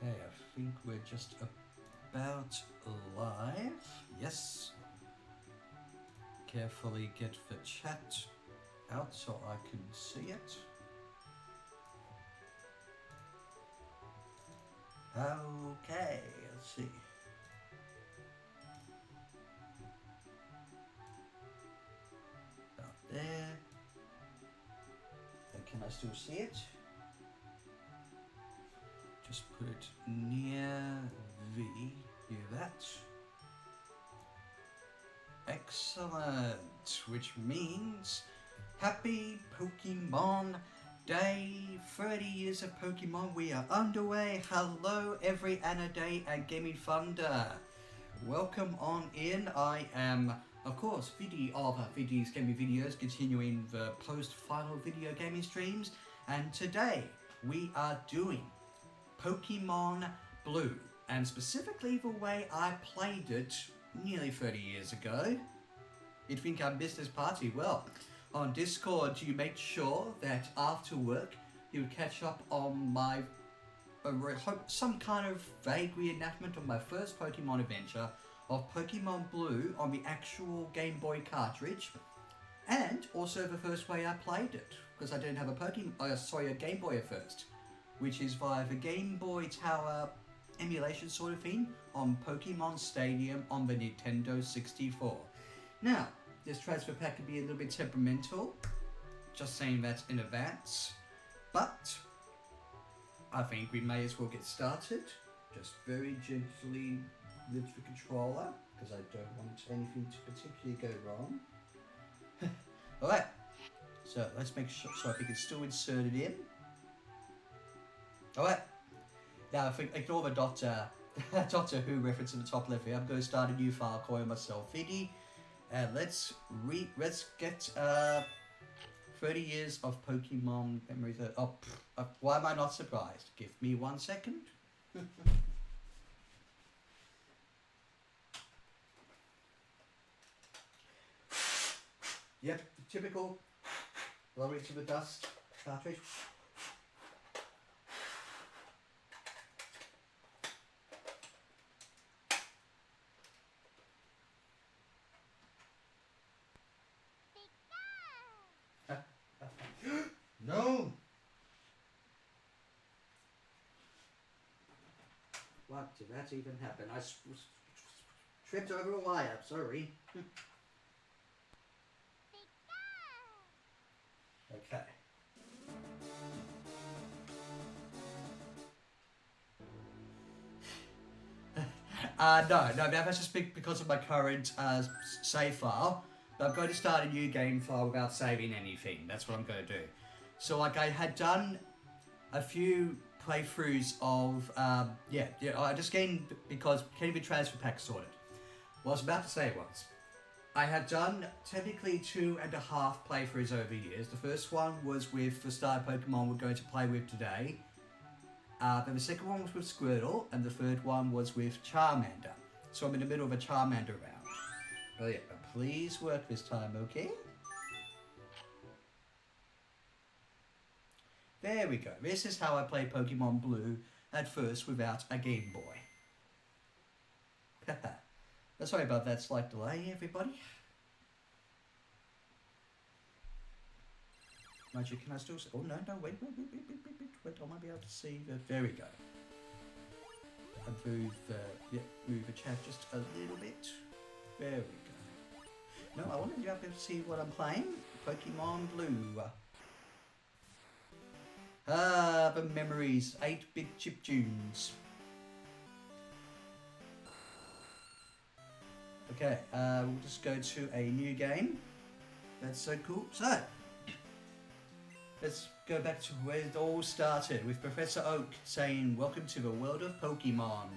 Okay, I think we're just about live. Yes. Carefully get the chat out so I can see it. Okay, let's see. About there. Can I still see it? Just put it near V. Hear that? Excellent. Which means happy Pokemon Day. 30 years of Pokemon. We are underway. Hello, every Anaday and Gaming Thunder. Welcome on in. I am, of course, Viddy of Viddy's Gaming Videos, continuing the post-final video gaming streams. And today we are doing Pokémon Blue, and specifically the way I played it nearly 30 years ago. You'd think I missed this party. Well, on Discord you make sure that after work you catch up on my some kind of vague reenactment of my first Pokemon adventure of Pokemon Blue on the actual Game Boy cartridge, and also the first way I played it, because I didn't have a Game Boy at first, which is via the Game Boy Tower emulation sort of thing on Pokemon Stadium on the Nintendo 64. Now, this transfer pack can be a little bit temperamental, just saying that in advance, but I think we may as well get started. Just very gently lift the controller, because I don't want anything to particularly go wrong. Alright, so let's make sure, so I think it's still inserted in. Alright, now if we ignore the Doctor Who reference in the top left here, I'm going to start a new file calling myself Viddy, and let's get 30 years of Pokemon memories. Why am I not surprised? Give me 1 second. Yep, typical lower to the dust cartridge. No! What did that even happen? I tripped over a wire, sorry. Okay. No, that's just because of my current save file. But I'm going to start a new game file without saving anything. That's what I'm going to do. So, like, I had done a few playthroughs of, I just gained, because getting the transfer pack sorted. What I was about to say was, I had done technically 2.5 playthroughs over the years. The first one was with the star Pokemon we're going to play with today. Then the second one was with Squirtle, and the third one was with Charmander. So I'm in the middle of a Charmander round. But yeah, please work this time, okay? There we go. This is how I play Pokemon Blue at first without a Game Boy. Sorry about that slight delay, everybody. Magic, can I still see? Oh, no, wait, I might be able to see the... There we go. And move the chat just a little bit. There we go. No, I wanted you to be able to see what I'm playing. Pokemon Blue. The memories. 8-bit chiptunes. Okay, we'll just go to a new game. That's so cool. So, let's go back to where it all started with Professor Oak saying, "Welcome to the world of Pokemon.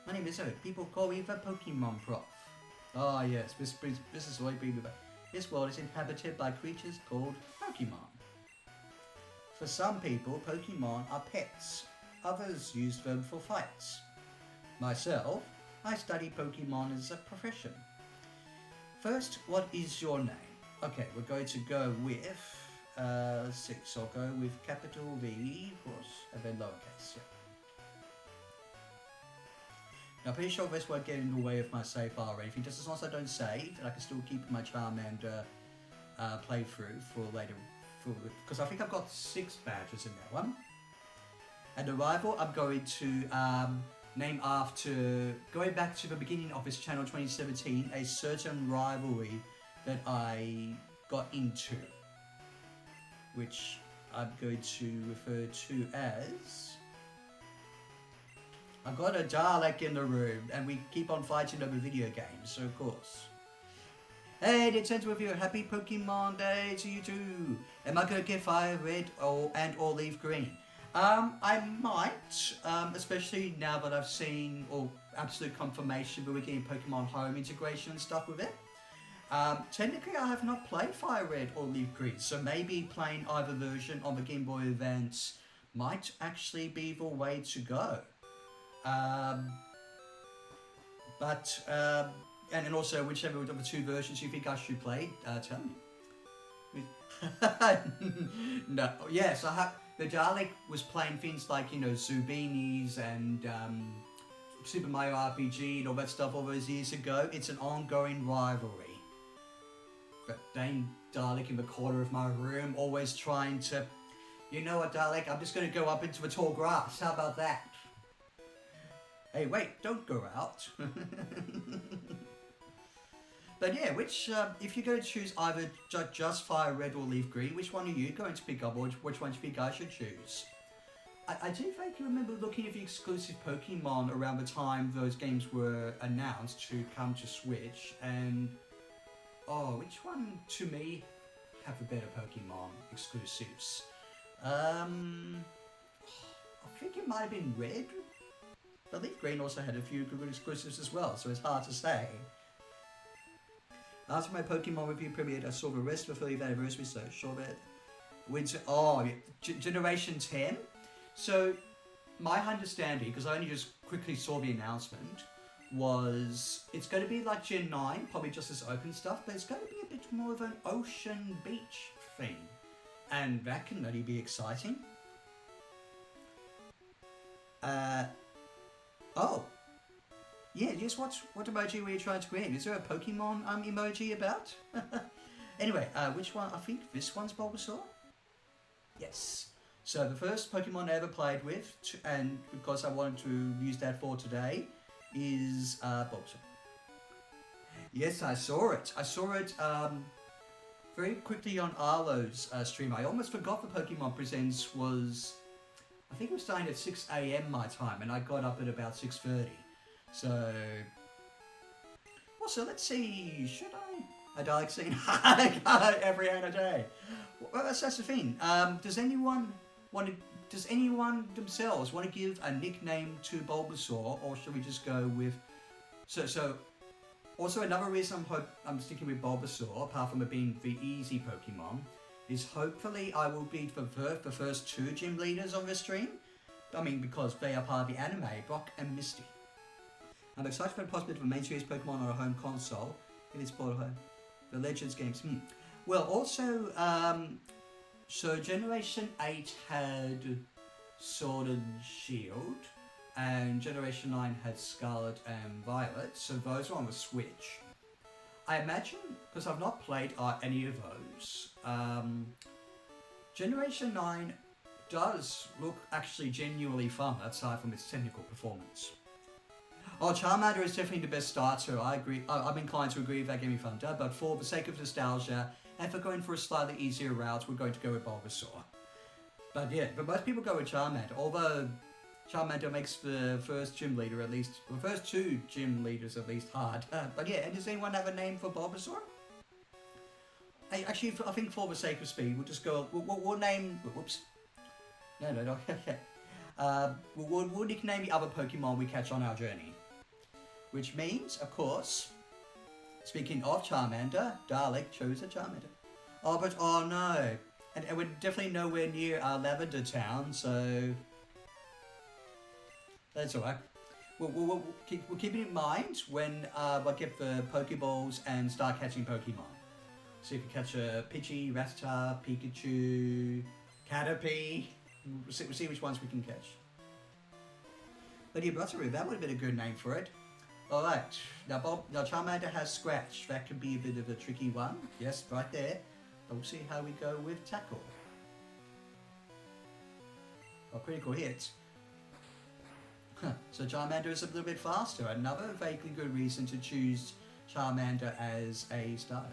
My name is Oak. People call me the Pokemon Prof." Ah yes, this is what we about. This world is inhabited by creatures called Pokemon. For some people, Pokemon are pets. Others use them for fights. Myself, I study Pokemon as a profession. First, what is your name? Okay, we're going to go with, let's see, so I'll go with capital V, of course, and then lowercase, yeah. I'm pretty sure this won't get in the way of my save file or anything, just as long as I don't save, I can still keep my Charmander playthrough for later, because I think I've got 6 badges in that one. And the rival I'm going to name after, going back to the beginning of this channel 2017, a certain rivalry that I got into, which I'm going to refer to as... I've got a Dalek in the room, and we keep on fighting over video games, so of course. Hey, Nintendo with you, happy Pokemon Day to you too. Am I going to get Fire Red or Leaf Green? I might, especially now that I've seen, or absolute confirmation that we're getting Pokemon Home integration and stuff with it. Technically I have not played Fire Red or Leaf Green, so maybe playing either version on the Game Boy Advance might actually be the way to go. And also, whichever of the 2 versions you think I should play, tell me. No, yes, I have. The Dalek was playing things like, you know, Zubinis and Super Mario RPG and all that stuff all those years ago. It's an ongoing rivalry. That dang Dalek in the corner of my room, always trying to, you know what, Dalek, I'm just going to go up into the tall grass. How about that? Hey, wait, don't go out. But yeah, which, if you're going to choose either just Fire Red or Leaf Green, which one are you going to pick up, or which one do you think I should choose? I do think you remember looking at the exclusive Pokemon around the time those games were announced to come to Switch, and... Oh, which one, to me, have the better Pokemon exclusives? I think it might have been Red. But Leaf Green also had a few good exclusives as well, so it's hard to say. After my Pokemon review premiered, I saw the rest of the 30th anniversary, so sure that Winter. Oh, Generation 10. So, my understanding, because I only just quickly saw the announcement, was it's going to be like Gen 9, probably just as open stuff, but it's going to be a bit more of an ocean beach thing. And that can only be exciting. Oh. Yeah, just what emoji were you trying to create? Is there a Pokemon emoji about? Anyway, which one? I think this one's Bulbasaur? Yes. So the first Pokemon I ever played with, and because I wanted to use that for today, is Bulbasaur. Yes, I saw it. I saw it very quickly on Arlo's stream. I almost forgot the Pokemon Presents was... I think it was starting at 6 AM my time, and I got up at about 6:30. So... Also, let's see, should I... A Dalek scene every other day. Well, that's the thing. Does anyone themselves want to give a nickname to Bulbasaur, or should we just go with... So also another reason I'm sticking with Bulbasaur, apart from it being the easy Pokemon, is hopefully I will be the first 2 gym leaders on this stream. I mean, because they are part of the anime, Brock and Misty. I'm excited for the possibility of a main series Pokemon on a home console. It is part of the Legends games. Well, also, so Generation 8 had Sword and Shield, and Generation 9 had Scarlet and Violet, so those are on the Switch. I imagine, because I've not played any of those, Generation 9 does look actually genuinely fun, aside from its technical performance. Oh, Charmander is definitely the best starter, I agree. I'm inclined to agree with that Gaming Thunder, but for the sake of nostalgia, and for going for a slightly easier route, we're going to go with Bulbasaur. But yeah, but most people go with Charmander, although Charmander makes the first gym leader at least, the first 2 gym leaders at least hard. But yeah, and does anyone have a name for Bulbasaur? Actually, I think for the sake of speed, we'll just go, we'll name, whoops. No. We'll nickname the other Pokemon we catch on our journey. Which means, of course, speaking of Charmander, Dalek chose a Charmander. Oh, but, oh no. And we're definitely nowhere near Lavender Town, so... That's alright. We'll keep it in mind when we get the Pokeballs and start catching Pokemon. So you can catch a Pidgey, Rattata, Pikachu, Caterpie. We'll see which ones we can catch. But yeah, Brotheroo, that would have been a good name for it. Alright, now Charmander has Scratch. That could be a bit of a tricky one. Yes, right there. But we'll see how we go with Tackle. Oh, critical hit. So Charmander is a little bit faster. Another vaguely good reason to choose Charmander as a starter.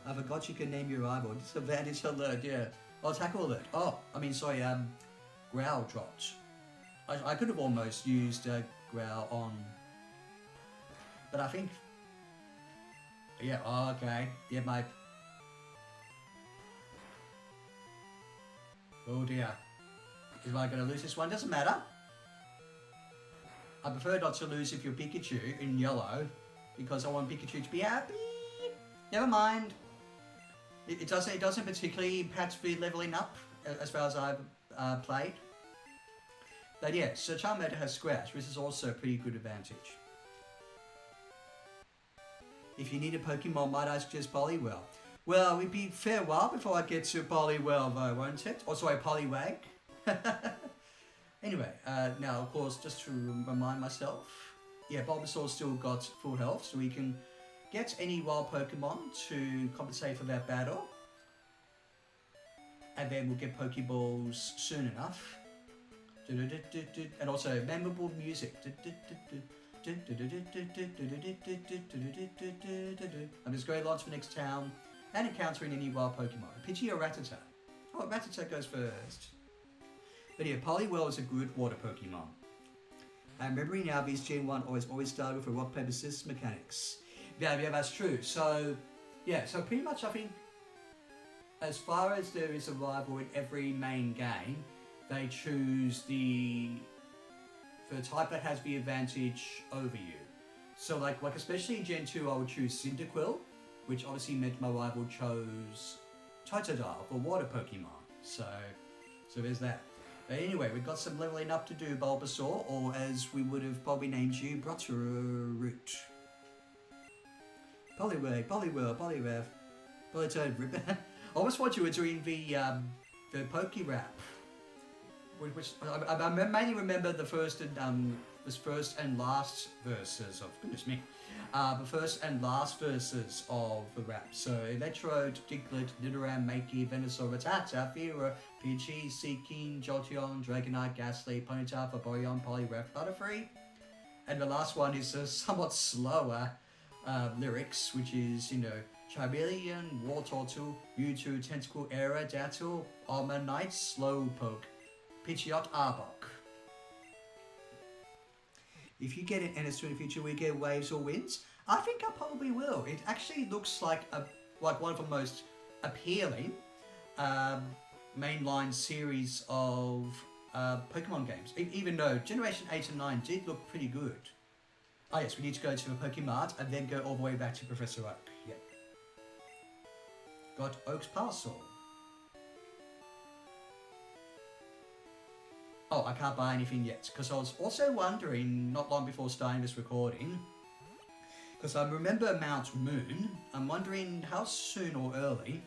I forgot you can name your rival. Disadvantage alert, yeah. Oh, Tackle alert. Oh, I mean, sorry, Growl dropped. I could have almost used Growl on... But I think... Yeah, oh, okay. Yeah, my... Oh dear. Is I going to lose this one? Doesn't matter. I prefer not to lose if you're Pikachu in yellow, because I want Pikachu to be happy. Never mind. It doesn't particularly impact the leveling up as far as I've played. But yeah, so Charmander has Scratch, which is also a pretty good advantage. If you need a Pokemon, might I suggest Poliwhirl? Well, it'd be a fair while before I get to Poliwhirl though, won't it? Or sorry, Poliwag. Anyway, now of course, just to remind myself, yeah, Bulbasaur's still got full health, so we can get any wild Pokemon to compensate for that battle. And then we'll get Pokeballs soon enough. And also, memorable music. I'm just going on to the next town and encountering any wild Pokemon. Pidgey or Rattata? Oh, Rattata goes first. But yeah, Poliwhirl is a good water Pokemon. And remembering now, these Gen 1 always started with a rock, paper, scissors mechanics. Yeah, that's true. So, yeah, so pretty much I think, as far as there is a rival in every main game, they choose the type that has the advantage over you. So like especially in Gen 2, I would choose Cyndaquil, which obviously meant my rival chose Totodile for water Pokemon. So there's that. But anyway, we've got some leveling up to do, Bulbasaur, or as we would have probably named you, Brotheroo. Poliwag, Poliwhirl, Poliwrath, Politoad. I almost thought you were doing the Poke-Rap. Which I mainly remember the first and last verses of, goodness me, the first and last verses of the rap. So Electrode, Diglett, Nidoran, Mankey, Venusaur, Rattata, Fearer, Pidgey, Seaking, Jolteon, Dragonite, Ghastly, Ponyta, Vaporeon, Poliwrath, Butterfree. And the last one is a somewhat slower lyrics, which is, you know, Charmeleon, Wartortle, Mewtwo, Tentacle, Aerodactyl, Armanite, Slowpoke, Pidgeot, Arbok. If you get an NS2 in the future, we get waves or winds. I think I probably will. It actually looks like one of the most appealing mainline series of Pokemon games. Even though Generation 8 and 9 did look pretty good. Oh yes, we need to go to the Pokemart and then go all the way back to Professor Oak. Yep. Got Oak's Parcel. Oh, I can't buy anything yet, because I was also wondering, not long before starting this recording, because I remember Mount Moon, I'm wondering how soon or early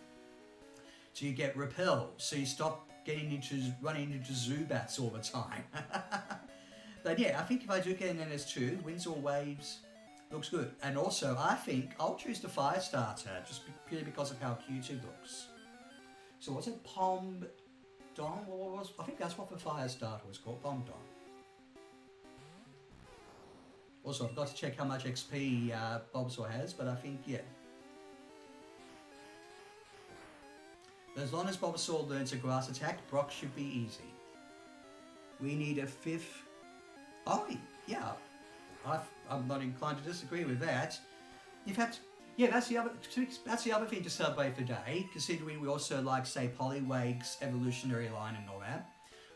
do you get Repel, so you stop running into Zubats all the time. But yeah, I think if I do get an NS2, winds or waves, looks good. And also, I think I'll choose the Fire Starter, just purely because of how cute it looks. So what's it, Pom... I think that's what the Fire Starter was called, Bombdon. Also, I've got to check how much XP Bulbasaur has, but I think, yeah. But as long as Bulbasaur learns a grass attack, Brock should be easy. We need a 5th... Oh, yeah. I'm not inclined to disagree with that. In fact... Yeah, that's the other thing to celebrate today, considering we also like, say, Poliwag's evolutionary line and all that.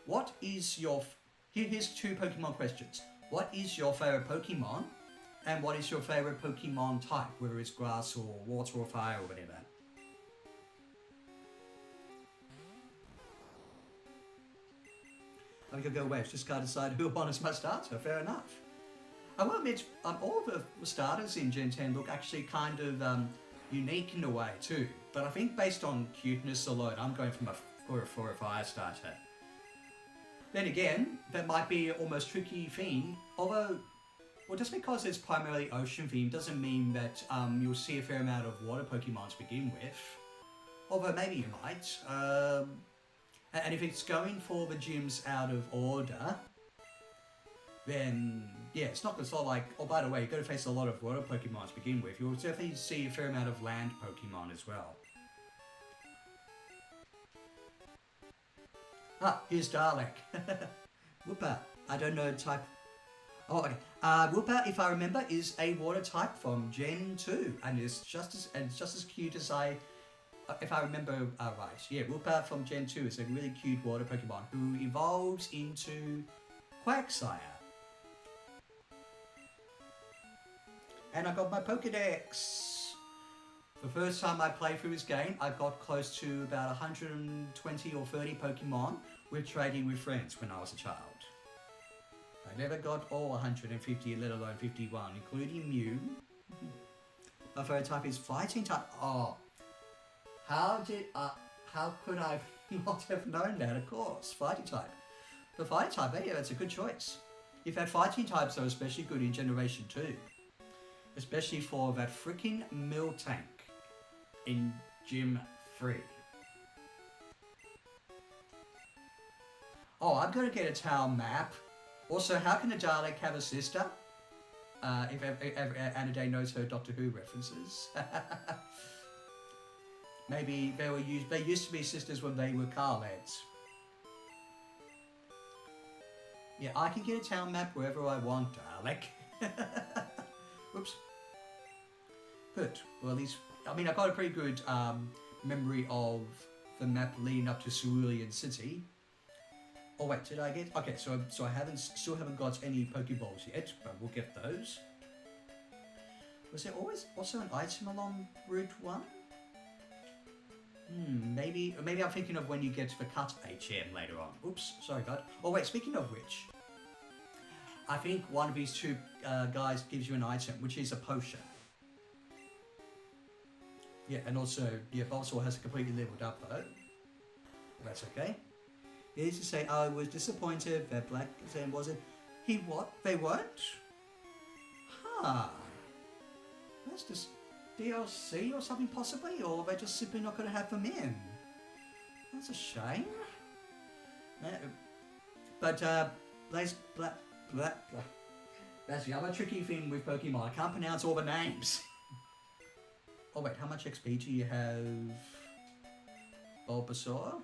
What is your... Here's 2 Pokemon questions. What is your favourite Pokemon? And what is your favourite Pokemon type, whether it's grass or water or fire or whatever? I'm going to go waves, just can't decide who I want as my starter, fair enough. I will admit, all of the starters in Gen 10 look actually kind of unique in a way too. But I think based on cuteness alone, I'm going for a Fire Starter. Then again, that might be almost tricky theme, although, well, just because it's primarily ocean theme doesn't mean that you'll see a fair amount of water Pokemon to begin with. Although maybe you might. And if it's going for the gyms out of order, then yeah, it's not like, oh, by the way, you're going to face a lot of water Pokemon to begin with. You'll definitely see a fair amount of land Pokemon as well. Ah, here's Dalek. Wooper. I don't know type. Oh, okay. Wooper, if I remember, is a water type from Gen 2, and is just as cute as I. If I remember right, yeah, Wooper from Gen 2 is a really cute water Pokemon who evolves into Quagsire. And I got my Pokedex. The first time I played through this game, I got close to about 120 or 30 Pokemon with trading with friends when I was a child. I never got all 150, let alone 51, including Mew. My favorite type is Fighting type. Oh. How could I not have known that? Of course, fighting type. The fighting type, yeah, that's a good choice. You've had fighting types are especially good in Generation 2. Especially for that freaking Miltank in Gym 3. Oh, I'm gonna get a town map. Also, how can a Dalek have a sister? If Anaday knows her Doctor Who references. Maybe they used to be sisters when they were car lads. Yeah, I can get a town map wherever I want, Dalek. Whoops. Good. Well, at least, I mean, I've got a pretty good memory of the map leading up to Cerulean City. Oh wait, did I get? Okay, so I still haven't got any Pokeballs yet, but we'll get those. Was there always also an item along Route 1? Maybe I'm thinking of when you get to the cut HM later on. Oops, sorry bud. Oh wait, speaking of which, I think one of these two guys gives you an item, which is a potion. Yeah, and also, yeah, Bulbasaur has completely leveled up though. That's okay. It is to say, I was disappointed that Black Zan wasn't. He what? They weren't? Huh. That's just DLC or something possibly, or they're just simply not going to have them in. That's a shame. But that's the other tricky thing with Pokemon. I can't pronounce all the names. Oh wait, how much XP do you have, Bulbasaur?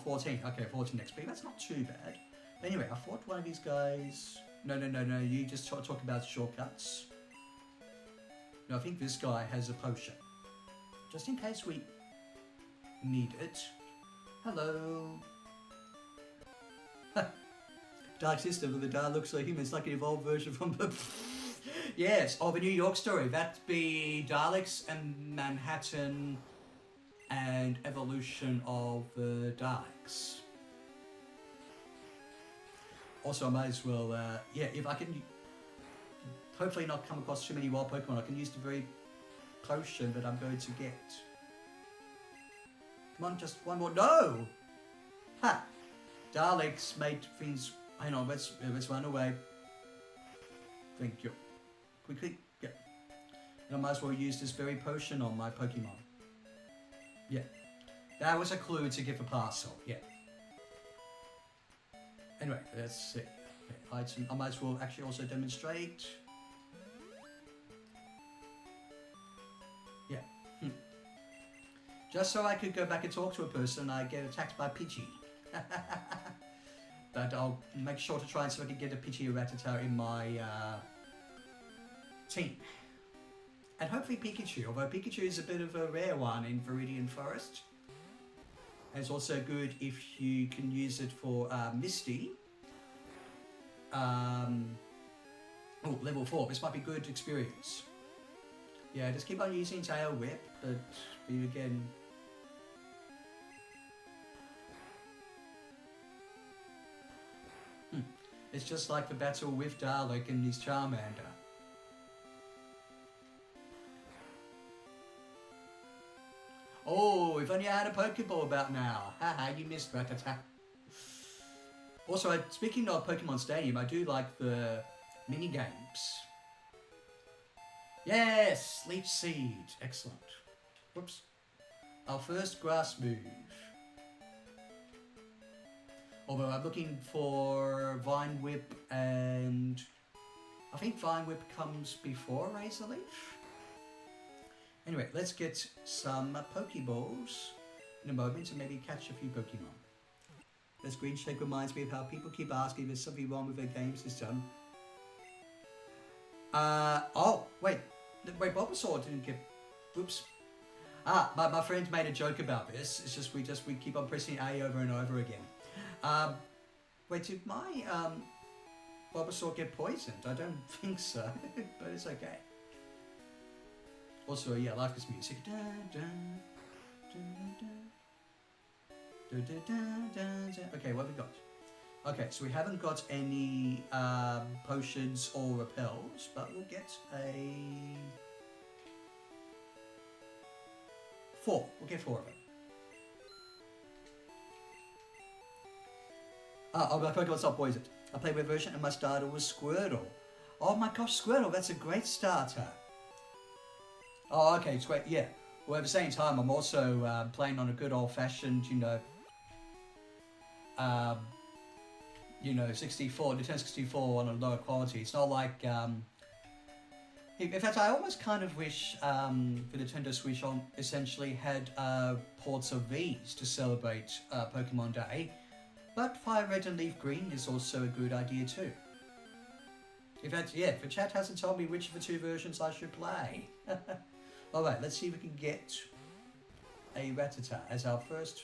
14. Okay, 14 XP. That's not too bad. But anyway, I thought one of these guys. No. You just talk about shortcuts. No, I think this guy has a potion. Just in case we need it. Hello. Dark System with the Dark looks like him. It's like an evolved version from the. Yes, the New York story. That'd be Daleks and Manhattan and evolution of the Daleks. Also, I might as well, yeah, if I can hopefully not come across too many wild Pokemon, I can use the very potion that I'm going to get. Come on, just one more. No! Ha! Daleks made things. Hang on, let's run away. Thank you. Quickly, yeah. And I might as well use this very potion on my Pokemon. Yeah. That was a clue to give a parcel, yeah. Anyway, let's see. Okay, item. I might as well actually also demonstrate. Yeah. Just so I could go back and talk to a person, I get attacked by Pidgey. But I'll make sure to try and see if I can get a Pidgey or Rattata in my team. And hopefully Pikachu, although Pikachu is a bit of a rare one in Viridian Forest. And it's also good if you can use it for Misty. Oh, level 4. This might be good experience. Yeah, just keep on using Tail Whip, but you again. It's just like the battle with Dalek and his Charmander. Oh, if only I had a Pokeball about now. Haha, you missed Rattata. Also, speaking of Pokemon Stadium, I do like the mini games. Yes, Leech Seed. Excellent. Whoops. Our first grass move. Although I'm looking for Vine Whip, and I think Vine Whip comes before Razor Leaf. Anyway, let's get some Pokeballs in a moment and maybe catch a few Pokemon. This green shake reminds me of how people keep asking if there's something wrong with their game system. Oh, wait, Bulbasaur didn't get, oops. My friend made a joke about this. It's just we keep on pressing A over and over again. Wait, did my Bulbasaur get poisoned? I don't think so, but it's okay. Also, yeah, I like this music. Okay, what have we got? Okay, so we haven't got any potions or repels, but we'll get a 4. We'll get 4 of them. Oh, my Pokemon's not poisoned. I played with version and my starter was Squirtle. Oh my gosh, Squirtle, that's a great starter. Oh, okay, it's great, yeah. Well, at the same time, I'm also playing on a good old-fashioned, you know, 64, Nintendo 64 on a lower quality. It's not like, in fact, I almost kind of wish the Nintendo Switch essentially had ports of these to celebrate Pokemon Day. But Fire Red and Leaf Green is also a good idea too. In fact, yeah, the chat hasn't told me which of the 2 versions I should play. Alright, let's see if we can get a Rattata as our first...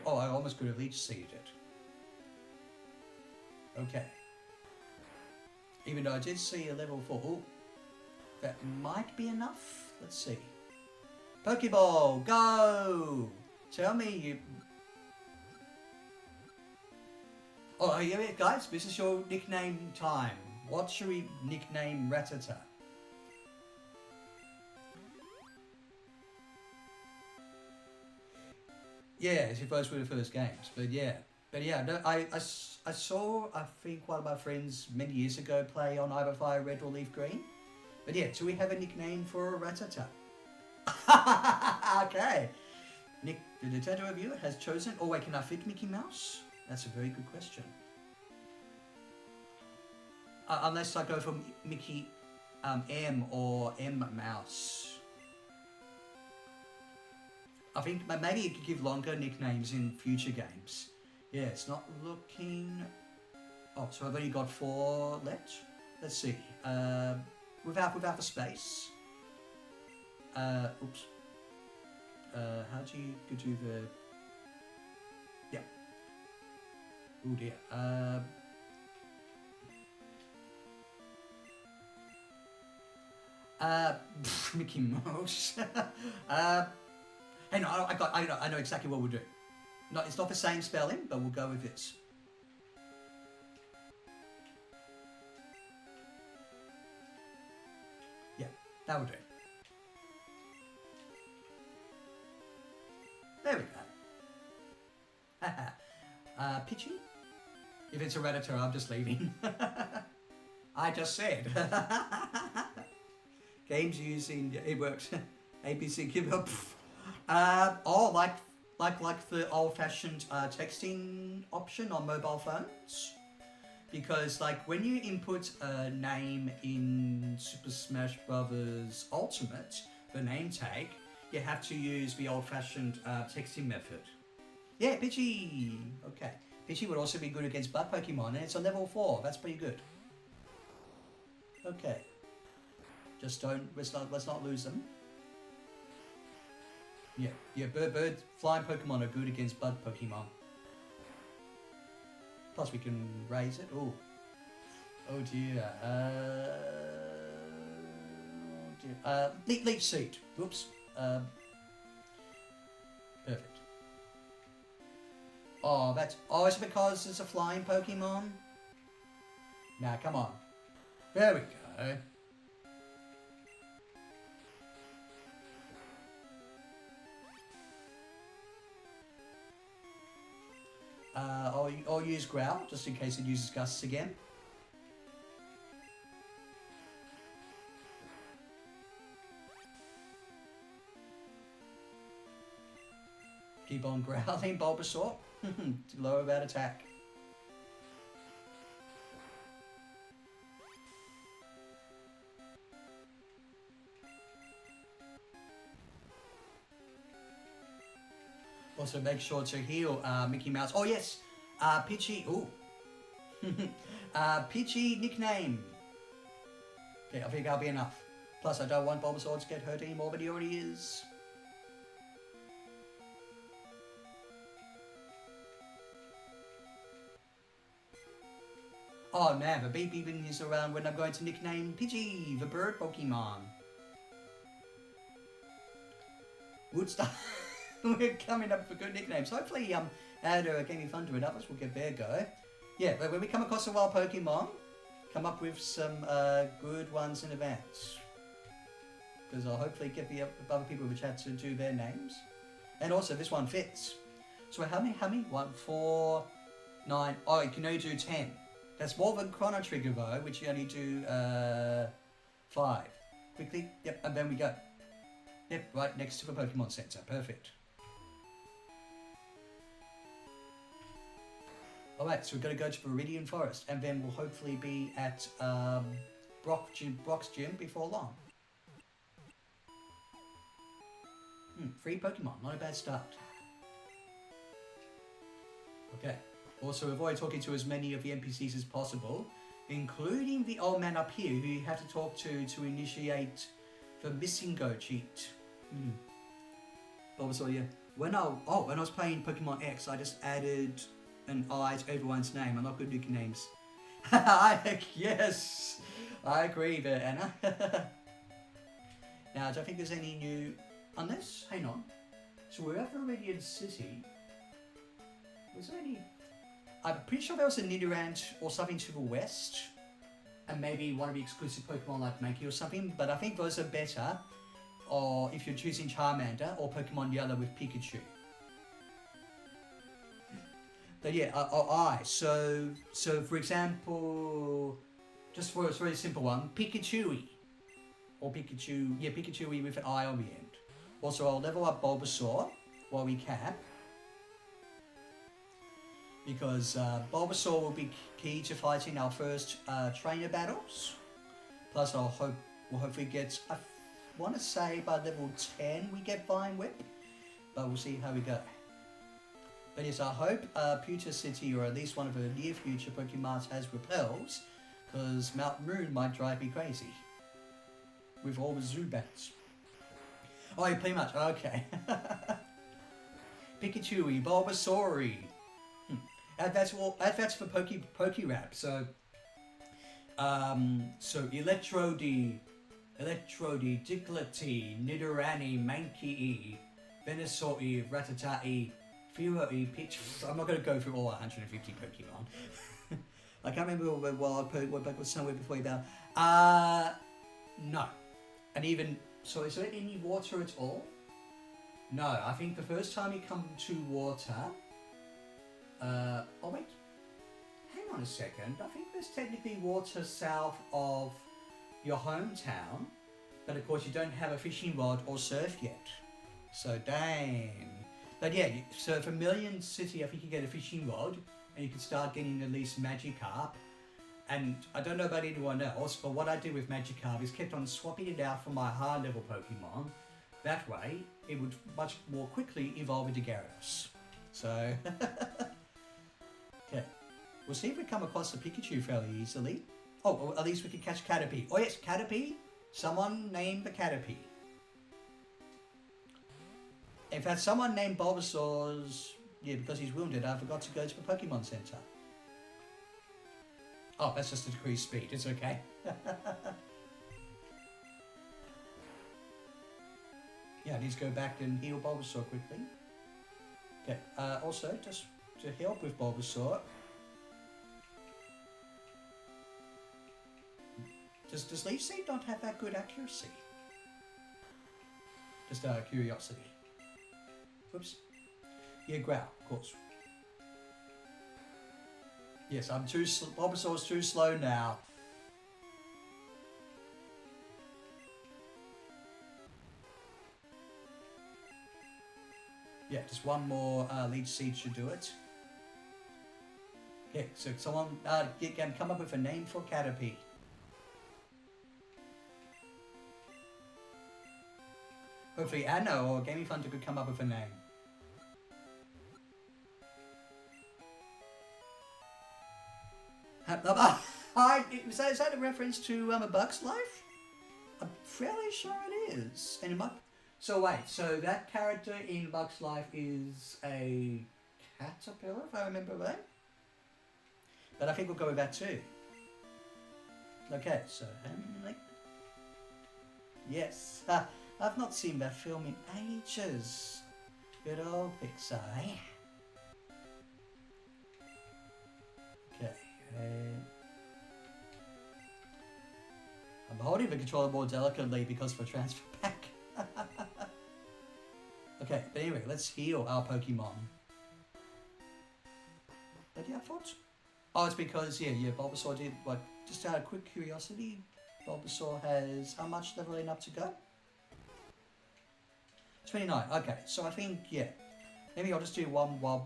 Oh, I almost could have Leech Seeded it. Okay. Even though I did see a level 4. Ooh, that might be enough. Let's see. Pokeball, go! Tell me you... Oh, yeah, guys, this is your nickname time. What should we nickname Rattata? Yeah, as if those were the first games, but yeah. No, I saw, I think, one of my friends many years ago play on either Fire Red or Leaf Green. But yeah, do we have a nickname for Rattata? Okay. Nick, the Nintendo reviewer has chosen... Oh wait, can I fit Mickey Mouse? That's a very good question. Unless I go for Mickey M or M Mouse. I think maybe you could give longer nicknames in future games. Yeah, it's not looking... Oh, so I've only got 4 left. Let's see. Without the space. Oops. How do you do the... Yeah. Oh dear. Mickey Mouse. Hey, no, I know exactly what we'll do. No, it's not the same spelling, but we'll go with this. Yeah, that will do. There we go. Pitchy? If it's a Redditor, I'm just leaving. I just said. Games using... It works. ABC keyboard. Oh, like the old-fashioned texting option on mobile phones. Because, like, when you input a name in Super Smash Bros. Ultimate, the name tag, you have to use the old-fashioned texting method. Yeah, Pidgey! Okay. Pidgey would also be good against Bug Pokemon, and it's a level 4. That's pretty good. Okay. Just let's not lose them. Yeah, bird, flying Pokemon are good against Bug Pokemon. Plus we can raise it. Oh dear. Leech Seed. Whoops. Perfect. Oh, is it because it's a flying Pokemon? Nah, come on. There we go. I'll use Growl, just in case it uses Gusts again. Keep on growling, Bulbasaur. Lower that attack. Also make sure to heal Mickey Mouse. Oh yes, Pidgey. Ooh, Pidgey nickname. Okay, I think that'll be enough. Plus, I don't want Bulbasaur to get hurt anymore, but he already is. Oh man, the beep beeping is around when I'm going to nickname Pidgey, the bird Pokemon. Woodstock. We're coming up with good nicknames. Hopefully, add a Gaming Fun to it. Others will get their go. Yeah, but when we come across a wild Pokemon, come up with some good ones in advance. Because I'll hopefully get the other people in the chat to do their names. And also, this one fits. So how many? 1, 4, 9. Oh, you can only do 10. That's more than Chrono Trigger though, which you only do 5. Quickly, yep, and then we go. Yep, right next to the Pokemon Center. Perfect. Alright, so we're going to go to Viridian Forest, and then we'll hopefully be at Brock's gym before long. 3 Pokemon, not a bad start. Okay. Also, avoid talking to as many of the NPCs as possible, including the old man up here who you have to talk to initiate the missing go cheat. Bulbasaur, yeah. When I was playing Pokemon X, I just added an I to everyone's name. I'm not good at nicknames. Yes, I agree there, Anna. Now, I don't think there's any new... Unless, hang on. So we're at Viridian City. Was there any... I'm pretty sure there was a Nidoran or something to the west. And maybe one of the exclusive Pokemon like Mankey or something. But I think those are better. Or if you're choosing Charmander or Pokemon Yellow with Pikachu. But yeah, So for example, just for a very simple one, Pikachu. Or Pikachu, yeah, Pikachu with an I on the end. Also, I'll level up Bulbasaur while we can. Because Bulbasaur will be key to fighting our first trainer battles. Plus, we'll hopefully get, I want to say by level 10 we get Vine Whip. But we'll see how we go. But yes, I hope Pewter City, or at least one of the near future Pokemon, has repels. Because Mount Moon might drive me crazy. With all the Zubats. Oh, yeah, pretty much, okay. Pikachu, Bulbasaur. That's for Pokérap. So Electrode, Diglett, Nidorani, Mankey, Venusaur, Rattata, Furo, Pitch. I'm not going to go through all 150 Pokemon. I can't remember what Pokemon was somewhere before you about. No. And even, so is there any water at all? No, I think the first time you come to water... oh wait, hang on a second. I think there's technically water south of your hometown, but of course you don't have a fishing rod or surf yet. So dang. But yeah, so for Million City, I think you get a fishing rod, and you can start getting at least Magikarp. And I don't know about anyone else, but what I did with Magikarp is kept on swapping it out for my high level Pokemon. That way, it would much more quickly evolve into Gyarados. So. Okay, we'll see if we come across the Pikachu fairly easily. Oh, or at least we can catch Caterpie. Oh yes, Caterpie. Someone named the Caterpie. In fact, someone named Bulbasaur's... Yeah, because he's wounded, I forgot to go to the Pokemon Center. Oh, that's just a decreased speed. It's okay. Yeah, I need to go back and heal Bulbasaur quickly. Okay, also, just... to help with Bulbasaur. Does Leaf Seed not have that good accuracy? Just out of curiosity. Whoops. Yeah, Growl, of course. Yes, I'm too Bulbasaur's too slow now. Yeah, just one more leech seed should do it. Yeah, so someone can come up with a name for Caterpie. Hopefully Anna or Gaming Thunder could come up with a name. Is that a reference to A Bug's Life? I'm fairly sure it is. And it might... So wait, so that character in Bug's Life is a caterpillar, if I remember right? But I think we'll go with that too. Okay, so... yes. I've not seen that film in ages. Good old Pixar, eh? Okay. I'm holding the controller more delicately because of a transfer pack. Okay, but anyway, let's heal our Pokemon. But yeah, I thought... Oh, it's because, yeah, Bulbasaur did, what, just out of quick curiosity, Bulbasaur has how much leveling up to go? 29, okay, so I think, yeah, maybe I'll just do one more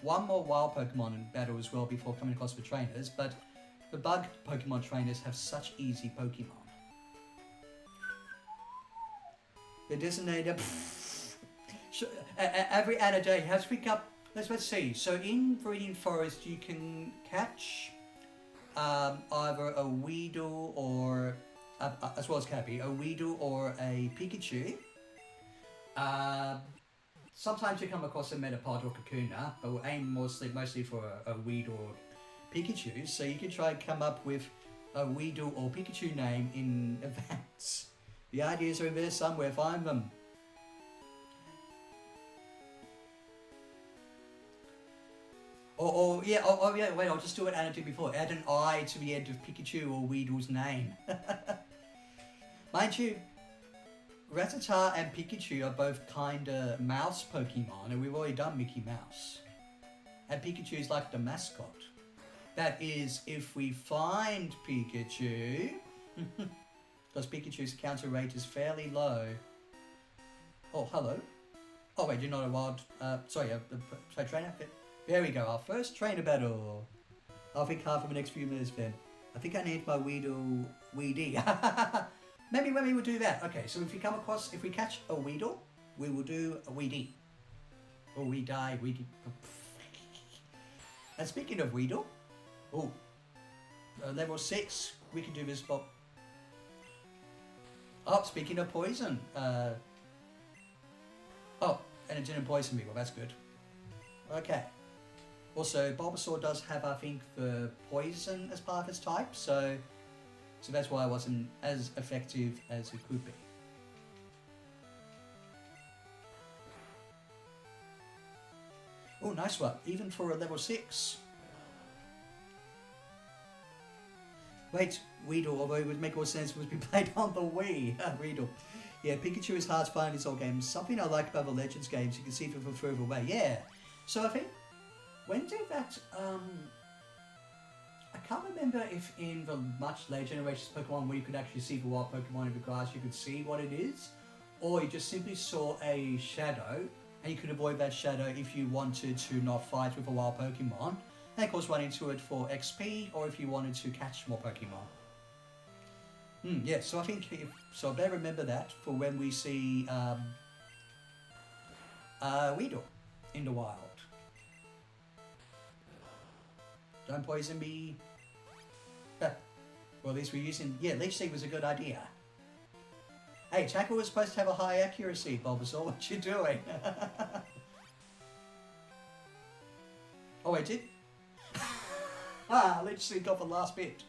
wild Pokemon in battle as well before coming across the trainers, but the bug Pokemon trainers have such easy Pokemon. The designator, every other day, you have to pick up, let's see, so in Breeding Forest you can catch either a Weedle or, as well as Caterpie, a Weedle or a Pikachu. Sometimes you come across a Metapod or Kakuna, but we'll aim mostly for a Weedle or Pikachu, so you can try and come up with a Weedle or Pikachu name in advance. The ideas are in there somewhere, find them. Yeah, wait, I'll just do what Anna did before. Add an I to the end of Pikachu or Weedle's name. Mind you, Rattata and Pikachu are both kinda mouse Pokemon, and we've already done Mickey Mouse. And Pikachu is like the mascot. That is, if we find Pikachu, because Pikachu's counter rate is fairly low. Oh, hello. Oh wait, you're not a wild, sorry, trainer? There we go, our first trainer battle. I'll think half of the next few minutes then. I think I need my Weedle, Weedy. Maybe when we will do that. Okay, so if we catch a Weedle, we will do a Weedy. Or we die, Weedy. And speaking of Weedle, level 6, we can do this, Bob. Oh, speaking of poison, and it didn't poison me, well that's good. Okay. Also, Bulbasaur does have, I think, the poison as part of its type, so that's why it wasn't as effective as it could be. Oh, nice one. Even for a level 6. Wait, Weedle, although it would make more sense if it was played on the Wii. Weedle. Yeah, Pikachu is hard to find in these old games. Something I like about the Legends games, you can see them from further away. Yeah. So I think, when did that, I can't remember if in the much later generations of Pokemon where you could actually see the wild Pokemon in the grass, you could see what it is, or you just simply saw a shadow, and you could avoid that shadow if you wanted to not fight with a wild Pokemon, and of course run into it for XP, or if you wanted to catch more Pokemon. Yeah, so I think, so I better remember that for when we see Weedle in the wild. Don't poison me. Well, at least we're using... Yeah, Leech Seed was a good idea. Hey, Tackle was supposed to have a high accuracy, Bulbasaur. What you doing? Oh, I did? Leech Seed got the last bit.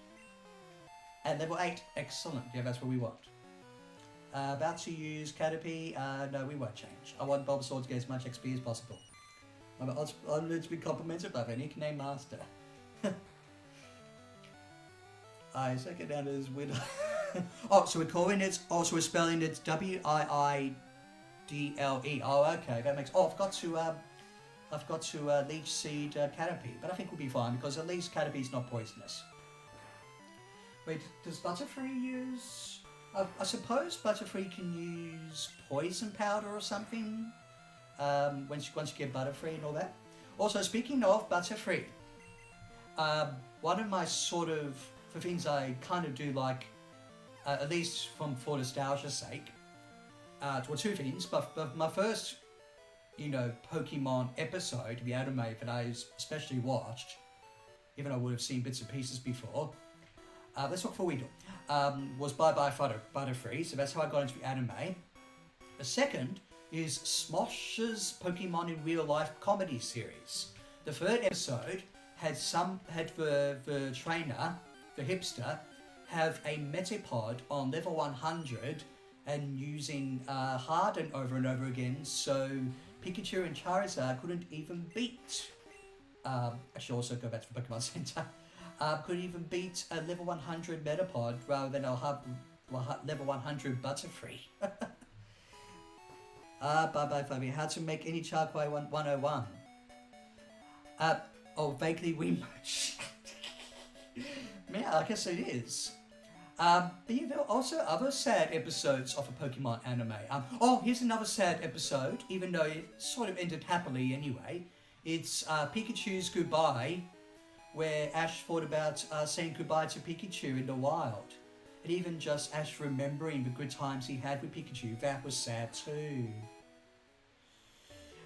And level 8. Excellent. Yeah, that's what we want. About to use Caterpie. No, we won't change. I want Bulbasaur to get as much XP as possible. Let's be complimented by the nickname Master. I second that as Widder. Oh, so we're calling it, also we're spelling it W-I-I-D-L-E. Oh, okay, that makes, oh, I forgot to I forgot to leech seed Caterpie, but I think we'll be fine because at least Caterpie's not poisonous. Wait, does Butterfree use... I suppose Butterfree can use poison powder or something once you get Butterfree and all that. Also, speaking of Butterfree, one of my sort of, for things I kind of do like, at least for nostalgia's sake, well, two things, but my first, Pokemon episode, the anime that I especially watched, even though I would have seen bits and pieces before, let's talk for Viddy, was Bye Bye Butterfree, so that's how I got into the anime. The second is Smosh's Pokemon in Real Life comedy series. The third episode had the trainer, the hipster, have a Metapod on level 100 and using Harden over and over again, so Pikachu and Charizard couldn't even beat, actually also go back to the Pokemon Center, couldn't even beat a level 100 Metapod rather than a level 100 Butterfree. Bye Fabi, how to make any Charquai 101? Vaguely Wiimote. Yeah, I guess it is. But yeah, there are also other sad episodes of a Pokemon anime. Here's another sad episode, even though it sort of ended happily anyway. It's Pikachu's Goodbye, where Ash thought about saying goodbye to Pikachu in the wild. And even just Ash remembering the good times he had with Pikachu, that was sad too.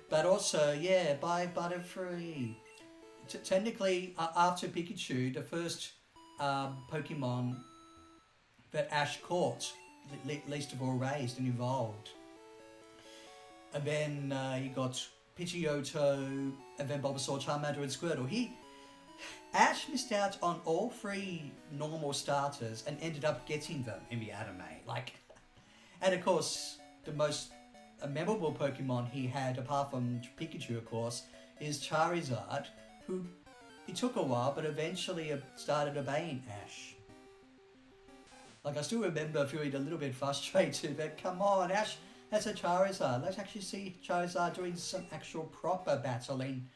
But also, yeah, bye Butterfree. Technically, after Pikachu, the first Pokemon that Ash caught, least of all raised and evolved. And then he got Pidgeotto, and then Bulbasaur, Charmander and Squirtle. Ash missed out on all three normal starters and ended up getting them in the anime. And of course, the most memorable Pokemon he had, apart from Pikachu of course, is Charizard, who it took a while, but eventually started obeying Ash. I still remember feeling a little bit frustrated that, come on, Ash has a Charizard. Let's actually see Charizard doing some actual proper battling.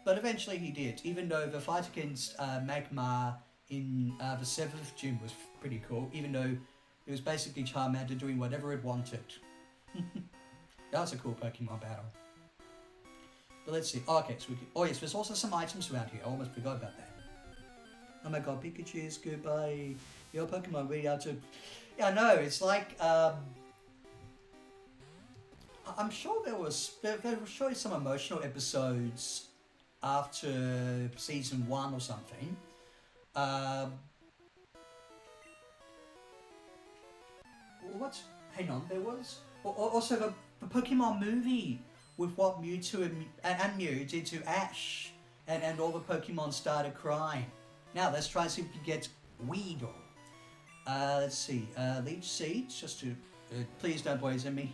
But eventually he did, even though the fight against Magmar in the 7th gym was pretty cool, even though it was basically Charmander doing whatever it wanted. That was a cool Pokemon battle. But let's see. Okay, so yes, there's also some items around here. I almost forgot about that. Oh my god, Pikachu's goodbye. Your Pokemon really out to... Yeah, I know, it's like, I'm sure there were surely some emotional episodes after season 1 or something. Hang on, there was... Also the Pokemon movie with what Mewtwo and Mew did to Ash. And all the Pokemon started crying. Now, let's try and see if we can get Weedle. Let's see. Leech Seeds, just to... please don't poison me.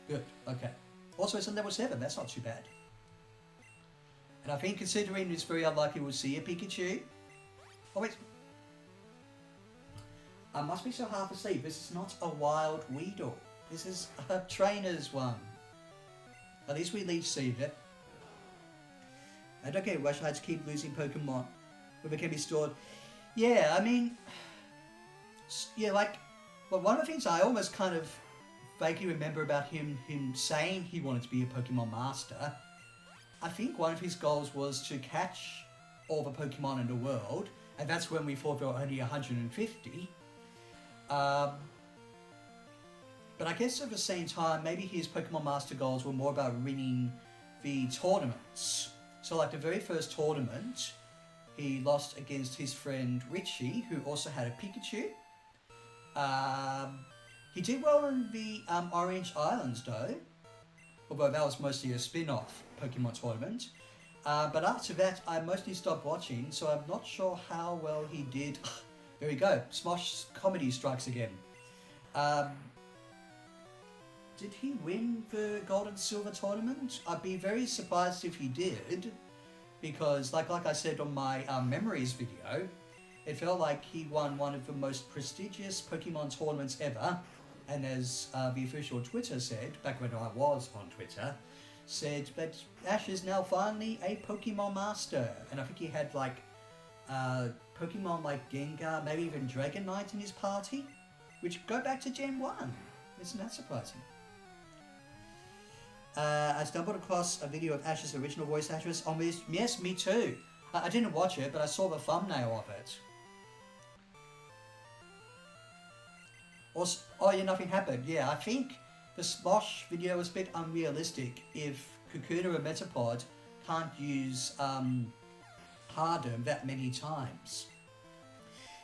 Good, okay. Also, it's a level 7, that's not too bad. And I think considering it's very unlikely we'll see a Pikachu... Oh, wait. I must be so half asleep. This is not a wild Weedle. This is a trainer's one. At least we Leech Seed it. I don't get why should I just keep losing Pokemon when they can be stored. Yeah, I mean... Yeah, well, one of the things I almost kind of vaguely remember about him saying he wanted to be a Pokemon Master, I think one of his goals was to catch all the Pokemon in the world, and that's when we thought there were only 150. But I guess at the same time, maybe his Pokemon Master goals were more about winning the tournaments. So the very first tournament, he lost against his friend Richie, who also had a Pikachu. He did well in the Orange Islands though, although that was mostly a spin-off Pokemon tournament. But after that, I mostly stopped watching, so I'm not sure how well he did. There we go, Smosh comedy strikes again. Did he win the Gold and Silver tournament? I'd be very surprised if he did, because like I said on my memories video, it felt like he won one of the most prestigious Pokemon tournaments ever, And as the official Twitter said, back when I was on Twitter, said that Ash is now finally a Pokemon master. And I think he had like Pokemon like Gengar, maybe even Dragonite in his party, which go back to Gen 1. Isn't that surprising? I stumbled across a video of Ash's original voice actress on this. Yes, me too. I didn't watch it, but I saw the thumbnail of it. Also, oh yeah, nothing happened. Yeah, I think the Smosh video was a bit unrealistic if Kakuna and Metapod can't use Harden that many times.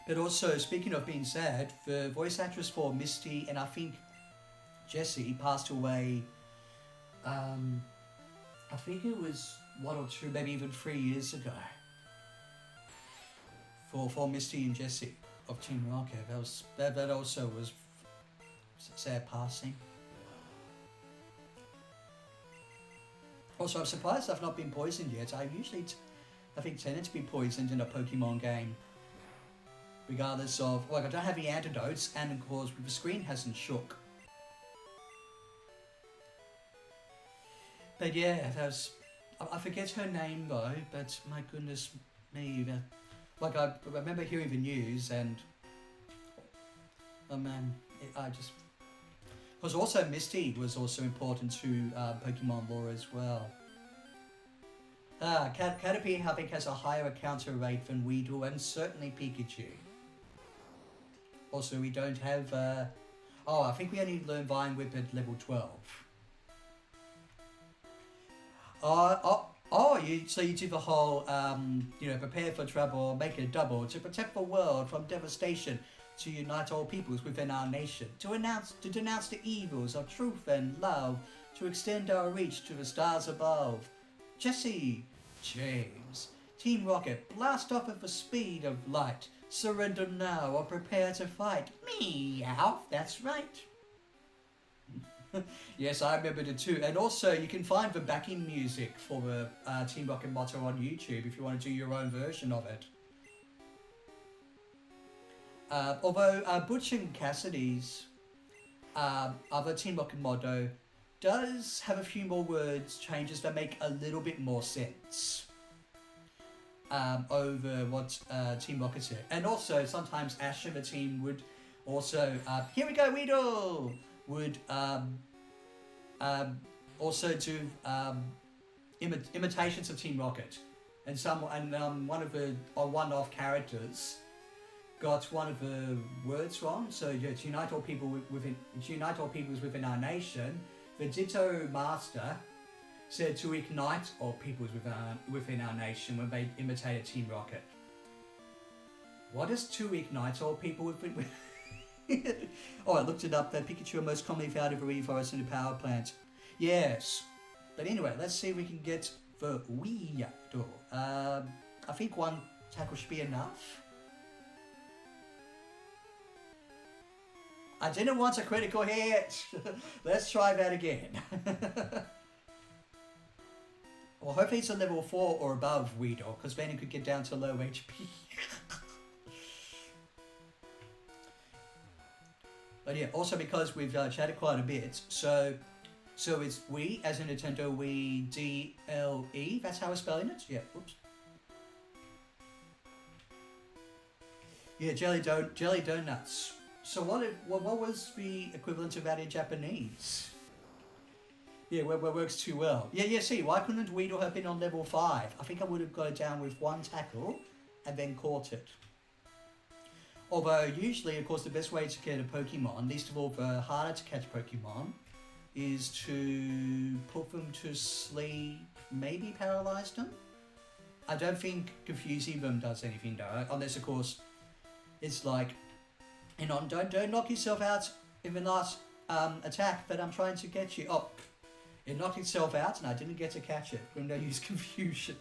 But also, speaking of being sad, the voice actress for Misty and I think Jessie passed away, I think it was 1 or 2, maybe even 3 years ago. For Misty and Jessie of Team Rocket, that also was sad passing. Also, I'm surprised I've not been poisoned yet. I usually, I think, tended to be poisoned in a Pokemon game. Regardless of, like, I don't have any antidotes, and of course, the screen hasn't shook. But yeah, that was, I forget her name though, but my goodness me, like I remember hearing the news and, oh man, I just, because also Misty was also important to Pokemon lore as well. Caterpie I think has a higher encounter rate than Weedle and certainly Pikachu. Also we don't have, I think we only learn Vine Whip at level 12. So you do the whole, prepare for trouble, make it double, to protect the world from devastation, to unite all peoples within our nation, to denounce the evils of truth and love, to extend our reach to the stars above. Jesse, James, Team Rocket, blast off at the speed of light, surrender now or prepare to fight. Meow, that's right. Yes, I remembered it too. And also, you can find the backing music for the Team Rocket motto on YouTube if you want to do your own version of it. Although Butch and Cassidy's other Team Rocket motto does have a few more words changes that make a little bit more sense over what Team Rocket said. And also, sometimes Ash and the team would also, here we go, Weedle! Would also do imitations of Team Rocket, and one of the one-off characters got one of the words wrong. So yeah, to unite all peoples within our nation. The Ditto Master said to ignite all peoples within our nation when they imitated Team Rocket. What is to ignite all people within? Oh, I looked it up. That Pikachu are most commonly found in the rainforest and the power plant. Yes. But anyway, let's see if we can get the Weedle. I think one tackle should be enough. I didn't want a critical hit. Let's try that again. Well, hopefully it's a level 4 or above Weedle, because then it could get down to low HP. But yeah, also because we've chatted quite a bit, so it's we, as in Nintendo Wii, D-L-E, that's how we're spelling it? Yeah, oops. Yeah, jelly donuts. So what was the equivalent of that in Japanese? Yeah, where works too well. Yeah, see, why couldn't Weedle have been on level 5? I think I would have got it down with one tackle and then caught it. Although usually, of course, the best way to get a Pokemon, least of all the harder to catch Pokemon, is to put them to sleep, maybe paralyze them? I don't think confusing them does anything though, unless of course, it's like, don't knock yourself out in the last attack that I'm trying to get you. Oh, it knocked itself out and I didn't get to catch it. I'm going to use confusion.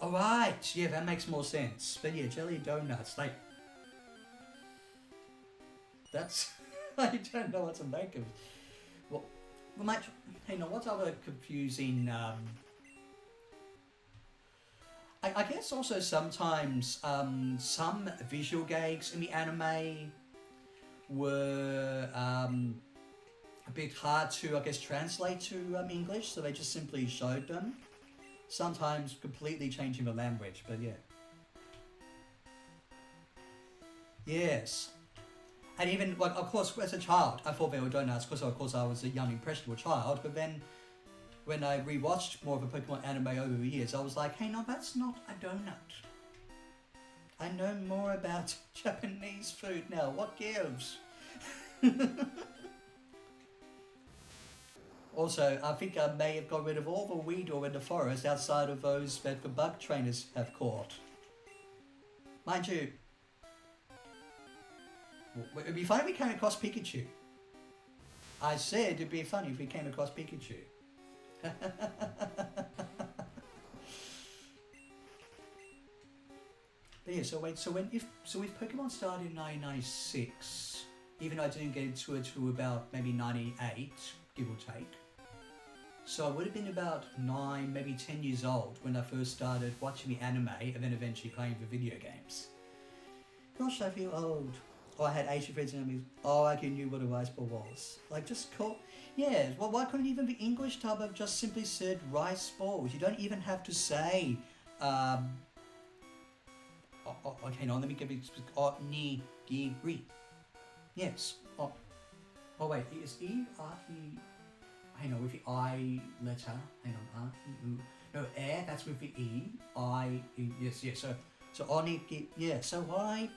Alright, yeah, that makes more sense. But yeah, jelly donuts, like, that's, I don't know what to make of. Well, hey, no, what other confusing, I guess also sometimes, some visual gags in the anime were a bit hard to, I guess, translate to English, so they just simply showed them. Sometimes completely changing the language, but yeah. Yes. And even, like, of course, as a child, I thought they were donuts because, of course, I was a young, impressionable child. But then, when I rewatched more of a Pokemon anime over the years, I was like, hey, no, that's not a donut. I know more about Japanese food now. What gives? Also, I think I may have got rid of all the Weedle in the forest outside of those that the bug trainers have caught. Mind you, it'd be funny if we came across Pikachu. I said it'd be funny if we came across Pikachu. But yeah, so wait, so if Pokemon started in 1996, even though I didn't get into it to about maybe 98, give or take. So I would have been about 9, maybe 10 years old when I first started watching the anime and then eventually playing the video games. Gosh, I feel old. Oh, I had Asian friends and enemies. Oh, I knew what a rice ball was. Like, just call... Yeah, well, why couldn't even the English dub have just simply said rice balls? You don't even have to say... okay, no, let me give you... Onigiri. Yes. Oh, wait, is E, R, E... Hang on, with the I letter. Hang on, R, E, U... No, air, that's with the E. I, E, yes, yes. So onigiri... Yeah, so why...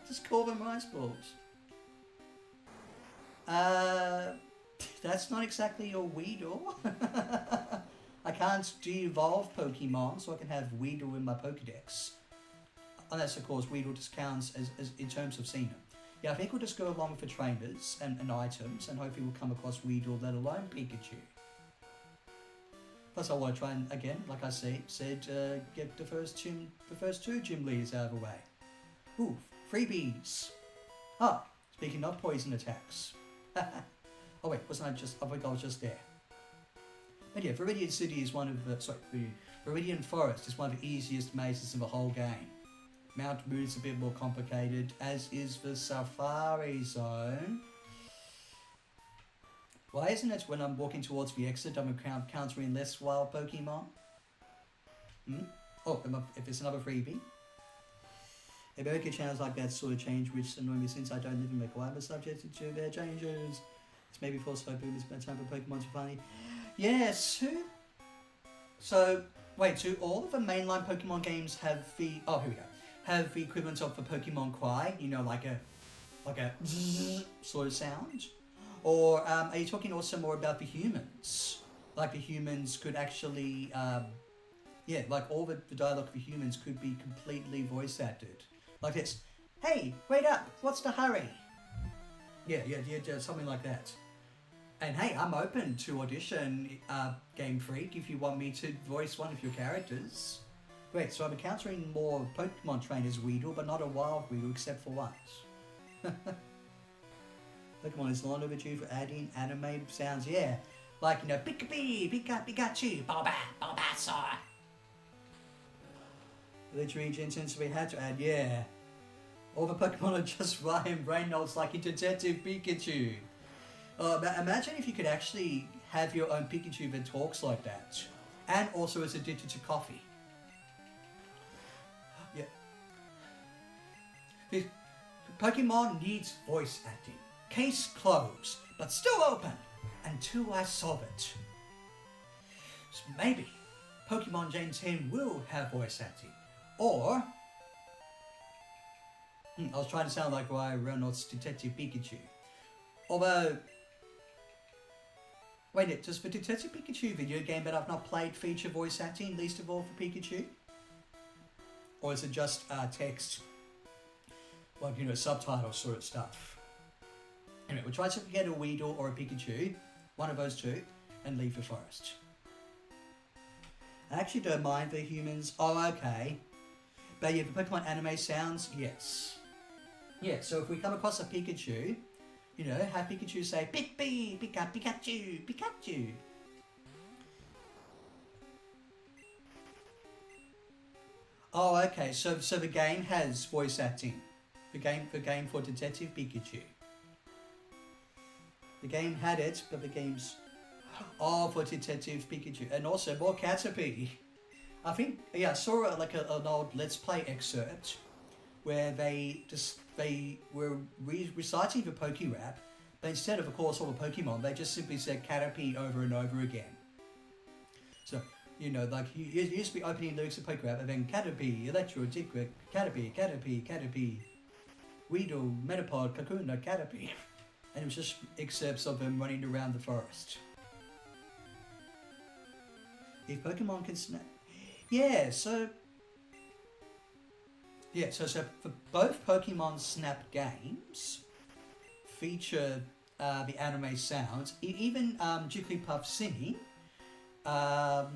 Just call them rice balls. That's not exactly your Weedle. I can't de-evolve Pokemon, so I can have Weedle in my Pokedex. Unless, of course, Weedle just counts as in terms of seeing them. Yeah, I think we'll just go along with the trainers and items, and hopefully we'll come across Weedle, let alone Pikachu. Plus, I want to try and, again, like I said, get the first two gym leaders out of the way. Ooh, freebies. Ah, speaking of poison attacks. Oh wait, wasn't I just, I think I was just there. But yeah, Viridian City is one of the, Viridian Forest is one of the easiest mazes in the whole game. Mount Moon is a bit more complicated, as is the Safari Zone. Why isn't it when I'm walking towards the exit I'm encountering less wild Pokemon? Oh, if there's another freebie. American channels like that sort of change, which annoy me since I don't live in Macau. I'm subjected to their changes. It's maybe forced by boomers, but time for Pokemon to finally... Yes, So, wait, do all of the mainline Pokemon games have the... Oh, here we go. Have the equivalent of the Pokemon cry? You know, like a sort of sound? Or are you talking also more about the humans? Like the humans could actually... yeah, like all the dialogue of the humans could be completely voice acted. Like this, hey, wait up, what's the hurry? Yeah, something like that. And hey, I'm open to audition, Game Freak, if you want me to voice one of your characters. Great, so I'm encountering more Pokemon trainers Weedle, but not a wild Weedle except for once. Pokemon is long overdue for adding anime sounds, yeah. Like, you know, Pikachu, Pikachu, Bulbasaur. Village region, since we had to add, yeah. All the Pokemon are just Ryan brain notes like a Detective Pikachu. Imagine if you could actually have your own Pikachu that talks like that. And also is addicted to coffee. Yeah. The Pokemon needs voice acting. Case closed, but still open until I solve it. So maybe Pokemon Gen 10 will have voice acting. Or, I was trying to sound like Ryan Reynolds' Detective Pikachu. Although, wait, does the Detective Pikachu video game that I've not played feature voice acting, least of all for Pikachu? Or is it just text, like, you know, subtitle sort of stuff? Anyway, we'll try to get a Weedle or a Pikachu, one of those two, and leave the forest. I actually don't mind the humans. Oh, okay. But yeah, the Pokemon anime sounds, yes. Yeah, so if we come across a Pikachu, you know, have Pikachu say, Pikachu, Pikachu. Oh, okay, so the game has voice acting. The game for Detective Pikachu. The game had it, but the game's... Oh, for Detective Pikachu. And also more Caterpie. I think, yeah, I saw like an old Let's Play excerpt where they were reciting the Pokerap, but instead of course, all the Pokemon, they just simply said Caterpie over and over again. So, you know, like, you used to be opening lyrics of Pokerap, and then Caterpie, Electro, Tickwick, Caterpie, Weedle, Metapod, Kakuna, Caterpie. And it was just excerpts of them running around the forest. If Pokemon can snap... Yeah, so for both Pokemon Snap games feature the anime sounds, even Jigglypuff singing, yeah,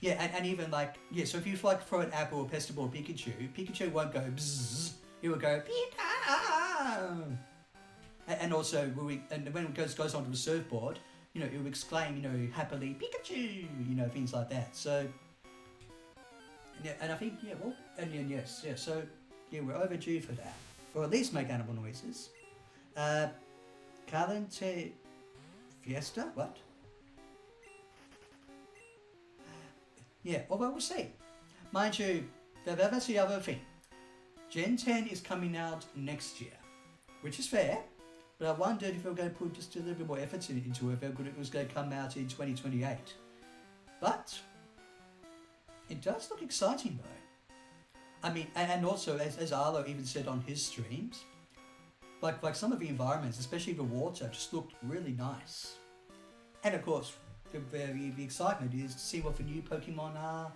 and even like, yeah, so if you like throw an apple or Pestable or Pikachu won't go bzzz, it will go Pika! And also, when it goes onto the surfboard, you know, it will exclaim, you know, happily, Pikachu! You know, things like that. So, and I think, yeah, well, and then yes, yeah, so, yeah, we're overdue for that. Or at least make animal noises. Calente Fiesta? What? Yeah, although we'll see. Mind you, that's the other thing. Gen 10 is coming out next year, which is fair, but I wondered if we were going to put just a little bit more effort into it, if it was going to come out in 2028. But it does look exciting though. I mean, and also, as Arlo even said on his streams, like some of the environments, especially the water, just looked really nice. And of course, the excitement is to see what the new Pokemon are,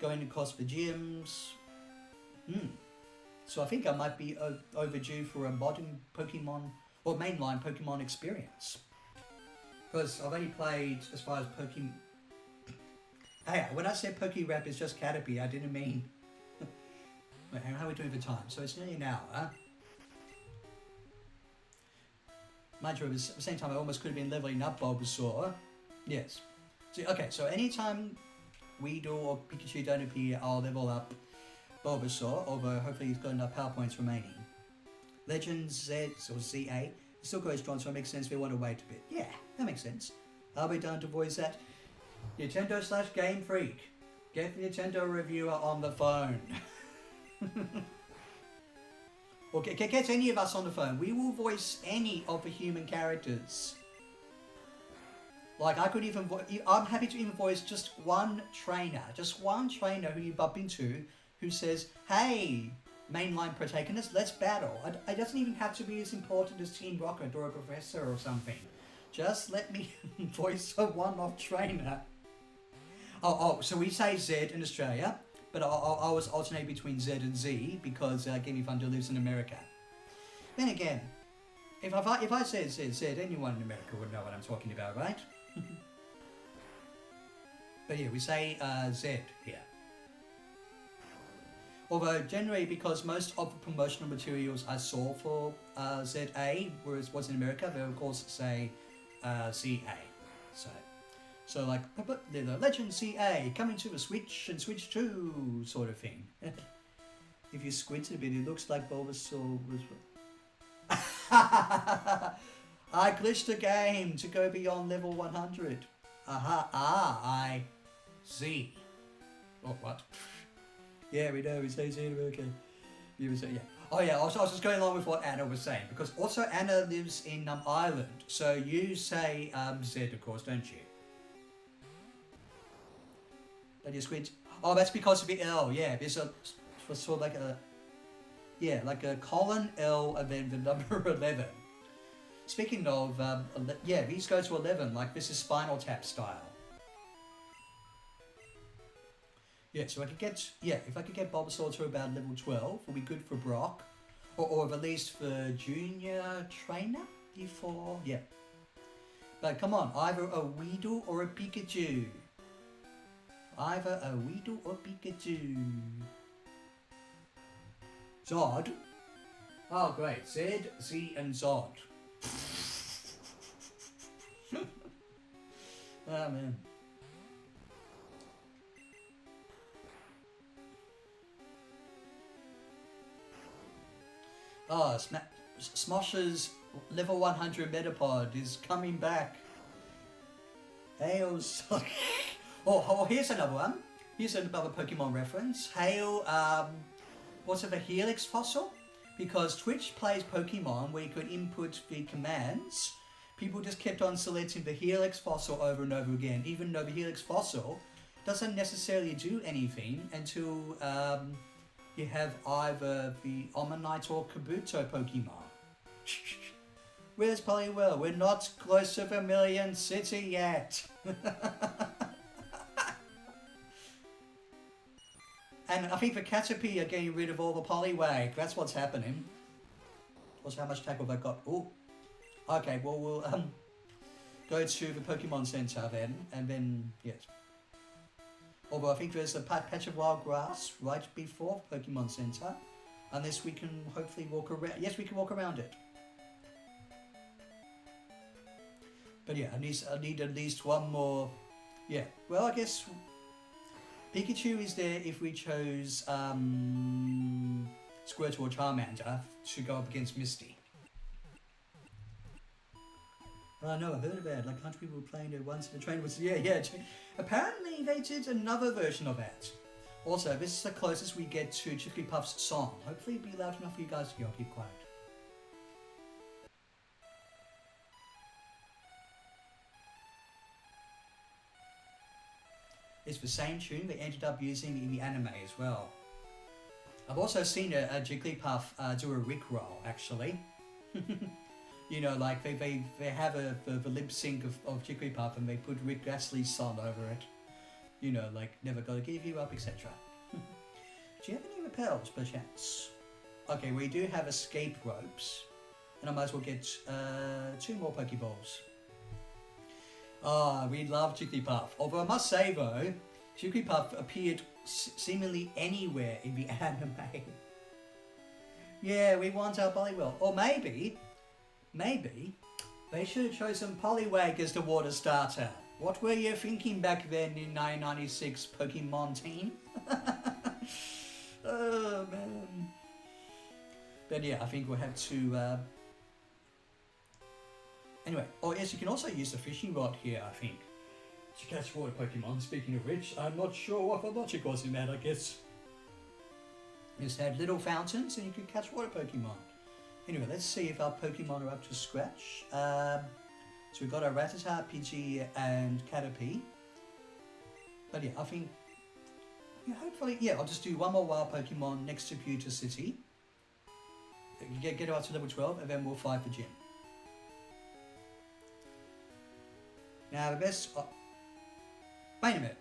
going across the gyms. So I think I might be overdue for a modern Pokemon, or mainline Pokemon experience. Because I've only played, as far as Pokemon... Hey, when I said Pokerap is just Caterpie, I didn't mean... Wait, how are we doing for time? So it's nearly an hour. Mind you, at the same time, I almost could have been leveling up Bulbasaur. Yes. So, okay, so anytime Weedle or Pikachu don't appear, I'll level up Bulbasaur, although hopefully he's got enough power points remaining. Legends Z or ZA still goes strong, so it makes sense if we want to wait a bit. Yeah, that makes sense. Are we done to voice that? Nintendo/Game Freak. Get the Nintendo reviewer on the phone. Or get any of us on the phone. We will voice any of the human characters. Like, I could even I'm happy to even voice just one trainer who you bump into who says, hey, mainline protagonist, let's battle. It doesn't even have to be as important as Team Rocket or a professor or something. Just let me voice a one-off trainer. So we say Z in Australia, but I always alternate between Z and Z because Gimme Thunder lives in America. Then again, if I said Z, anyone in America would know what I'm talking about, right? But yeah, we say Z here. Although generally, because most of the promotional materials I saw for ZA was in America, they of course say CA. So like the Legend CA coming to the Switch and Switch 2 sort of thing. If you squint a bit, it looks like Bulbasaur was... I glitched the game to go beyond level 100. I see. Oh, what? Yeah, we know, we say Z in America. You say, yeah. Oh yeah, I was just going along with what Anna was saying, because also Anna lives in Ireland, so you say Z, of course, don't you? Don't you squint? Oh, that's because of the L, yeah. There's sort of like a... Yeah, like a colon L and then the number 11. Speaking of, yeah, these go to 11, like this is Spinal Tap style. Yeah, so I could get, if I could get Bulbasaur to about level 12, will be good for Brock. Or at least for Junior Trainer before, yeah. But come on, either a Weedle or a Pikachu. Either a Weedle or Pikachu. Zod? Oh great, Z, Z and Zod. Oh man. Oh, Smosh's level 100 Metapod is coming back. Hail. Oh, here's another one. Here's another Pokemon reference. Hail, what's it, a Helix fossil? Because Twitch plays Pokemon where you could input the commands, people just kept on selecting the Helix fossil over and over again, even though the Helix fossil doesn't necessarily do anything until you have either the Omanyte or Kabuto Pokemon. Where's Poliwhirl? We're not close to Vermilion City yet. And I think the Caterpie are getting rid of all the Poliwag. That's what's happening. Also, how much tackle have I got? Oh, okay. Well, we'll go to the Pokemon Center then, and then yes. Although I think there's a patch of wild grass right before Pokemon Center, unless we can hopefully walk around. Yes, we can walk around it. But yeah, I need at least one more. Yeah. Well, I guess Pikachu is there if we chose Squirtle or Charmander to go up against Misty. Oh no, I've heard of that. Like, a bunch of people were playing it once in the train. Yeah. Apparently they did another version of that. Also, this is the closest we get to Jigglypuff's song. Hopefully it'll be loud enough for you guys to hear. I'll keep quiet. It's the same tune they ended up using in the anime as well. I've also seen a Jigglypuff do a Rickroll, actually. You know, like they have the lip sync of Jigglypuff and they put Rick Astley's song over it. You know, like never gotta give you up, etc. Do you have any repels, perchance? Okay, we do have escape ropes, and I might as well get 2 more Pokeballs. Ah, we love Jigglypuff. Although I must say though, Jigglypuff appeared seemingly anywhere in the anime. Yeah, we want our Poliwhirl. Or maybe they should have chosen Poliwag as the water starter. What were you thinking back then in 1996, Pokemon team? Oh man. But yeah, I think we'll have to anyway, oh yes, you can also use the fishing rod here, I think, to catch water Pokemon. Speaking of which, I'm not sure what the logic was in that, I guess. You just had little fountains and you could catch water Pokemon. Anyway, let's see if our Pokemon are up to scratch. So we've got our Rattata, Pidgey and Caterpie. But yeah, I think, yeah, hopefully, yeah, I'll just do one more wild Pokemon next to Pewter City. Get her up to level 12 and then we'll fight the gym. Now the best... wait a minute.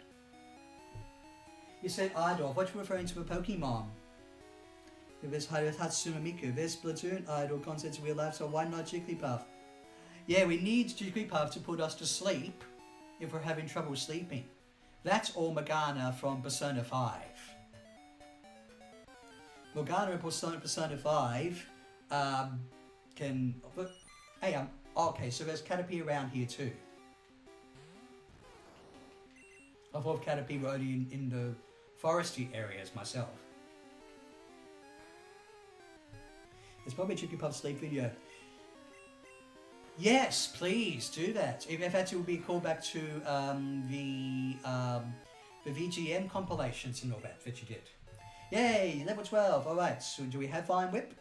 You said Idol. What are you referring to a Pokemon? There's Hatsuma Miku. There's Splatoon Idol concepts in real life, so why not Jigglypuff? Yeah, we need Jigglypuff to put us to sleep if we're having trouble sleeping. That's all Morgana from Persona 5. Morgana in Persona 5 can... But, hey, okay, so there's Caterpie around here too. I thought Caterpie were only in the foresty areas myself. It's probably a Jigglypuff sleep video. Yes, please do that. If that will be a callback to the VGM compilations and all that you did. Yay, level 12. All right. So do we have Vine Whip?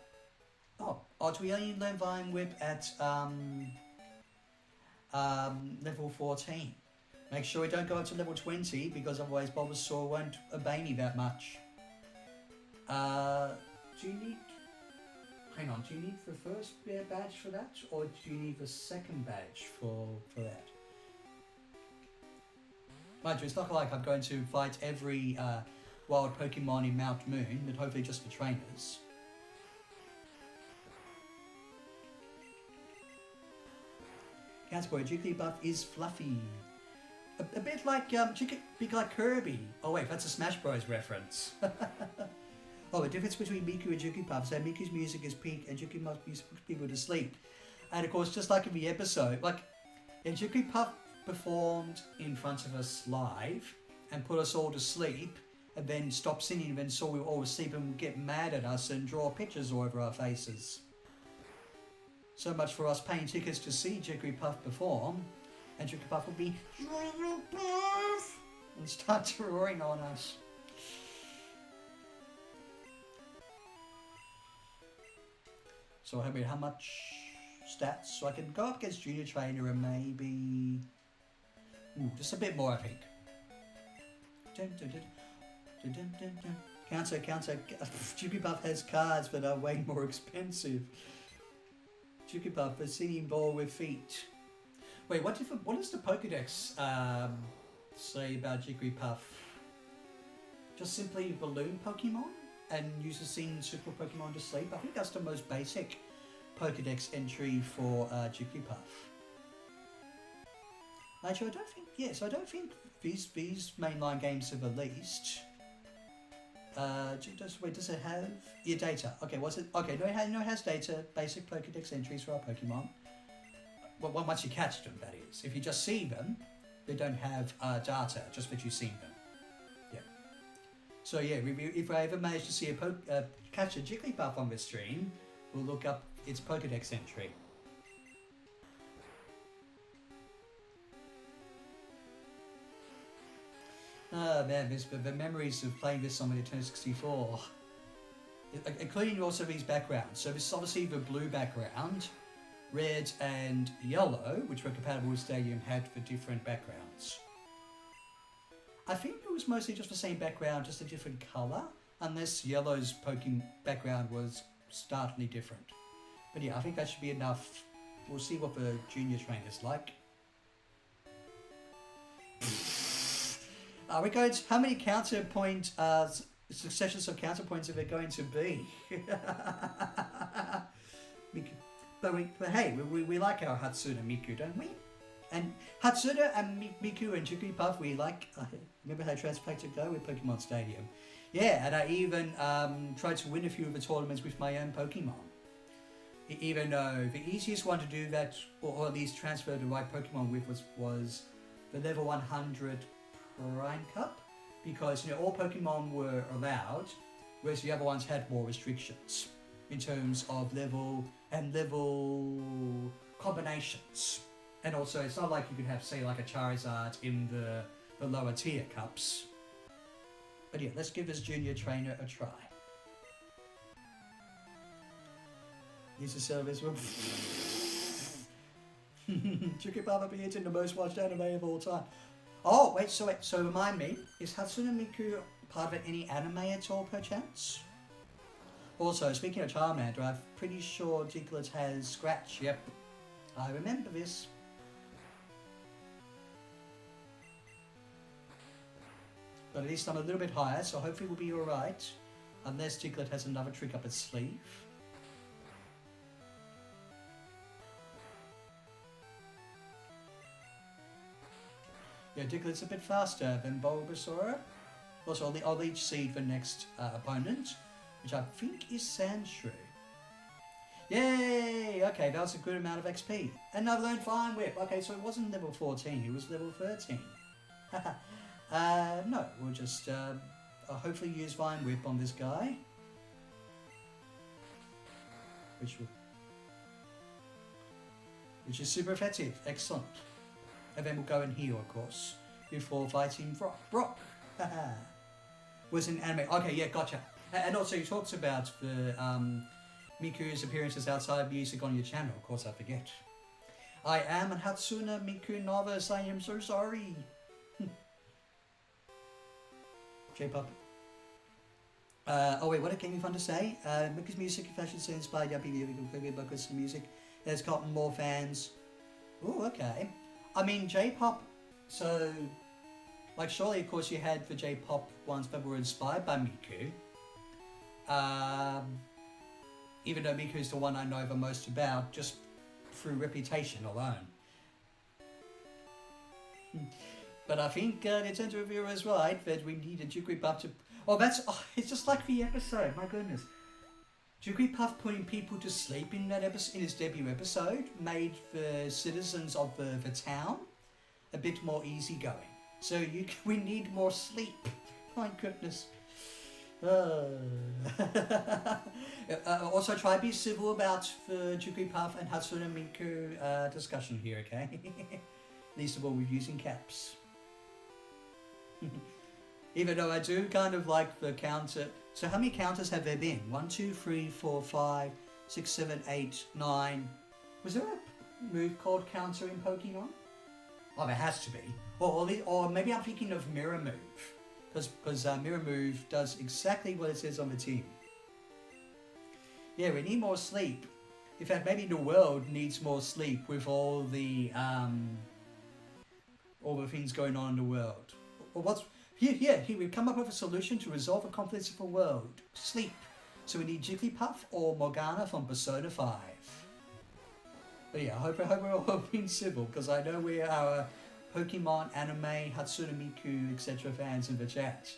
Oh, do we only learn Vine Whip at level 14? Make sure we don't go up to level 20 because otherwise Bulbasaur won't obey me that much. Do you need... Hang on, do you need the first badge for that? Or do you need the second badge for that? Mind you, it's not like I'm going to fight every wild Pokemon in Mount Moon, but hopefully just the trainers. Catsboy, Jigglypuff is fluffy. A bit like Kirby. Oh wait, that's a Smash Bros reference. Oh, the difference between Miku and Jigglypuff. So Miku's music is peak and Jigglypuff's music puts people to sleep. And of course, just like in the episode, like, Jigglypuff performed in front of us live and put us all to sleep and then stopped singing and then saw we were all asleep and would get mad at us and draw pictures all over our faces. So much for us paying tickets to see Jigglypuff perform, and Jigglypuff will be Jigglypuff and start roaring on us. So I mean, how much stats? So I can go up against Junior Trainer and maybe just a bit more, I think. Counter. Jigglypuff has cards that are way more expensive. Jigglypuff, a singing ball with feet. Wait, what does the Pokédex say about Jigglypuff? Just simply balloon Pokemon and use a singing super Pokemon to sleep? I think that's the most basic Pokédex entry for Jigglypuff. Actually, I don't think these mainline games have released. Does it have your data? Okay, what's it? Okay, no, it has data, basic Pokédex entries for our Pokemon. Well, once you catch them, that is. If you just see them, they don't have data, just that you see them. Yeah. So yeah, if I ever manage to see catch a Jigglypuff on the stream, we'll look up its Pokédex entry. Oh man, the memories of playing this on the Nintendo 64. Including also these backgrounds. So this is obviously the blue background, red and yellow, which were compatible with Stadium, had for different backgrounds. I think it was mostly just the same background, just a different colour, unless yellow's Pokemon background was starkly different. But yeah, I think that should be enough. We'll see what the Junior Trainer's like. Are we going to, how many counterpoint successions of counterpoints are there going to be? but hey, we like our Hatsune Miku, don't we? And Hatsune and Miku and Jigglypuff, we like. Remember how Transpac to go with Pokemon Stadium? Yeah, and I even tried to win a few of the tournaments with my own Pokemon. Even though the easiest one to do that, or at least transfer the right Pokemon with, was the level 100 Prime Cup, because all Pokemon were allowed, whereas the other ones had more restrictions in terms of level combinations. And also, it's not like you could have, say, like a Charizard in the lower tier cups. But yeah, let's give this Junior Trainer a try. Use the service one. Jigglypuff will be hitting the most watched anime of all time. Oh, so remind me, is Hatsune Miku part of any anime at all, perchance? Also, speaking of Charmander, I'm pretty sure Diglett has Scratch, yep. I remember this. But at least I'm a little bit higher, so hopefully we'll be alright. Unless Diglett has another trick up its sleeve. Yeah, Diglett's a bit faster than Bulbasaur. Also, I'll leech seed the next opponent, which I think is Sandshrew. Yay! Okay, that was a good amount of XP. And I've learned Flying Whip. Okay, so it wasn't level 14, it was level 13. No, we'll just hopefully use Flying Whip on this guy. Which is super effective. Excellent. And then we'll go and heal, of course, before fighting Brock. Was in anime. Okay, yeah, gotcha. And also, you talked about the Miku's appearances outside music on your channel. Of course, I forget. I am a Hatsune Miku novice. I am so sorry. J-pop. Oh wait, what a gaming fun to say. Miku's music, fashion so inspired Yappy because music has gotten more fans. Oh, okay. I mean, J-pop, so, like, surely, of course, you had the J-pop ones that were inspired by Miku. Even though Miku is the one I know the most about, just through reputation alone. But I think Nintendo Reviewer is right that we need a Jigglypuff to... it's just like the episode, my goodness. Jigglypuff putting people to sleep in that episode, in his debut episode, made the citizens of the town a bit more easygoing. So we need more sleep. My goodness. Also, try to be civil about the Jigglypuff and Hatsune Miku discussion here, okay? Least of all, we're using caps. Even though I do kind of like the counter. So how many counters have there been? 1, 2, 3, 4, 5, 6, 7, 8, 9. Was there a move called counter in Pokemon? Oh, there has to be. Or maybe I'm thinking of Mirror Move. Because Mirror Move does exactly what it says on the team. Yeah, we need more sleep. In fact, maybe the world needs more sleep with all the things going on in the world. Or what's here? We've come up with a solution to resolve the conflicts of the world. Sleep. So we need Jigglypuff or Morgana from Persona 5. But yeah, I hope we're all being civil, because I know we are Pokemon, anime, Hatsune Miku, etc. fans in the chat.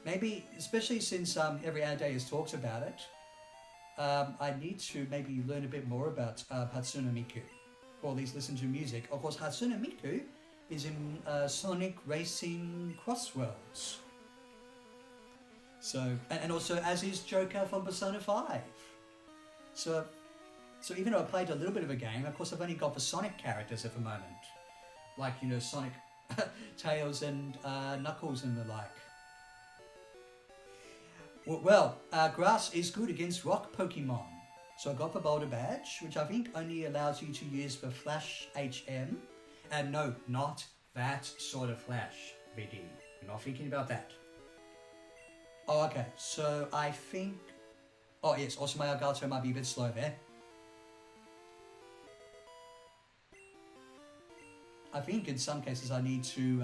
Maybe, especially since every Day has talked about it, I need to maybe learn a bit more about Hatsune Miku, or at least listen to music. Of course, Hatsune Miku is in Sonic Racing Crossworlds. So, and also as is Joker from Persona 5. So even though I played a little bit of a game, of course I've only got the Sonic characters at the moment. Like, you know, Sonic, Tails and Knuckles and the like. Well, grass is good against rock Pokemon. So I got the Boulder Badge, which I think only allows you to use the Flash HM. And no, not that sort of Flash, Viddy. You're not thinking about that. Oh, okay. So I think... Oh, yes. Also, my Elgato might be a bit slow there. I think in some cases I need to...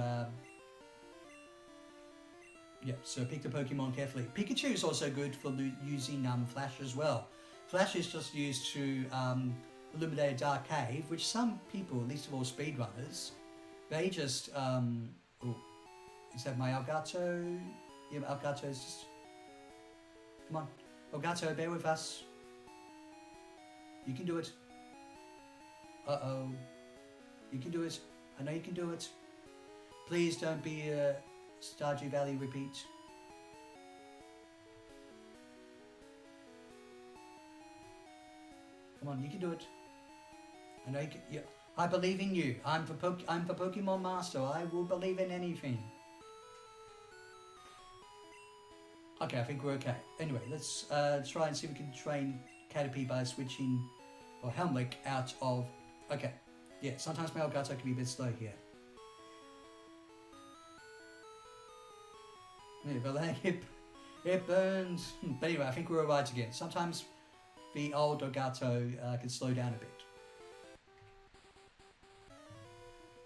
Yeah, so pick the Pokemon carefully. Pikachu is also good for using Flash as well. Flash is just used to illuminate a dark cave, which some people, least of all speedrunners, they just... oh, is that my Elgato? Yeah, Elgato is just... Come on. Elgato, bear with us. You can do it. Uh-oh. You can do it. I know you can do it. Please don't be a Stardew Valley repeat. Come on, you can do it. I know you can. Yeah, I believe in you. I'm the Pokemon Master. I will believe in anything. Okay, I think we're okay. Anyway, let's try and see if we can train Caterpie by switching or Helmlick out of... Okay. Yeah, sometimes my Elgato can be a bit slow here. Yeah, the leg, it burns. But anyway, I think we're alright again. Sometimes the old Elgato can slow down a bit.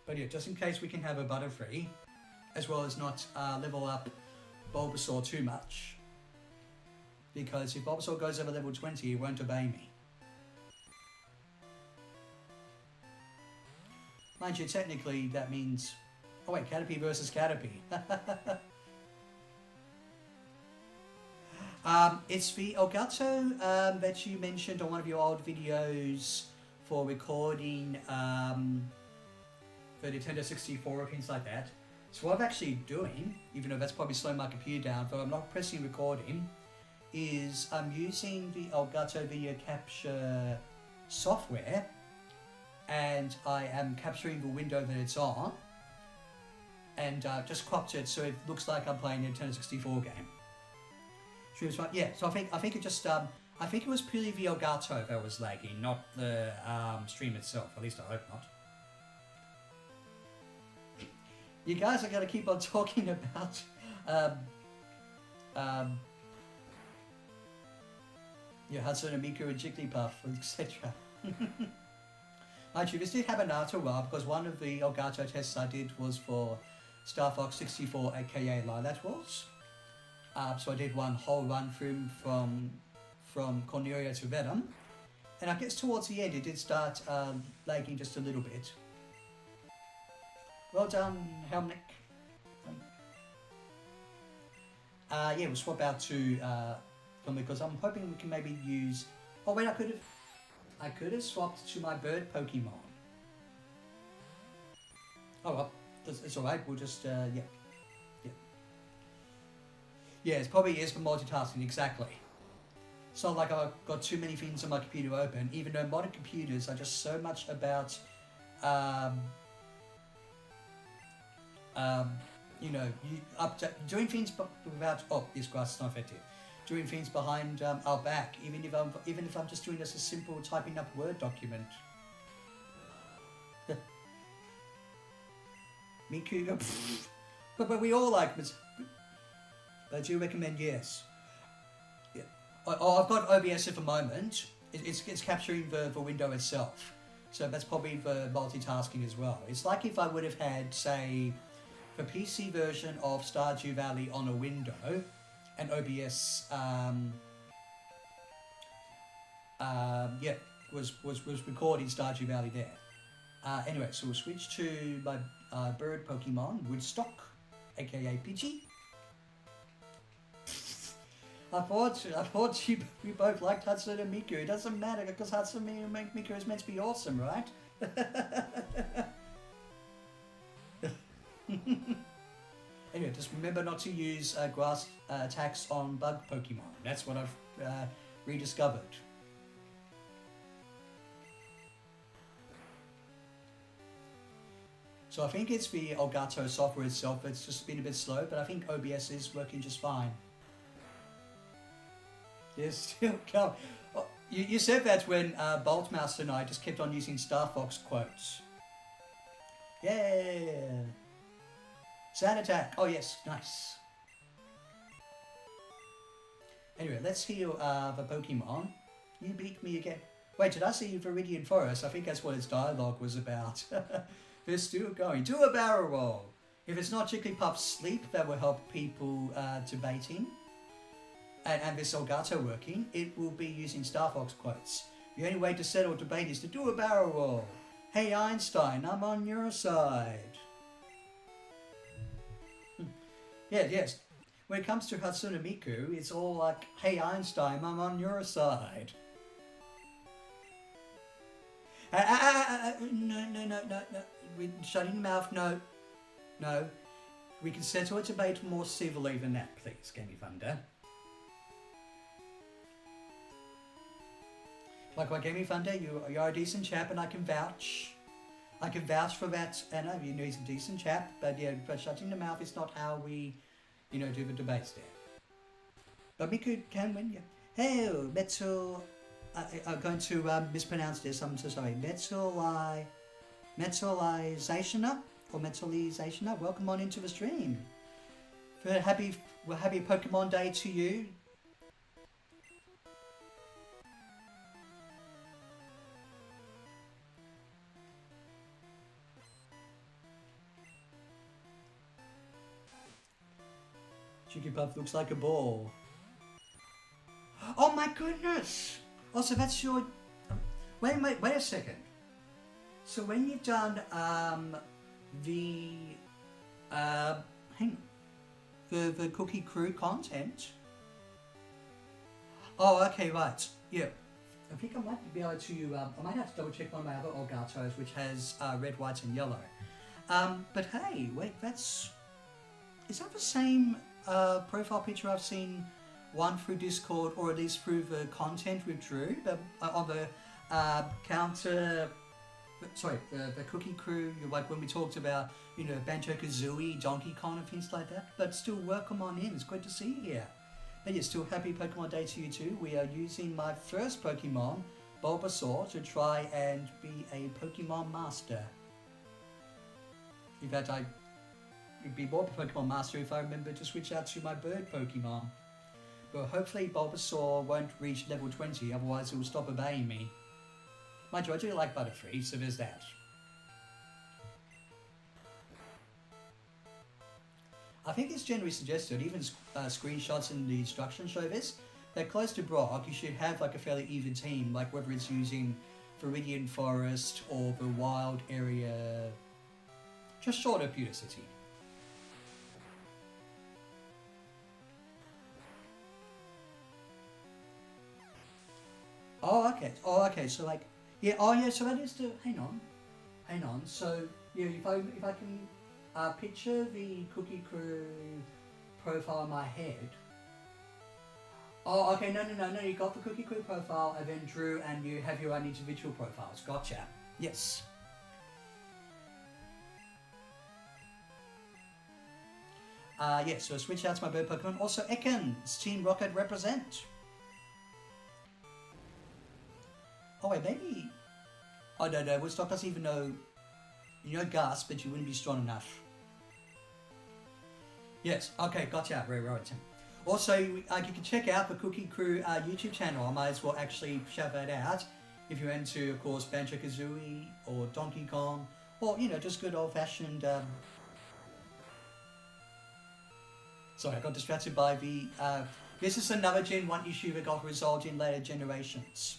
But yeah, just in case we can have a Butterfree, as well as not level up Bulbasaur too much. Because if Bulbasaur goes over level 20, he won't obey me. Mind you, technically that means... Oh wait, Caterpie versus Caterpie. It's the Elgato that you mentioned on one of your old videos for recording the Nintendo 64 or things like that. So what I'm actually doing, even though that's probably slowing my computer down, though I'm not pressing recording, is I'm using the Elgato video capture software, and I am capturing the window that it's on, and just cropped it so it looks like I'm playing a Nintendo 64 game. Yeah, so I think it just I think it was purely the Elgato that was lagging, not the stream itself. At least I hope not. You guys are gonna keep on talking about yeah, Hatsune Miku and Jigglypuff, etc. Actually, this did happen after a while, because one of the Elgato tests I did was for Star Fox 64 aka Lilac Wars. So I did one whole run through from Cornelia to Venom, and I guess towards the end it did start lagging just a little bit. Well done, Helmnick. Yeah, we'll swap out to because I'm hoping we can maybe use... Oh wait, I could have swapped to my bird Pokemon. Oh well, it's alright, we'll just, yeah. Yeah, it probably is for multitasking, exactly. It's not like I've got too many things on my computer open, even though modern computers are just so much about, doing things without, this grass is not effective. Doing things behind our back, even if I'm just doing this a simple typing up Word document. Miku, but we all like, but I do recommend, yes. Yeah. I've got OBS at the moment. It's capturing the window itself, so that's probably for multitasking as well. It's like if I would have had, say, the PC version of Stardew Valley on a window, and OBS, was recording Stardew Valley there. Anyway, so we'll switch to my bird Pokemon, Woodstock, aka Pidgey. I thought you both liked Hatsune and Miku. It doesn't matter because Hatsune and Miku is meant to be awesome, right? Anyway, just remember not to use grass attacks on bug Pokemon. That's what I've rediscovered. So I think it's the Elgato software itself that's just been a bit slow, but I think OBS is working just fine. Yes, still go. Oh, you said that when Boltmouse and I just kept on using Star Fox quotes. Yeah. Sand attack. Oh yes, nice. Anyway, let's heal the Pokemon. You beat me again. Wait, did I see Viridian Forest? I think that's what its dialogue was about. They're still going. Do a barrel roll. If it's not Jigglypuff's sleep that will help people debating, and this Elgato working, it will be using Star Fox quotes. The only way to settle debate is to do a barrel roll. Hey Einstein, I'm on your side. Yeah, yes. When it comes to Hatsune Miku, it's all like, hey Einstein, I'm on your side. No. Shut your mouth, no. We can settle a debate more civilly than that, please, Gamey Thunder. Like Gamey Thunder, you're a decent chap and I can vouch. I can vouch for that, Anna, you know he's a decent chap, but yeah, but shutting the mouth is not how we, do the debates there. But Miku can win, yeah. Hey, Metal... I'm going to mispronounce this, I'm so sorry. Metalization, welcome on into the stream. Happy Pokemon Day to you. Jigglypuff looks like a ball. Oh my goodness! Also, that's your... Wait a second. So when you've done hang on, the Cookie Crew content. Oh, okay, right. Yeah, I think I might be able to. I might have to double check one of my other Elgatos, which has red, white, and yellow. But hey, wait, is that the same profile picture I've seen? One through Discord, or at least through the content with Drew, on the the Cookie Crew, like when we talked about, Banjo-Kazooie, Donkey Kong and things like that. But still, welcome on in, it's great to see you here. And yeah, still happy Pokemon Day to you too. We are using my first Pokemon, Bulbasaur, to try and be a Pokemon Master. In fact, I'd be more of a Pokemon Master if I remember to switch out to my bird Pokemon. But hopefully Bulbasaur won't reach level 20, otherwise it will stop obeying me. Mind you, I do like Butterfree, so there's that. I think it's generally suggested, even screenshots in the instructions show this, that close to Brock you should have like a fairly even team, like whether it's using Viridian Forest or the wild area, just short of Pewter City. Oh, okay. So like, yeah. Oh, yeah. So that is the. Hang on. So yeah, if I can picture the Cookie Crew profile in my head. Oh, okay, no. You got the Cookie Crew profile, and then Drew, and you have your own individual profiles. Gotcha. Yes. Yes, so switch out to my bird Pokemon. Also, Ekans, Team Rocket represent. Oh, wait, maybe... Oh, no, Woodstock doesn't even know... You know Gus, but you wouldn't be strong enough. Yes, okay, gotcha, Ray Robertson. Also, you can check out the Cookie Crew YouTube channel. I might as well actually shout that out. If you're into, of course, Banjo-Kazooie or Donkey Kong, or, you know, just good old-fashioned... Sorry, I got distracted by the... this is another Gen 1 issue that got resolved in later generations.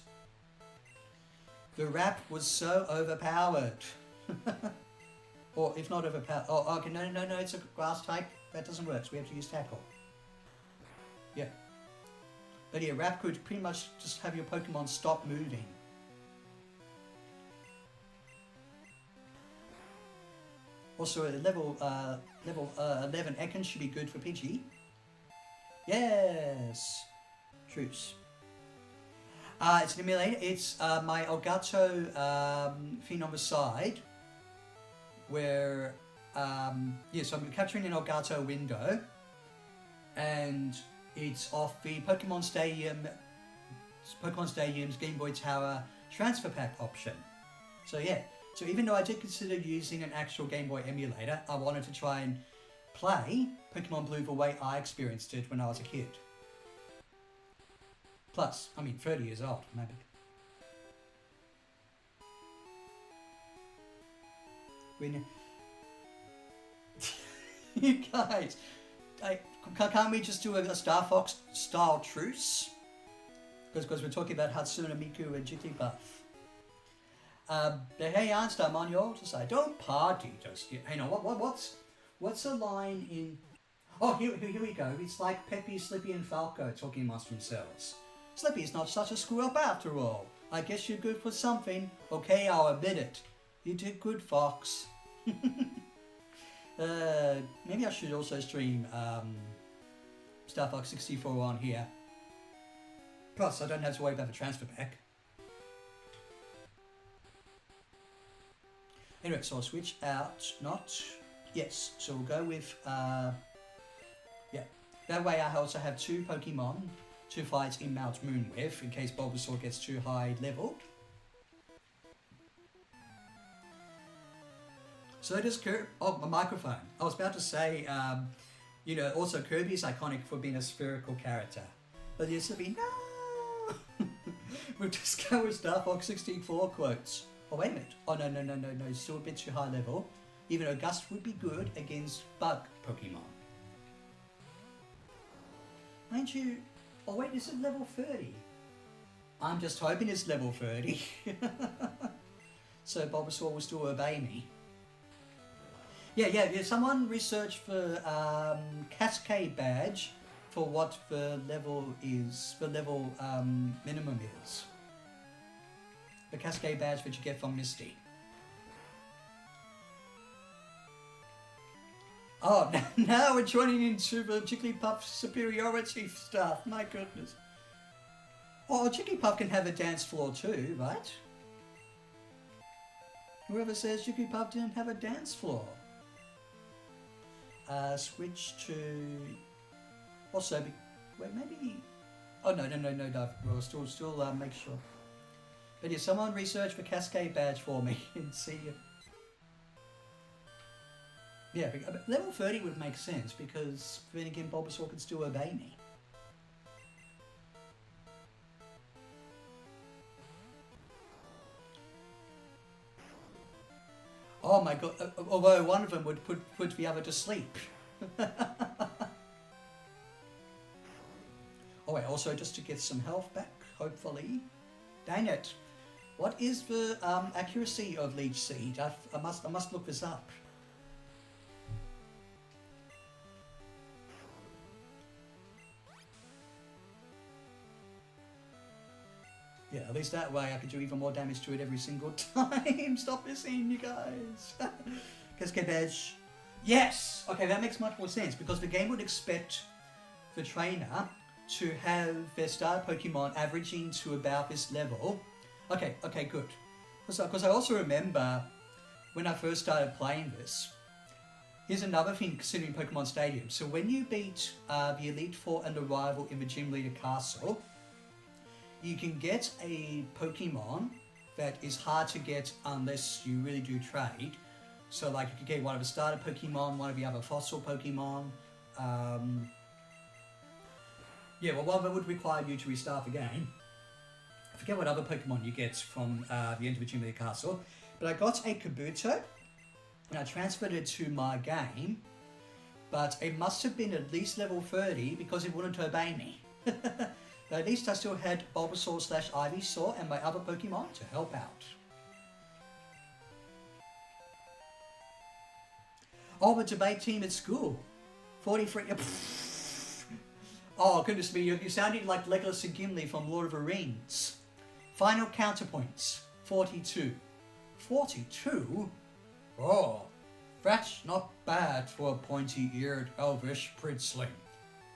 The rap was so overpowered. Or, if not overpowered... Oh, okay, no, it's a grass type. That doesn't work, so we have to use tackle. Yeah. But yeah, rap could pretty much just have your Pokemon stop moving. Also, level 11 Ekans should be good for Pidgey. Yes! Truce. It's an emulator. It's my Elgato thing on the side. Where, yeah, so I'm capturing an Elgato window. And it's off the Pokemon Stadium's Game Boy Tower transfer pack option. So yeah. So even though I did consider using an actual Game Boy emulator, I wanted to try and play Pokémon Blue the way I experienced it when I was a kid. Plus, I mean, 30 years old, maybe. You guys, can't we just do a Star Fox style truce? Because we're talking about Hatsune Miku and Jigglypuff. Hey, Anstar, I'm on your altar side. Don't party just yet. Hey, no, what's a line in... Oh, here we go. It's like Peppy, Slippy, and Falco talking amongst themselves. Slippy's not such a screw-up after all. I guess you're good for something. Okay, I'll admit it. You did good, Fox. Maybe I should also stream Star Fox 64 on here. Plus, I don't have to worry about the transfer pack. Anyway, so I'll switch out, yes, so we'll go with, yeah, that way I also have two Pokemon to fight in Mount Moon with, in case Bulbasaur gets too high leveled. So does Kirby, oh, my microphone. I was about to say, you know, also Kirby's iconic for being a spherical character. But yes, it'll be, no! We'll just go with Star Fox 64 quotes. Oh, wait a minute. Oh, no. Still a bit too high level. Even though Gust would be good against bug Pokemon. Ain't you... Oh, wait, is it level 30? I'm just hoping it's level 30. So Bulbasaur will still obey me. Yeah. Someone research for Cascade Badge for what the level is, the level minimum is. The Cascade Badge that you get from Misty. Oh, now we're joining into the Jigglypuff superiority stuff. My goodness. Oh, Jigglypuff can have a dance floor too, right? Whoever says Jigglypuff didn't have a dance floor. Switch to... Also, wait, maybe... Oh, no. We'll still make sure. But yeah, someone research for Cascade Badge for me and see if... Yeah, level 30 would make sense because then again Bulbasaur can still obey me. Oh my god, although one of them would put the other to sleep. Oh wait, also just to get some health back, hopefully. Dang it. What is the accuracy of Leech Seed? I must look this up. Yeah, at least that way I could do even more damage to it every single time. Stop missing, you guys. Cascade Badge. Yes! Okay, that makes much more sense because the game would expect the trainer to have their starter Pokemon averaging to about this level. Okay, good. Because I also remember when I first started playing this, here's another thing considering Pokemon Stadium. So when you beat the Elite Four and Arrival in the Gym Leader Castle, you can get a Pokemon that is hard to get unless you really do trade. So like you could get one of the starter Pokemon, one of the other fossil Pokemon. Yeah, well, one that would require you to restart the game. I forget what other Pokemon you get from the end of the Gym Leader Castle. But I got a Kabuto, and I transferred it to my game. But it must have been at least level 30 because it wouldn't obey me. But at least I still had Bulbasaur/Ivysaur and my other Pokemon to help out. Oh, the debate team at school. 43. Oh, goodness me, you sounded like Legolas and Gimli from Lord of the Rings. Final counterpoints. 42. 42? Oh, that's not bad for a pointy-eared elvish princeling.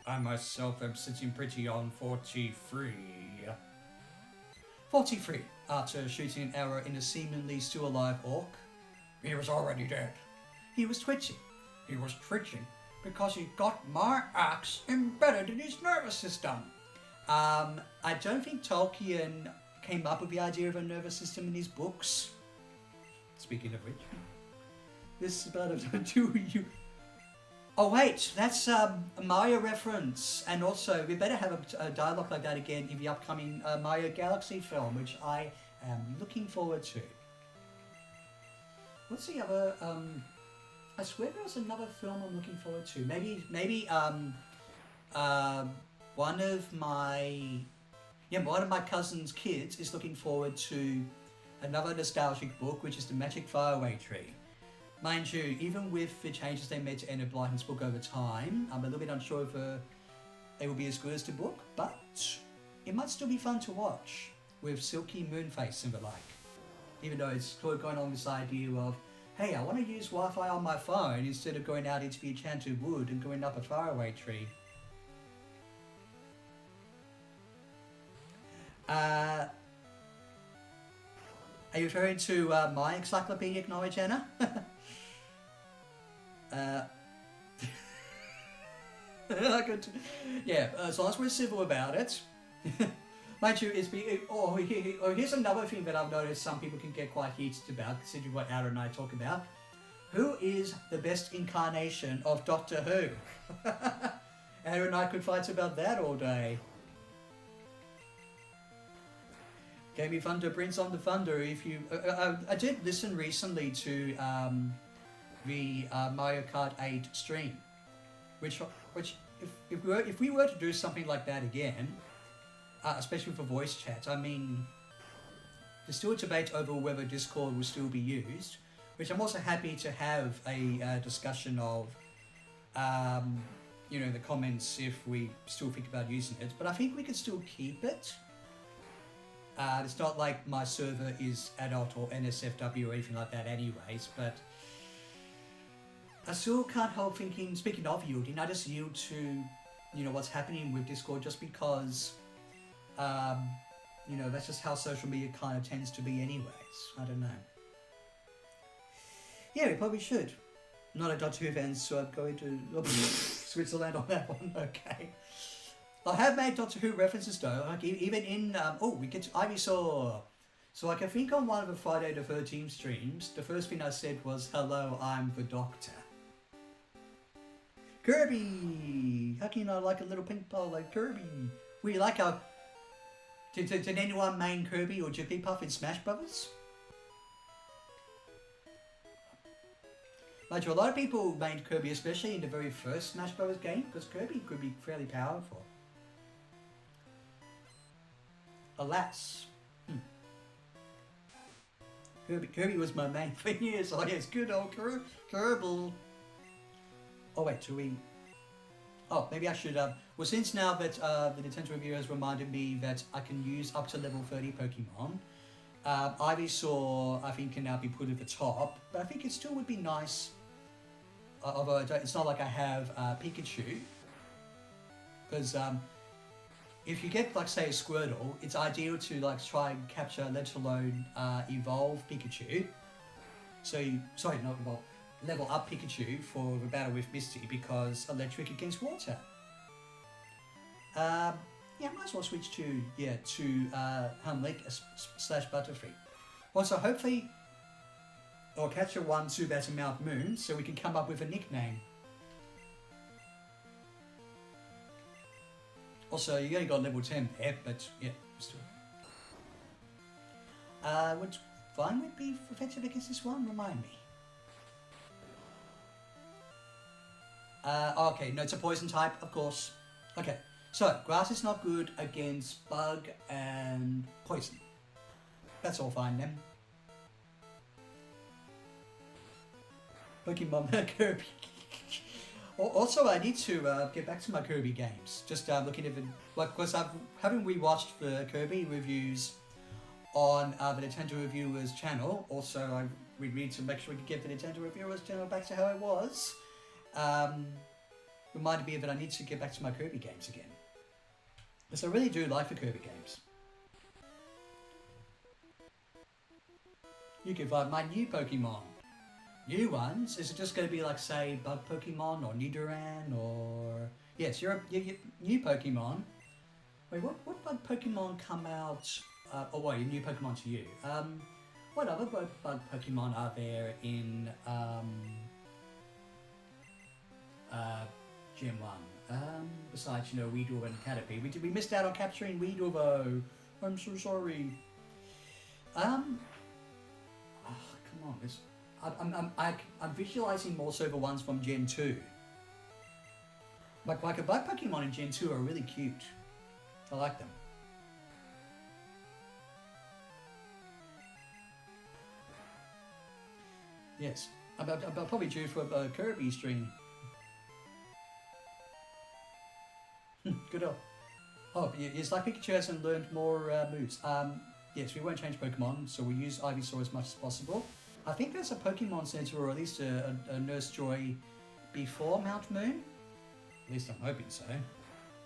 I myself am sitting pretty on 43. 43. After shooting an arrow in a seemingly still alive orc. He was already dead. He was twitching. He was twitching because he got my axe embedded in his nervous system. I don't think Tolkien came up with the idea of a nervous system in his books. Speaking of which, this is about a do you. Oh wait, that's a Mario reference, and also we better have a dialogue like that again in the upcoming Mario Galaxy film, which I am looking forward to. What's the other? I swear there was another film I'm looking forward to. Maybe one of my cousin's kids is looking forward to another nostalgic book, which is The Magic Faraway Tree. Mind you, even with the changes they made to Enid Blyton's book over time, I'm a little bit unsure if they will be as good as the book, but it might still be fun to watch with Silky Moonface and the like. Even though it's sort of going on this idea of, hey, I want to use Wi-Fi on my phone instead of going out into the enchanted wood and going up a faraway tree. Are you referring to my encyclopedic knowledge, Anna? Yeah, as long as we're civil about it. Mind you, here's another thing that I've noticed some people can get quite heated about, considering what Aaron and I talk about. Who is the best incarnation of Doctor Who? Aaron and I could fight about that all day. Gamey Thunder brings on the thunder. If you, I did listen recently to the Mario Kart 8 stream, which if we were to do something like that again, especially for voice chat, I mean, there's still a debate over whether Discord will still be used, which I'm also happy to have a discussion of, you know, the comments if we still think about using it. But I think we could still keep it. It's not like my server is adult or NSFW or anything like that anyways, but I still can't help thinking, speaking of yielding, I just yield to, you know, what's happening with Discord just because, you know, that's just how social media kind of tends to be anyways. I don't know. Yeah, we probably should. Not a Doctor Who fan, so I'm going to Switzerland on that one, okay. I have made Doctor Who references though, like even in, we get to Ivysaur. So like I think on one of the Friday the 13th streams, the first thing I said was, hello, I'm the Doctor. Kirby! How can you not like a little pink ball like Kirby? Would you like a... Did anyone main Kirby or Jigglypuff in Smash Brothers? Like, a lot of people made Kirby, especially in the very first Smash Brothers game, because Kirby could be fairly powerful. Alas. Kirby was my main for years. Oh yes, good old Kerbal. Oh wait, do we... Oh, maybe I should... well, since now that the Nintendo review has reminded me that I can use up to level 30 Pokemon, Ivysaur, I think, can now be put at the top, but I think it still would be nice, although it's not like I have Pikachu, because if you get like say a Squirtle, it's ideal to like try and capture, let alone evolve Pikachu. So sorry, not evolve, level up Pikachu for the battle with Misty because electric against water. Yeah, I might as well switch to Humlick / Butterfree. Also, hopefully, or catch a 1-2 better Mount Moon so we can come up with a nickname. Also, you only got level 10 there, but yeah, still. Would Vine be effective against this one? Remind me. Okay, no, it's a poison type, of course. Okay, so grass is not good against bug and poison. That's all fine then. Pokemon Kirby. Also, I need to get back to my Kirby games. Just looking at the, like, because haven't rewatched the Kirby reviews on the Nintendo Reviewers channel. Also, we need to make sure we can get the Nintendo Reviewers channel back to how it was. Reminded me that I need to get back to my Kirby games again. Because I really do like the Kirby games. You can find my new Pokemon. New ones? Is it just going to be like, say, Bug Pokemon or Nidoran or... Yes, your new Pokemon. Wait, what Bug Pokemon come out... oh, wait, your new Pokemon to you. What other Bug Pokemon are there in Gen 1? Besides, you know, Weedle and Caterpie. We missed out on capturing Weedle though. I'm so sorry. Oh, come on, this... I'm visualizing more so the ones from Gen 2. Like a Bug Pokemon in Gen 2 are really cute. I like them. Yes, I'm probably due for a Kirby stream. Good old. Oh, it's like Pikachu hasn't learned more moves. Yes, we won't change Pokemon, so we use Ivysaur as much as possible. I think there's a Pokemon Center or at least a Nurse Joy before Mount Moon. At least I'm hoping so.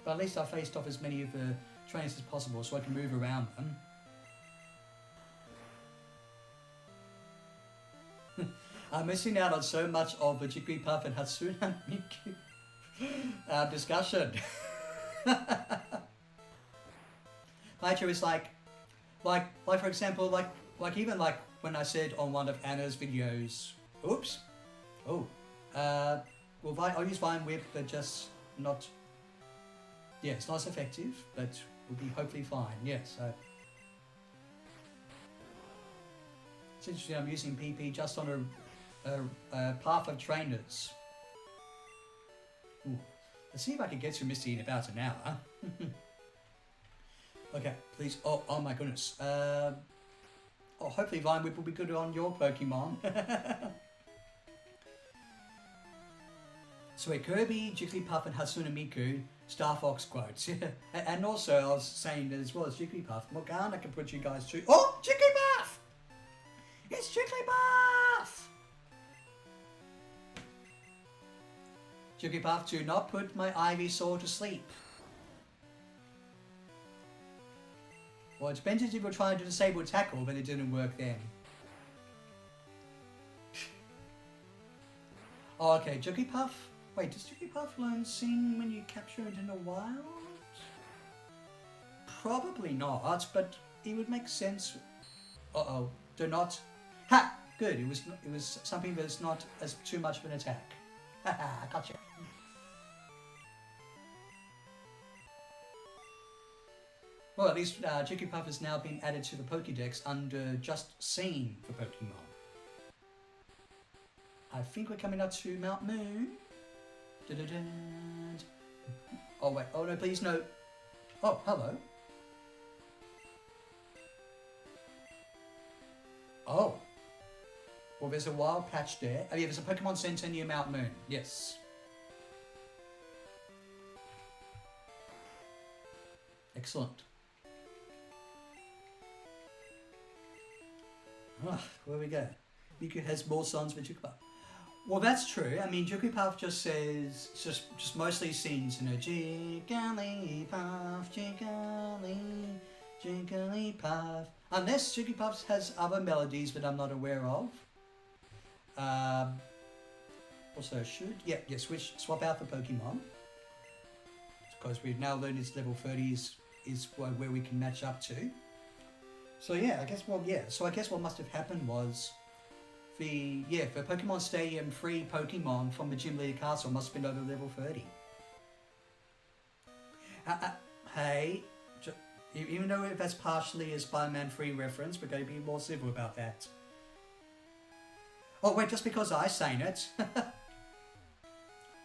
But at least I faced off as many of the trainers as possible so I can move around them. I'm missing out on so much of the Jigglypuff and Hatsune Miku discussion. Later is like for example, like even like when I said on one of Anna's videos, oops, oh, well, I'll use Vine Whip, but just not, yeah, it's not as effective, but we'll be hopefully fine, yes. It's interesting, I'm using PP just on a path of trainers. Ooh. Let's see if I can get to Misty in about an hour. Okay, please, oh my goodness. Oh, hopefully Vine Whip will be good on your Pokemon. So wait, Kirby, Jigglypuff and Hatsune Miku, Star Fox quotes. And also I was saying that as well as Jigglypuff, Morgana can put you guys to... Oh, Jigglypuff! It's Jigglypuff! Jigglypuff, do not put my Ivysaur to sleep. Well, it depends if you were trying to disable tackle, but it didn't work then. Oh, okay, Jigglypuff. Wait, does Jigglypuff learn Sing when you capture it in the wild? Probably not, but it would make sense. Uh-oh, do not. Ha! Good, it was something that's not as too much of an attack. Haha, gotcha. Well, at least Jigglypuff has now been added to the Pokédex under just Seen for Pokemon. I think we're coming up to Mount Moon. Oh wait, oh no, please no. Oh, hello. Oh. Well, there's a wild patch there. Oh yeah, there's a Pokemon Center near Mount Moon. Yes. Excellent. Where we go? Miku has more sons than Jigglypuff. Well, that's true. I mean, Jigglypuff just says, just mostly sings, you know, Jigglypuff, Jigglypuff. Unless Jigglypuff has other melodies that I'm not aware of. Also, swap out the Pokemon. Because we've now learned his level 30 is where we can match up to. So yeah, So I guess what must have happened was for Pokemon Stadium, 3 Pokemon from the Gym Leader Castle must have been over level 30. Hey, even though that's partially a Spider-Man 3 reference, we're going to be more civil about that. Oh wait, just because I sang it.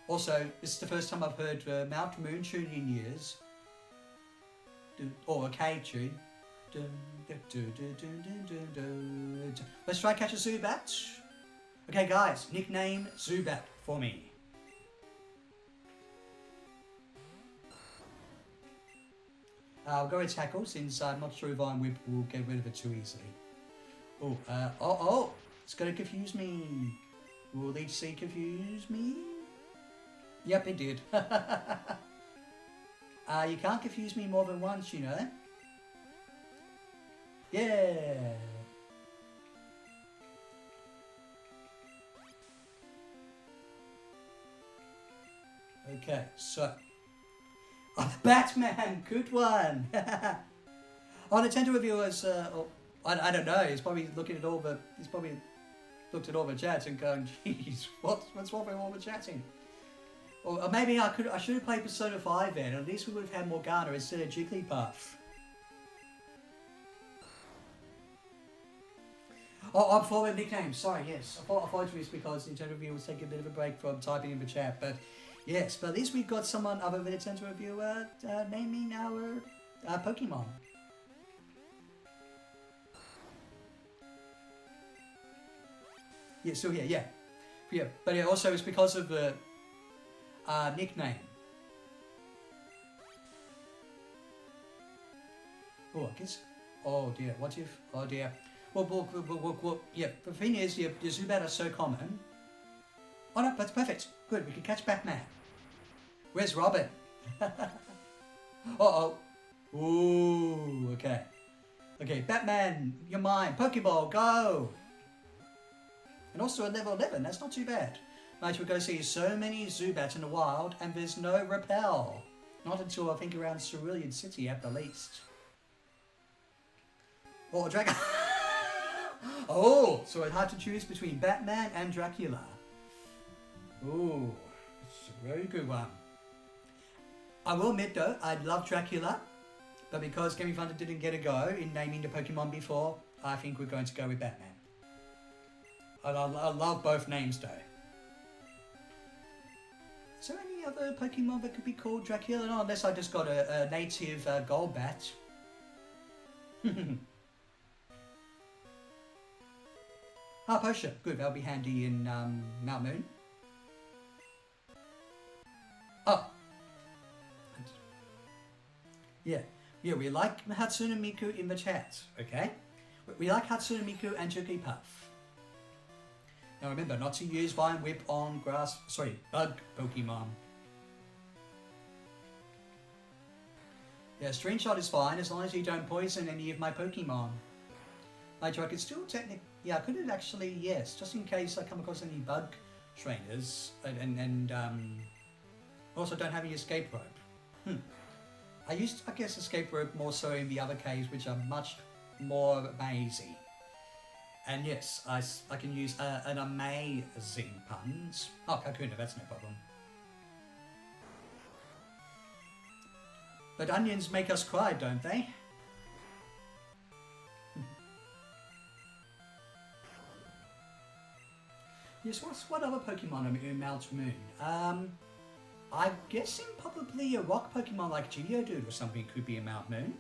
Also, this is the first time I've heard Mount Moon tune in years. Or a cave tune. Let's try catch a Zubat. Okay guys, nickname Zubat for me. I'll go with Tackle since I'm not sure if Vine Whip will get rid of it too easily. It's going to confuse me. Will Leech Seed confuse me? Yep, it did. You can't confuse me more than once, you know. Yeah. Okay, so. Oh, Batman! Good one! Nintendo reviewers, I don't know, he's probably looking at all the. He's probably looked at all the chats and going, geez, what's wrong with all the chatting? Or maybe I should have played Persona 5 then, at least we would have had Morgana instead of Jigglypuff. Oh, I'm following nicknames, sorry, yes. I thought it was because Nintendo Reviewer was taking a bit of a break from typing in the chat, but yes, but at least we've got someone other than Nintendo Reviewer naming our Pokemon. Yeah, so yeah, but it also it's because of the nickname. Oh, I guess. Oh dear, what if? Oh dear. Well, yeah, the thing is, your Zubat are so common. Oh no, that's perfect. Good, we can catch Batman. Where's Robin? Uh-oh. Ooh, okay. Okay, Batman, you're mine. Pokeball, go! And also a level 11, that's not too bad. Right, we're going to see so many Zubats in the wild, and there's no Repel. Not until I think around Cerulean City at the least. Oh, Dragon. Oh, so it's hard to choose between Batman and Dracula. Ooh, it's a very good one. I will admit though, I love Dracula, but because Gaming Thunder didn't get a go in naming the Pokemon before, I think we're going to go with Batman. I love both names though. Is there any other Pokemon that could be called Dracula? No, unless I just got a native Golbat. Potion. Good, that'll be handy in Mount Moon. Oh. Yeah, we like Hatsune Miku in the chat, okay? We like Hatsune Miku and Jigglypuff. Now remember not to use Vine Whip on bug Pokemon. Yeah, Screenshot is fine as long as you don't poison any of my Pokemon. I could still technically, yeah, I could have actually, yes, just in case I come across any bug trainers and also don't have any escape rope. I used, I guess, escape rope more so in the other caves, which are much more mazy. And yes, I can use an amazing puns. Oh, Kakuna, that's no problem. But onions make us cry, don't they? Yes, what other Pokemon are in Mount Moon? I'm guessing probably a rock Pokemon like Geodude or something could be in Mount Moon.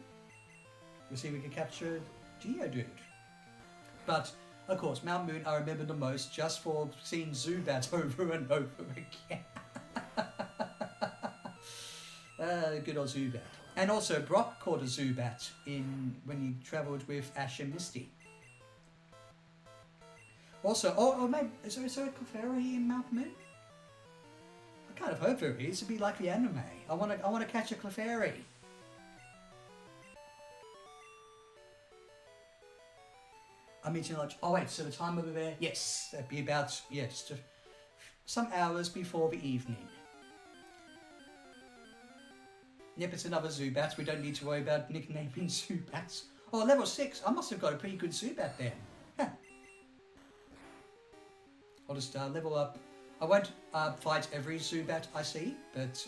We'll see if we can capture Geodude. But, of course, Mount Moon I remember the most just for seeing Zubat over and over again. Good old Zubat. And also, Brock caught a Zubat when he travelled with Ash and Misty. Also, oh maybe, is there a Clefairy in Mount Moon? I kind of hope there is. It'd be like the anime. I want to catch a Clefairy. I'm eating lunch. Oh wait, so the time over there? Yes, that'd be about, yes, some hours before the evening. Yep, it's another Zubat. We don't need to worry about nicknaming Zubats. Oh, level 6. I must have got a pretty good Zubat then. Huh. I'll just level up. I won't fight every Zubat I see, but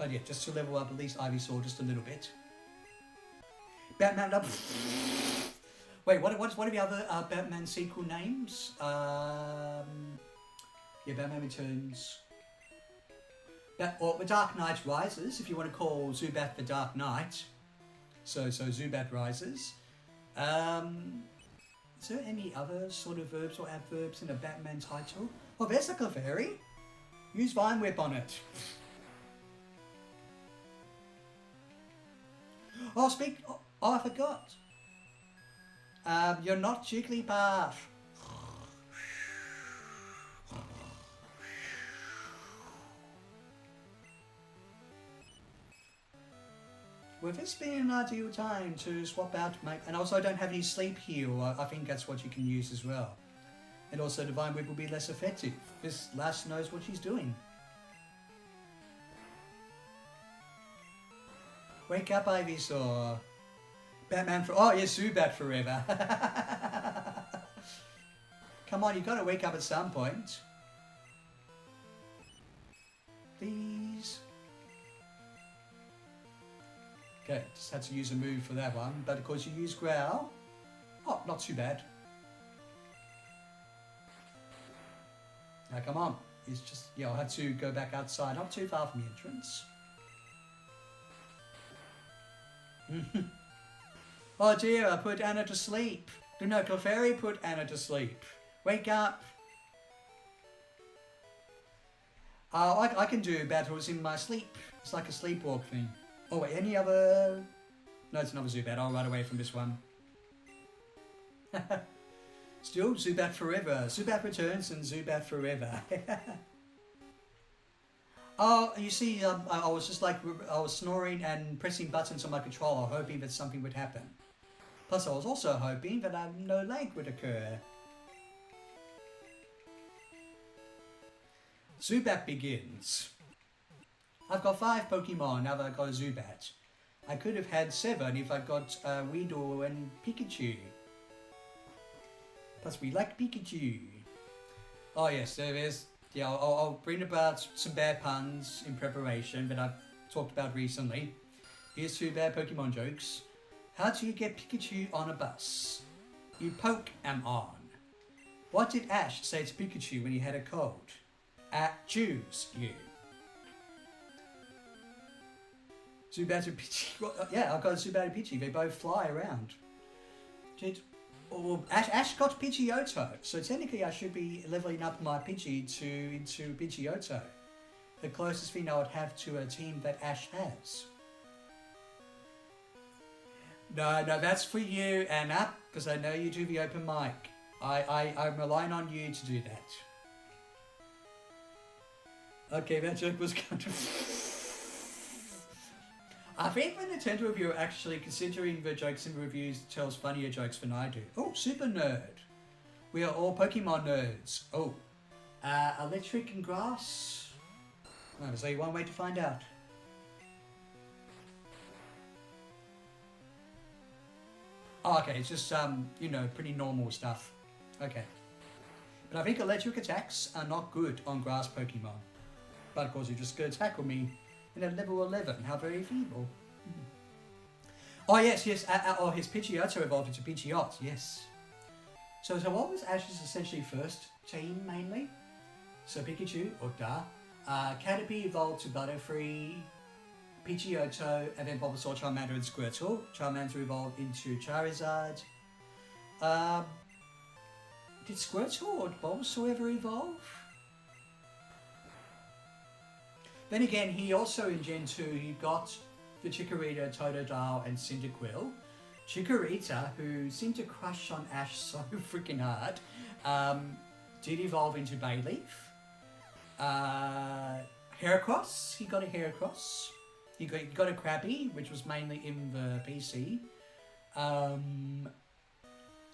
yeah, just to level up at least Ivysaur just a little bit. Batman up. Wait, what are the other Batman sequel names? Yeah, Batman Returns. Or The Dark Knight Rises, if you want to call Zubat the Dark Knight. So Zubat Rises. Is there any other sort of verbs or adverbs in a Batman title? Oh, there's a Clefairy. Use Vine Whip on it. Oh, I forgot. You're not Jigglypuff. With this being an ideal time to swap out and also I don't have any sleep heal, I think that's what you can use as well. And also Divine Whip will be less effective. This lass knows what she's doing. Wake up, Ivysaur. Batman for oh yes, Zubat forever. Come on, you've got to wake up at some point. Please. Okay, just had to use a move for that one, but of course you use Growl. Oh, not too bad. Now come on, it's just, yeah, I'll have to go back outside, not too far from the entrance. Oh dear, I put Anna to sleep. No, Clefairy put Anna to sleep. Wake up. I can do battles in my sleep. It's like a sleepwalk thing. Oh wait, any other... No, it's another Zubat. I'll run away from this one. Still, Zubat forever. Zubat Returns and Zubat forever. Oh, you see, I was just like, I was snoring and pressing buttons on my controller, hoping that something would happen. Plus, I was also hoping that no lag would occur. Zubat begins. I've got 5 Pokemon now that I've got a Zubat. I could have had 7 if I got Weedle and Pikachu. Plus, we like Pikachu. Oh yes, there is. Yeah, I'll bring about some bad puns in preparation that I've talked about recently. Here's 2 bad Pokemon jokes. How do you get Pikachu on a bus? You poke am on. What did Ash say to Pikachu when he had a cold? Choose you. Zubat and Pidgey. Well, yeah, I've got a Zubat and Pidgey. They both fly around. Ash got Pidgeotto, so technically I should be leveling up my Pidgey into Pidgeotto. The closest thing I would have to a team that Ash has. No, that's for you, Anna, because I know you do the open mic. I'm relying on you to do that. Okay, that joke was kind of... I think the Nintendo reviewer actually, considering the jokes in the reviews, tells funnier jokes than I do. Oh, super nerd. We are all Pokemon nerds. Oh, electric and grass? Well, there's only one way to find out. Oh, okay, it's just, you know, pretty normal stuff. Okay. But I think electric attacks are not good on grass Pokemon. But of course, you're just going to tackle me in at level 11. How very feeble. Oh, yes. His Pidgeotto evolved into Pidgeot, yes. So what was Ash's essentially first team, mainly? So Pikachu, or Caterpie evolved to Butterfree, Pidgeotto, and then Bulbasaur, Charmander, and Squirtle. Charmander evolved into Charizard. Did Squirtle or Bulbasaur ever evolve? Then again, he also in Gen 2, he got for Chikorita, Totodile, and Cyndaquil. Chikorita, who seemed to crush on Ash so freaking hard, did evolve into Bayleaf. Heracross, he got a Heracross. He got a Krabby, which was mainly in the PC.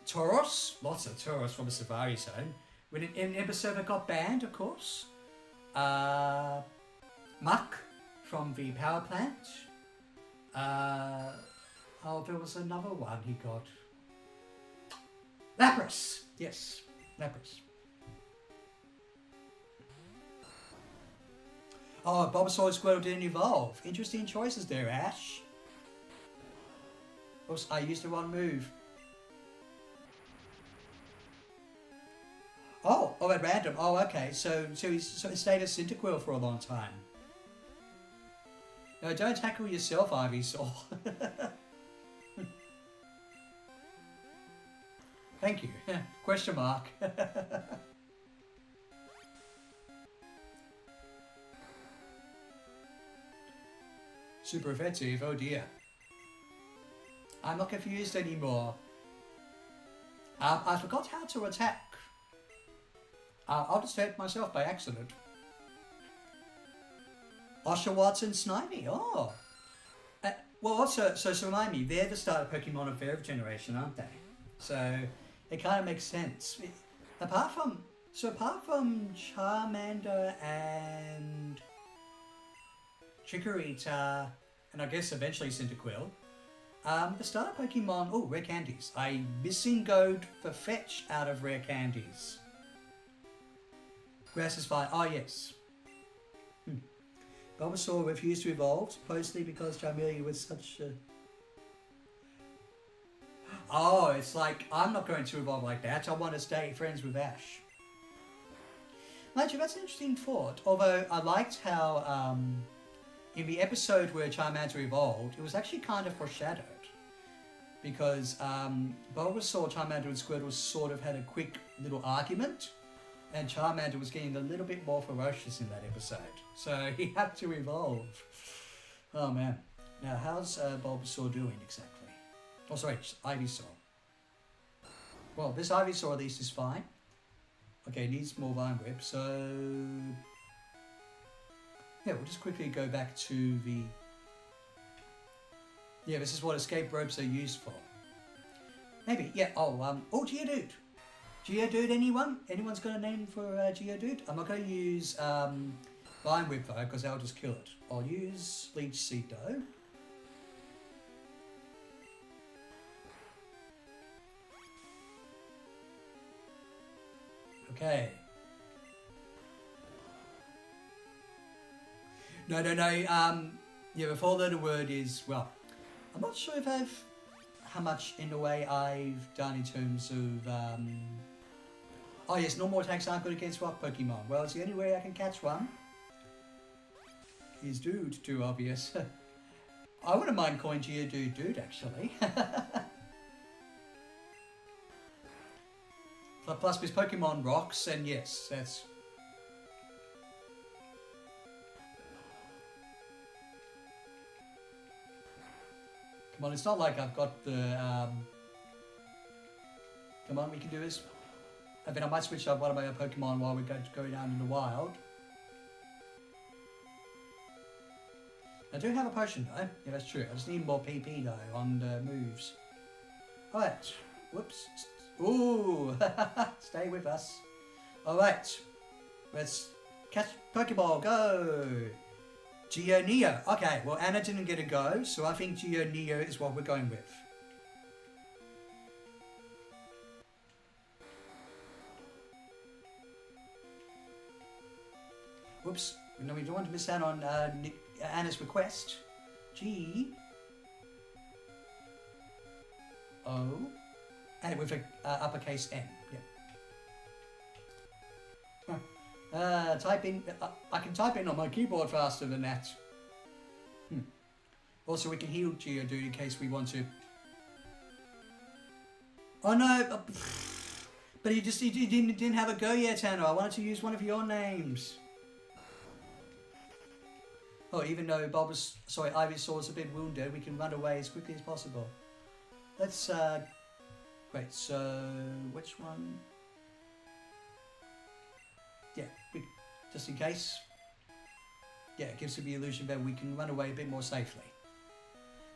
Tauros, lots of Tauros from the Safari Zone. When an episode that got banned, of course. Muck from the power plant. There was another one he got. Lapras! Yes, Lapras. Oh, Bulbasaur and Squirtle didn't evolve. Interesting choices there, Ash. Oops, I used the wrong move. Oh, at random. Oh, okay. So it stayed as Cyndaquil for a long time. No, don't tackle yourself, Ivysaur. Thank you. Question mark. Super effective, oh dear. I'm not confused anymore. I forgot how to attack. I'll just hurt myself by accident. Oshawott and Snivy, oh. Well, also, so remind me, they're the starter Pokemon of their generation, aren't they? So, it kind of makes sense. Apart from Charmander and Chikorita, and I guess eventually Cyndaquil, the starter Pokemon, oh, rare candies. I missing gold for fetch out of rare candies. Grass is fine. Oh, yes. Bulbasaur refused to evolve, supposedly because Charmeleon was such a... Oh, it's like, I'm not going to evolve like that. I want to stay friends with Ash. Mind you, that's an interesting thought. Although, I liked how, in the episode where Charmander evolved, it was actually kind of foreshadowed. Because, Bulbasaur, Charmander, and Squirtle sort of had a quick little argument. And Charmander was getting a little bit more ferocious in that episode. So he had to evolve. Oh man. Now how's Bulbasaur doing exactly? Oh sorry, Ivysaur. Well, this Ivysaur at least is fine. Okay, needs more Vine Whip, so... Yeah, we'll just quickly go back to the... Yeah, this is what escape ropes are used for. Maybe, yeah, oh Geodude. Geodude, anyone? Anyone's got a name for Geodude? I'm not going to use Vine Whip though, because that'll just kill it. I'll use Leech Seed though. Okay. No. Yeah, the four-letter word is, well, I'm not sure if how much in a way I've done in terms of, oh yes, normal attacks aren't good against rock Pokemon. Well, it's the only way I can catch one. Is Dude too obvious? I wouldn't mind calling Geodude Dude, actually. Plus, with Pokemon rocks, and yes, that's... Come on, it's not like I've got the... Come on, we can do this. I mean, I might switch up one of my Pokemon while we go down in the wild. I do have a potion though. Yeah, that's true. I just need more PP though on the moves. Alright. Whoops. Ooh. Stay with us. Alright. Let's catch Pokeball. Go. Geo-Neo. Okay, well Anna didn't get a go, so I think Geo-Neo is what we're going with. Whoops. No, we don't want to miss out on Anna's request. G-O. And with an uppercase N. Yeah. Type in. I can type in on my keyboard faster than that. Also, we can heal Geodude in case we want to. Oh no! But he didn't have a go yet, Anna. I wanted to use one of your names. Oh, even though Ivysaur's a bit wounded, we can run away as quickly as possible. Let's, wait, so, which one? Yeah, just in case. Yeah, it gives us the illusion that we can run away a bit more safely.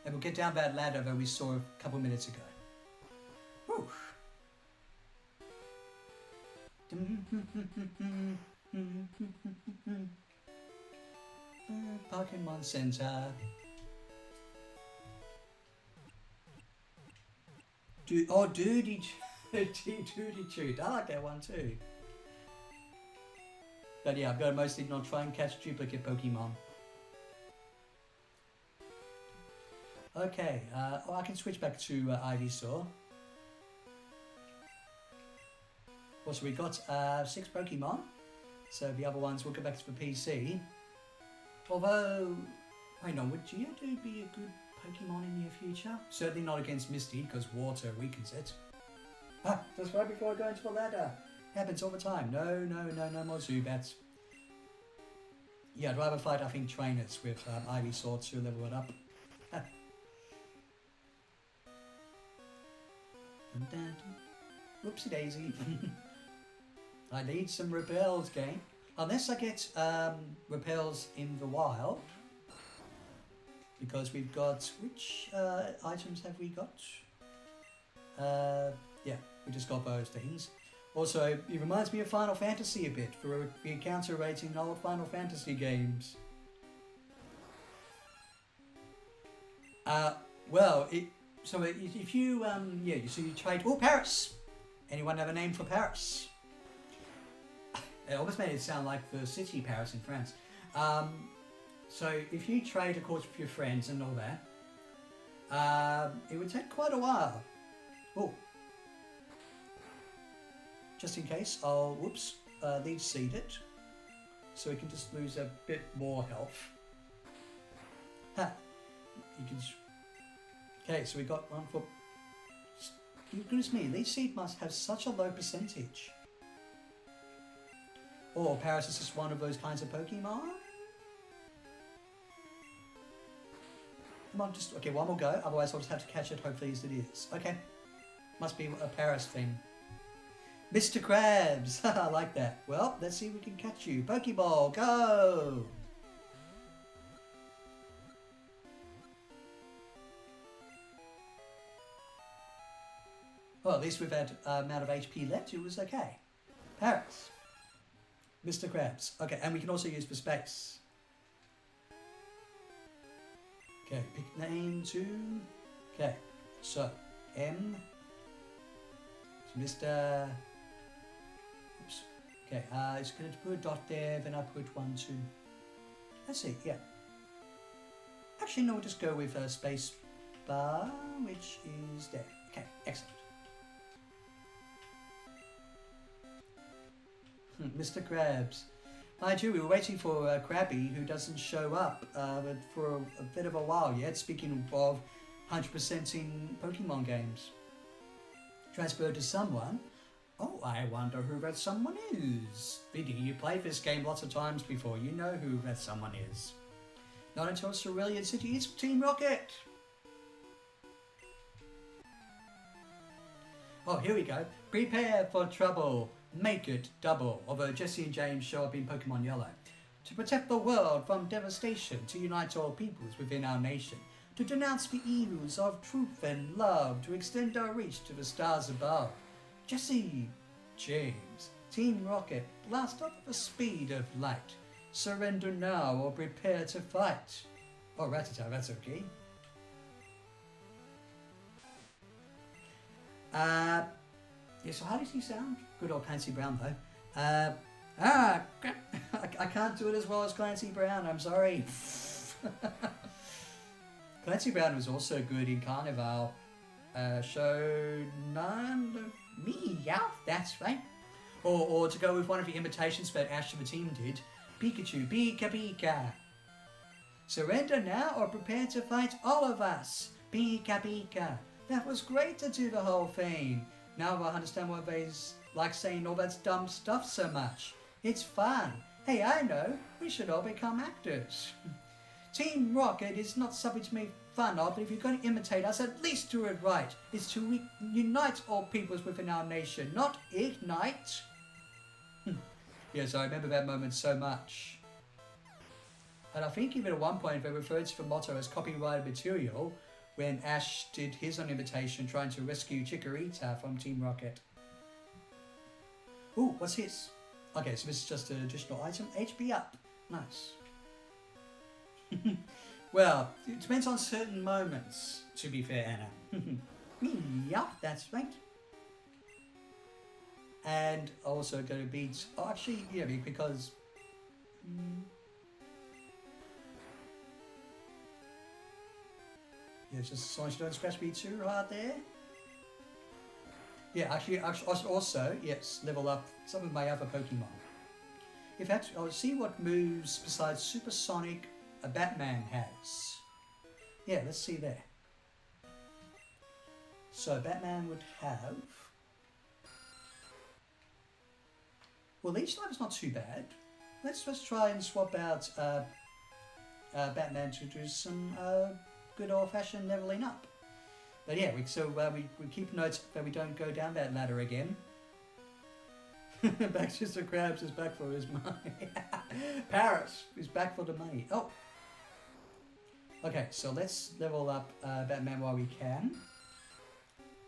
And we'll get down that ladder that we saw a couple minutes ago. Whew. Pokémon Center. Doody Toot. I like that one too. But yeah, I'm going to mostly not try and catch duplicate Pokemon. Okay, I can switch back to Ivysaur. Also, we got 6 Pokemon, so the other ones will go back to the PC. Although, I know, would Geodude be a good Pokemon in the near future? Certainly not against Misty, because water weakens it. Ah, just right before I go into the ladder. Happens all the time. No more Zubats. Yeah, I'd rather fight, I think, trainers with Ivysaur to level it up. Whoopsie daisy. I need some repels, game. Unless I get repels in the wild. Because we've got... Which items have we got? Yeah, we just got those things. Also, it reminds me of Final Fantasy a bit, for the encounter rating in old Final Fantasy games. So if you, so you trade... Oh, Paris! Anyone have a name for Paris? It almost made it sound like the city Paris in France. So if you trade, of course, with your friends and all that, it would take quite a while. Oh. Just in case, I'll, lead seed it. So we can just lose a bit more health. Ha! You can... Okay, so we got one for... Goodness me, lead seed must have such a low percentage. Or Paris is just one of those kinds of Pokemon? Come on, just... Okay, one more go, otherwise I'll just have to catch it, hopefully as it is. Okay. Must be a Paris thing. Mr. Krabs! I like that. Well, let's see if we can catch you. Pokeball, go! Well, at least with that amount of HP left, it was okay. Paris. Mr. Krabs. Okay, and we can also use for space. Okay, pick name 2. Okay, so M. Mr. Oops. Okay, it's going to put a dot there, then I put 1, 2. Let's see, yeah. Actually, no, we'll just go with a space bar, which is there. Okay, excellent. Mr. Krabs. Mind you, we were waiting for Krabby, who doesn't show up for a bit of a while yet, speaking of 100%ing Pokemon games. Transferred to someone. Oh, I wonder who that someone is. Viddy, you played this game lots of times before. You know who that someone is. Not until Cerulean City. It's Team Rocket. Oh, here we go. Prepare for trouble. Make it double. Although Jesse and James show up in Pokemon Yellow. To protect the world from devastation. To unite all peoples within our nation. To denounce the evils of truth and love, to extend our reach to the stars above. Jesse, James, Team Rocket, blast off at the speed of light. Surrender now or prepare to fight. Oh, Rattata, that's okay. Yeah, so how does he sound? Good old Clancy Brown, though. I can't do it as well as Clancy Brown, I'm sorry. Clancy Brown was also good in Carnival. Show none of me, yeah, that's right. Or to go with one of the imitations that Ash of the team did, Pikachu, Pika Pika. Surrender now or prepare to fight all of us, Pika Pika. That was great to do the whole thing. Now I understand why they like saying all that dumb stuff so much. It's fun. Hey, I know, we should all become actors. Team Rocket is not something to make fun of, but if you're going to imitate us, at least do it right. It's to unite all peoples within our nation, not ignite. Yes, I remember that moment so much. And I think even at one point they referred to the motto as copyrighted material when Ash did his own imitation trying to rescue Chikorita from Team Rocket. Ooh, what's his? Okay, so this is just an additional item. HP up. Nice. Well, it depends on certain moments, to be fair, Anna. Yup, that's right. And also going to beat... Oh, actually, yeah, because... yeah, just as long as you don't scratch me too hard there. Yeah, actually also, yes, level up some of my other Pokemon. In fact, I'll see what moves besides Supersonic a Batman has. Yeah, let's see there. So Batman would have... well, Leech Life is not too bad. Let's try and swap out Batman to do some good old-fashioned leveling up. But yeah, we keep notes that we don't go down that ladder again. Baxter Krabs is back for his money. Paris is back for the money. Oh. Okay, so let's level up Batman while we can.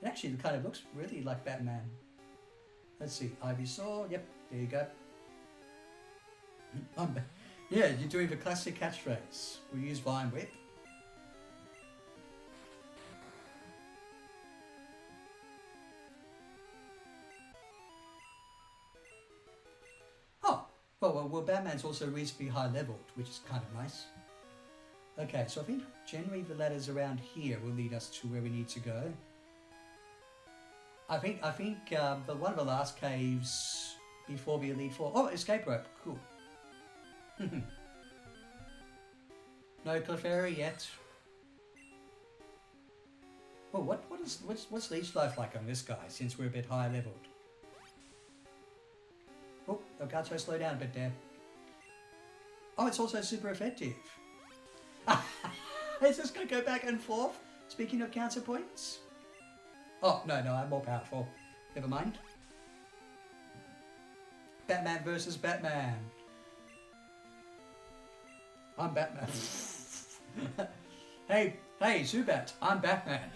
It actually kind of looks really like Batman. Let's see, Ivysaur. Yep, there you go. Yeah, you're doing the classic catchphrase. We use Vine Whip. Well, Batman's also reasonably high leveled, which is kind of nice. Okay, so I think generally the ladders around here will lead us to where we need to go. I think one of the last caves before the Elite Four. Oh, escape rope, cool. No Clefairy yet. Well, what's Leech Life like on this guy since we're a bit higher leveled? Oh, Elgato, slow down a bit there. Oh, it's also super effective. Is this going to go back and forth? Speaking of counterpoints? Oh, no, I'm more powerful. Never mind. Batman versus Batman. I'm Batman. Hey, Zubat, I'm Batman.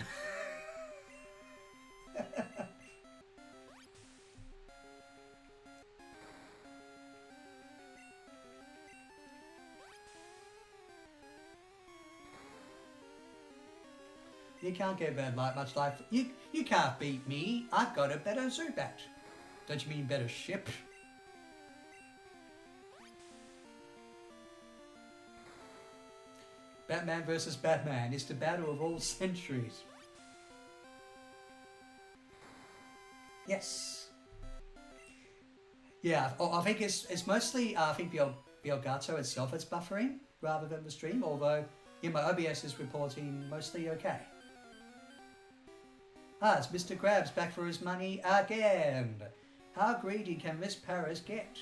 You can't get that much life. You can't beat me. I've got a better Zubat. Don't you mean better ship? Batman versus Batman is the battle of all centuries. Yes. Yeah. Oh, I think it's mostly I think the Elgato itself that's buffering rather than the stream. Although yeah, my OBS is reporting mostly okay. Ah, it's Mr. Krabs back for his money again. How greedy can Miss Paris get?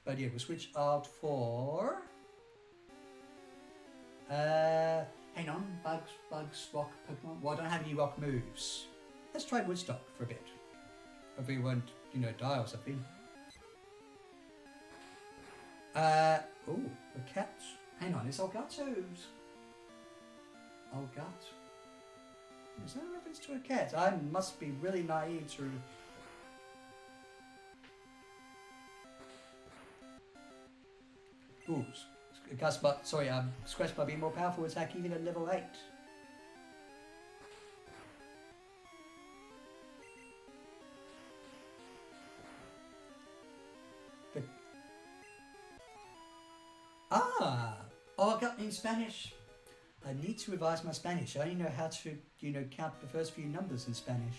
But yeah, we'll switch out for... hang on, bugs, rock, Pokemon. Well, I don't have any rock moves. Let's try Woodstock for a bit. Hopefully we won't, die or something. Oh, the cat. Hang on, it's Elgato's. Elgato. Is that a reference to a cat? I must be really naive to... Ooh, Scratch might be more powerful attack even at level 8. But... Oh, I got in Spanish. I need to revise my Spanish. I only know how to, count the first few numbers in Spanish.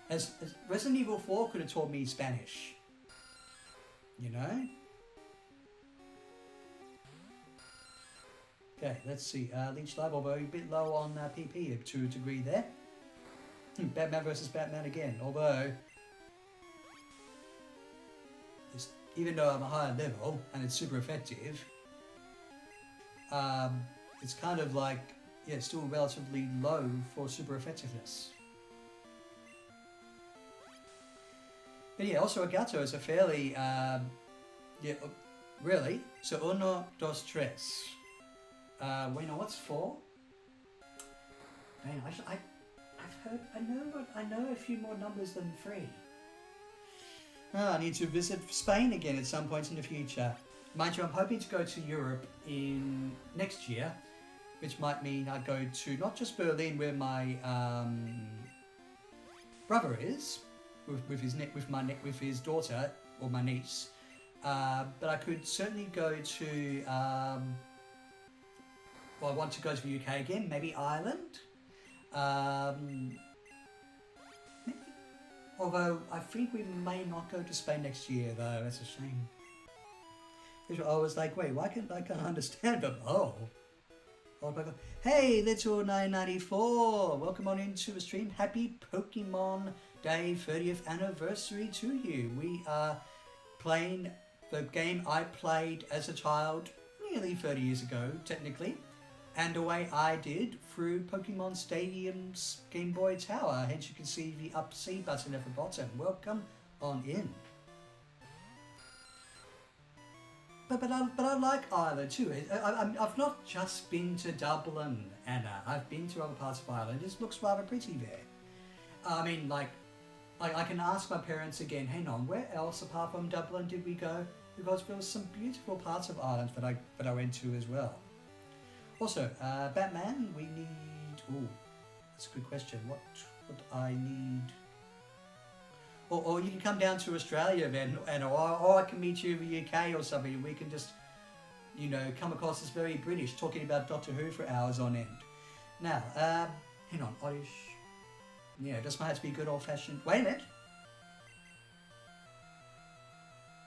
As Resident Evil 4 could have taught me Spanish. Okay, let's see. Leech Life, although a bit low on PP to a degree there. Batman versus Batman again, although... even though I'm a higher level, and it's super effective... it's kind of like, yeah, still relatively low for super effectiveness. But yeah, also Agato is a fairly, yeah, really? So uno, dos, tres. Wait, no, what's four? Man, I've heard, I know a few more numbers than three. Oh, I need to visit Spain again at some point in the future. Mind you, I'm hoping to go to Europe in next year, which might mean I go to not just Berlin, where my brother is, with his daughter or my niece, but I could certainly go to. Well, I want to go to the UK again, maybe Ireland. Maybe, although I think we may not go to Spain next year, though. That's a shame. I was like, wait, why can't I understand them? Oh my God. Hey, little 994, welcome on into the stream. Happy Pokemon Day 30th anniversary to you. We are playing the game I played as a child nearly 30 years ago, technically, and the way I did through Pokemon Stadium's Game Boy Tower. Hence you can see the up C button at the bottom. Welcome on in. But I like Ireland too. I've not just been to Dublin, Anna. I've been to other parts of Ireland. It looks rather pretty there. I mean, like I can ask my parents again, hang on, where else apart from Dublin did we go? Because there was some beautiful parts of Ireland that I went to as well. Also, Batman, we need... Oh, that's a good question. What would I need? Or you can come down to Australia then, and or I can meet you in the UK or something, and we can just, you know, come across as very British, talking about Doctor Who for hours on end. Now, hang on, Oddish. Yeah, this might have to be good old-fashioned... Wait a minute!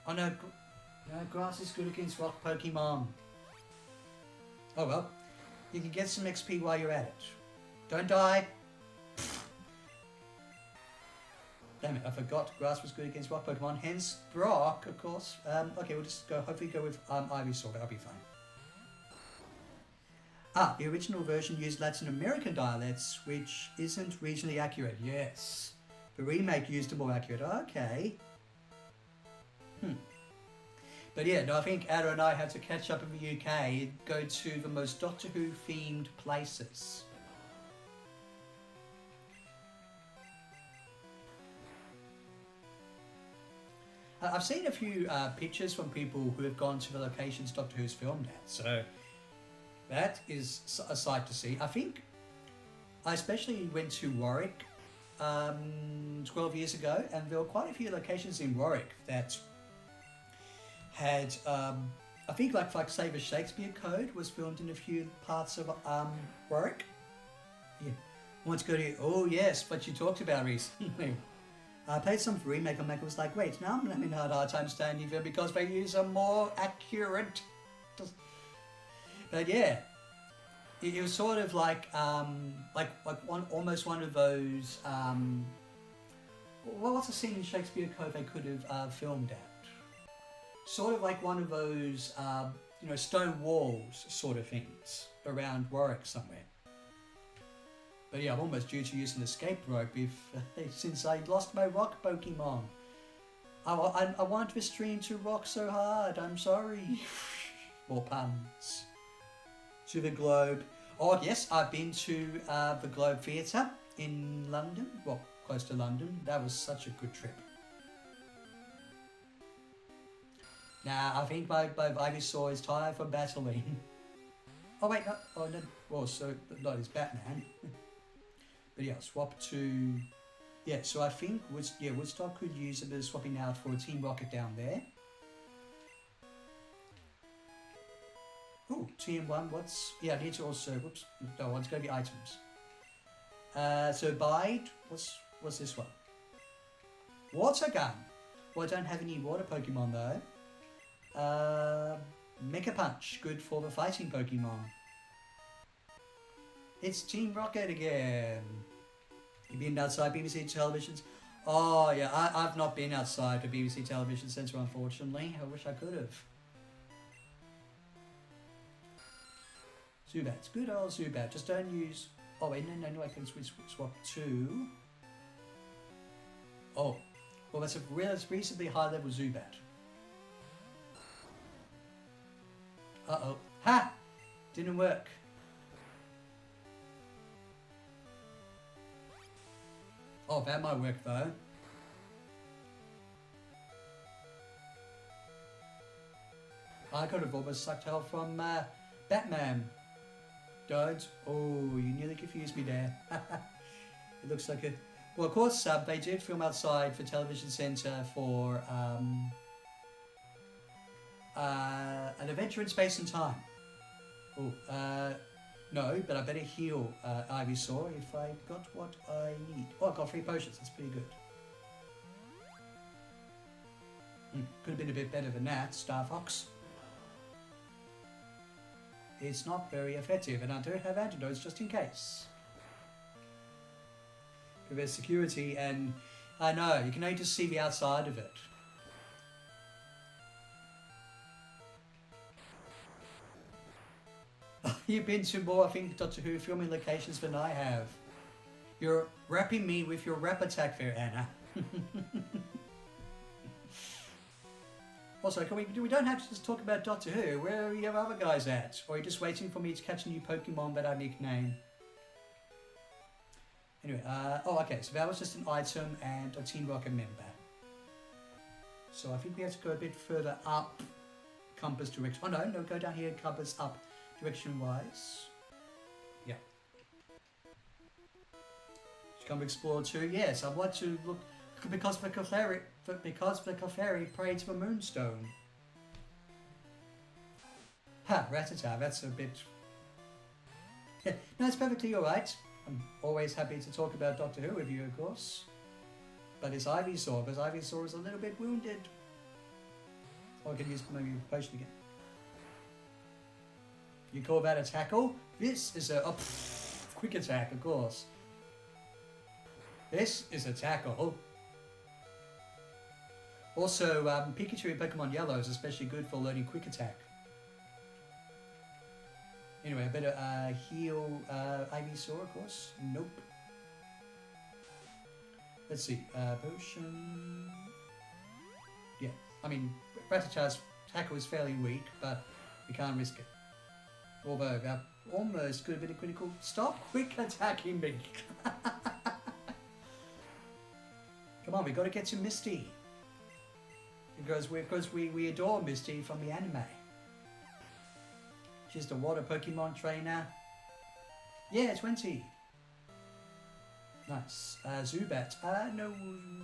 Oh no, grass is good against rock Pokemon. Oh well, you can get some XP while you're at it. Don't die! Damn it, I forgot grass was good against rock Pokemon, hence Brock, of course. Okay, we'll just hopefully go with Ivysaur, that'll be fine. Ah, the original version used Latin American dialects, which isn't regionally accurate. Yes. The remake used a more accurate. Okay. But yeah, no, I think Ada and I had to catch up in the UK and go to the most Doctor Who themed places. I've seen a few pictures from people who have gone to the locations Doctor Who's filmed at, so that is a sight to see. I think I especially went to Warwick 12 years ago, and there were quite a few locations in Warwick that had, I think like say the Shakespeare Code was filmed in a few parts of Warwick. Yeah. I want to go to, oh yes, but you talked about recently. I played some remake on Mac. I was like, wait, now I'm having a hard time standing there because they use a more accurate. But yeah, it was sort of like almost one of those. What's a scene in Shakespeare Code they could have filmed at? Sort of like one of those, you know, stone walls sort of things around Warwick somewhere. But yeah, I'm almost due to use an escape rope since I lost my rock Pokemon. I wanted the stream to rock so hard, I'm sorry. More puns. To the Globe. Oh yes, I've been to the Globe Theatre in London. Well, close to London. That was such a good trip. Now, I think my Ivysaur is tired from battling. Oh wait, no, oh no, well, so, no, it's Batman. But yeah, swap to, yeah, so I think, Woodstock could use a bit of swapping out for a Team Rocket down there. Ooh, TM1, yeah, I need to also, whoops, no, I want to go to the items. So Bide, what's this one? Water Gun. Well, I don't have any water Pokemon though. Mecha Punch, good for the fighting Pokemon. It's Team Rocket again. You been outside BBC televisions? Oh yeah, I've not been outside the BBC television centre, unfortunately. I wish I could have. Zubat. Good old Zubat. Just don't use... Oh, wait, no, I can swap to... Oh. Well, that's a reasonably high level Zubat. Uh-oh. Ha! Didn't work. Oh, that might work though. I could have almost sucked help from Batman. Don't. Oh, you nearly confused me there. It looks like a... Well, of course, they did film outside for Television Centre for An Adventure in Space and Time. Oh, no, but I better heal Ivysaur if I got what I need. Oh, I got 3 potions. That's pretty good. Could have been a bit better than that, Star Fox. It's not very effective, and I do have antidotes just in case. There's security, and I know, you can only just see the outside of it. You've been to more, I think, Doctor Who filming locations than I have. You're wrapping me with your rap attack there, Anna. Also, we don't have to just talk about Doctor Who. Where are your other guys at? Or are you just waiting for me to catch a new Pokemon that I nickname? Anyway, oh, okay, so that was just an item and a Team Rocket member. So I think we have to go a bit further up compass direction. Oh, no, go down here, compass up direction-wise. Yeah. Should come explore too? Yes, I want to look, because the Clefairy prayed to the Moonstone. Ha, Rattata, that's a bit... Yeah, no, it's perfectly alright. I'm always happy to talk about Doctor Who with you, of course. But it's Ivysaur, because Ivysaur is a little bit wounded. Oh, I can use maybe a potion again. You call that a tackle? This is a quick attack, of course. This is a tackle. Also, Pikachu in Pokemon Yellow is especially good for learning quick attack. Anyway, I better heal Ivysaur, of course. Nope. Let's see. Potion. Yeah, I mean, Rattata's tackle is fairly weak, but we can't risk it. Although that almost could have been a critical. Stop quick attacking me! Come on, we got to get to Misty. Because we adore Misty from the anime. She's the water Pokemon trainer. Yeah, 20. Nice. Zubat. No,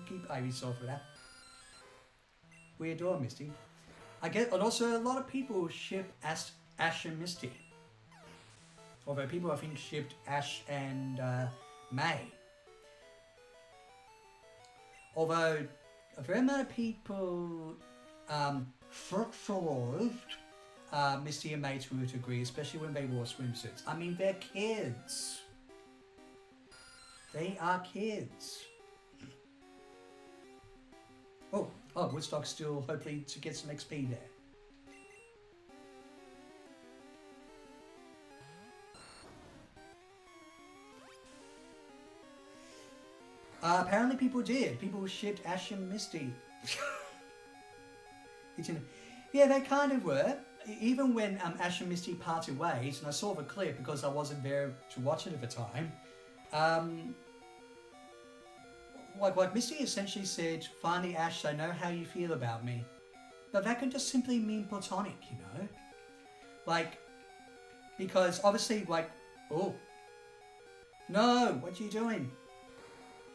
keep Ivysaur for that. We adore Misty. And also a lot of people ship Ash and Misty. Although people I think shipped Ash and May. Although a fair amount of people sexualized Misty and May to a degree, especially when they wore swimsuits. I mean, they're kids. They are kids. Oh, Woodstock's still hopefully to get some XP there. Apparently people did. People shipped Ash and Misty. Yeah, they kind of were. Even when Ash and Misty parted ways, and I saw the clip because I wasn't there to watch it at the time, like Misty essentially said, "Finally, Ash, I know how you feel about me." But that can just simply mean platonic, you know? Like, because obviously, like, oh. No, what are you doing?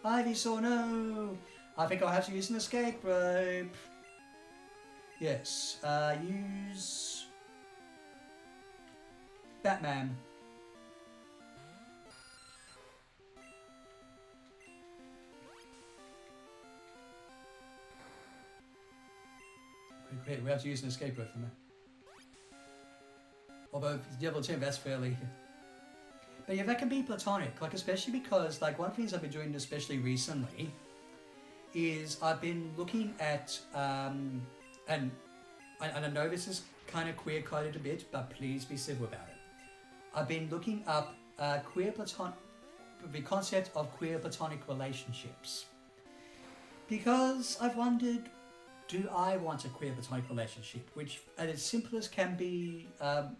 Ivysaur, no! I think I'll have to use an escape rope. Yes, use Batman. Great, we have to use an escape rope from that. Although, if it's level 10, that's fairly... But yeah, that can be platonic, like especially because, like, one of the things I've been doing especially recently is I've been looking at, and I know this is kind of queer-coded a bit, but please be civil about it. I've been looking up the concept of queer platonic relationships. Because I've wondered, do I want a queer platonic relationship? Which, at its simplest, can be... that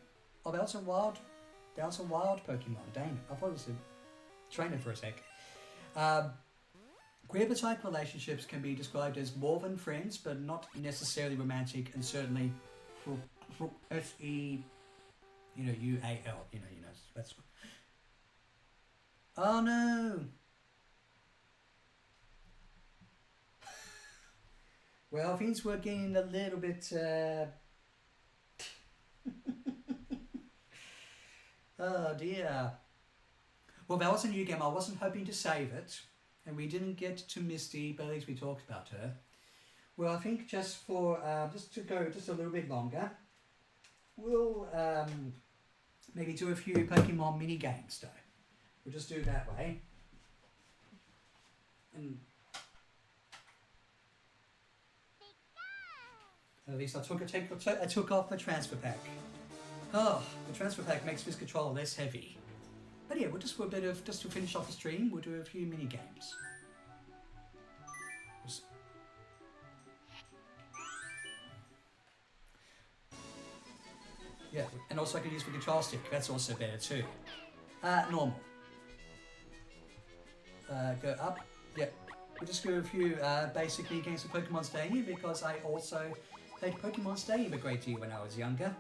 was a wild Pokemon. Dang it. I thought it was a trainer for a sec. Queer platonic relationships can be described as more than friends, but not necessarily romantic, and certainly S-E, U-A-L, that's... Oh no! Well, things were getting a little bit, oh dear. Well, that was a new game. I wasn't hoping to save it, and we didn't get to Misty, but at least we talked about her. Well, I think just to go just a little bit longer, we'll maybe do a few Pokemon mini games though. We'll just do it that way. And at least I took off the transfer pack. Oh, the transfer pack makes this controller less heavy. But yeah, we'll just to finish off the stream, we'll do a few mini games. Yeah, and also I can use the control stick. That's also better too. Normal. Go up. Yep. We'll just do a few basic mini games of Pokemon Stadium because I also played Pokemon Stadium a great deal when I was younger.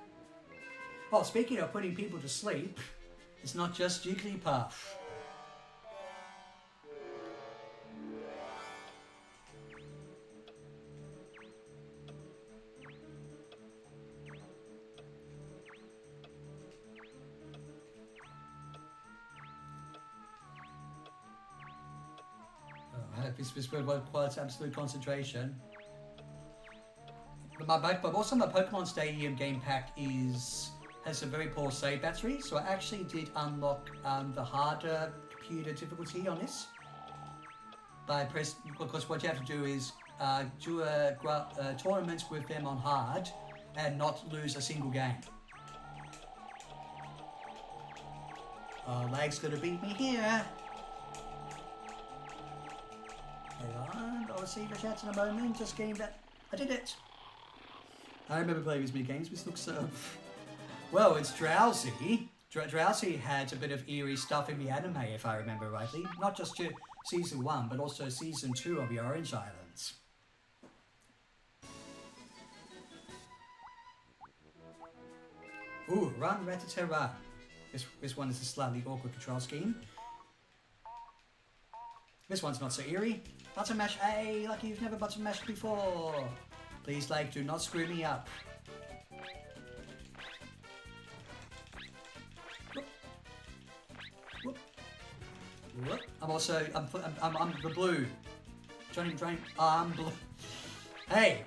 Oh, speaking of putting people to sleep, it's not just Jigglypuff. This requires absolute concentration. But also my Pokemon Stadium game pack has a very poor save battery, so I actually did unlock the harder computer difficulty on this. Because what you have to do is do a tournament with them on hard and not lose a single game. Lag's gonna beat me here. Hang on, I'll see the chat in a moment. Just getting that. I did it. I remember playing these mini games. This looks well, it's Drowsy. Drowsy had a bit of eerie stuff in the anime, if I remember rightly. Not just Season 1, but also Season 2 of the Orange Islands. Ooh, run, Rattata. This one is a slightly awkward control scheme. This one's not so eerie. Button mash A, like you've never button mashed before. Please, like, do not screw me up. Whoop. Whoop. I'm the blue. Johnny Drain. I'm blue. Hey,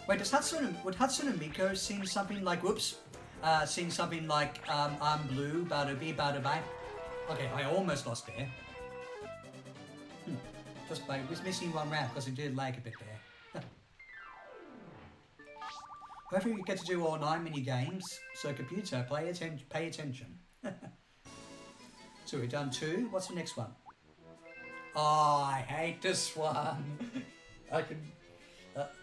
wait. Would Hatsune Miku sing something like whoops? Sing something like I'm blue, bada bee, bada bye. Okay, I almost lost there. Just by missing one round because it did lag a bit there. Hopefully we get to do all 9 mini games. So computer, pay attention. So we've done 2. What's the next one? Oh, I hate this one. I can, but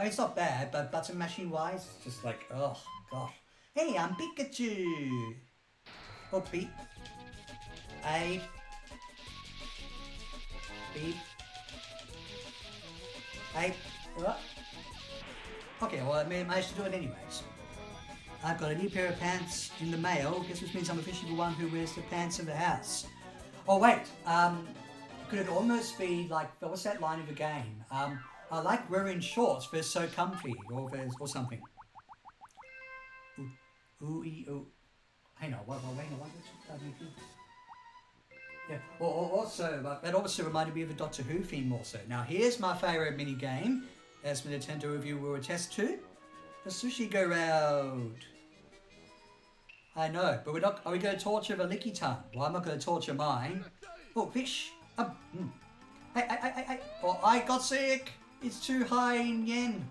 it's not bad. But button mashing wise, it's just like oh gosh. Hey, I'm Pikachu. Oh, beep. A. Beep. A. What? Okay, well, I managed to do it anyways. I've got a new pair of pants in the mail. Guess which means I'm officially the one who wears the pants in the house. Oh wait, could it almost be like what's that line of the game? I like wearing shorts. They're so comfy, or something. Ooh. Hang on, what? Yeah. Also, that also reminded me of the Doctor Who theme. Also, now here's my favourite mini game, as the Nintendo review will attest to: the Sushi Go Round. I know, but we're not. Are we going to torture the Licky Tongue? Well, I'm not going to torture mine. Oh, fish. Hey. Oh, I got sick. It's too high in yen.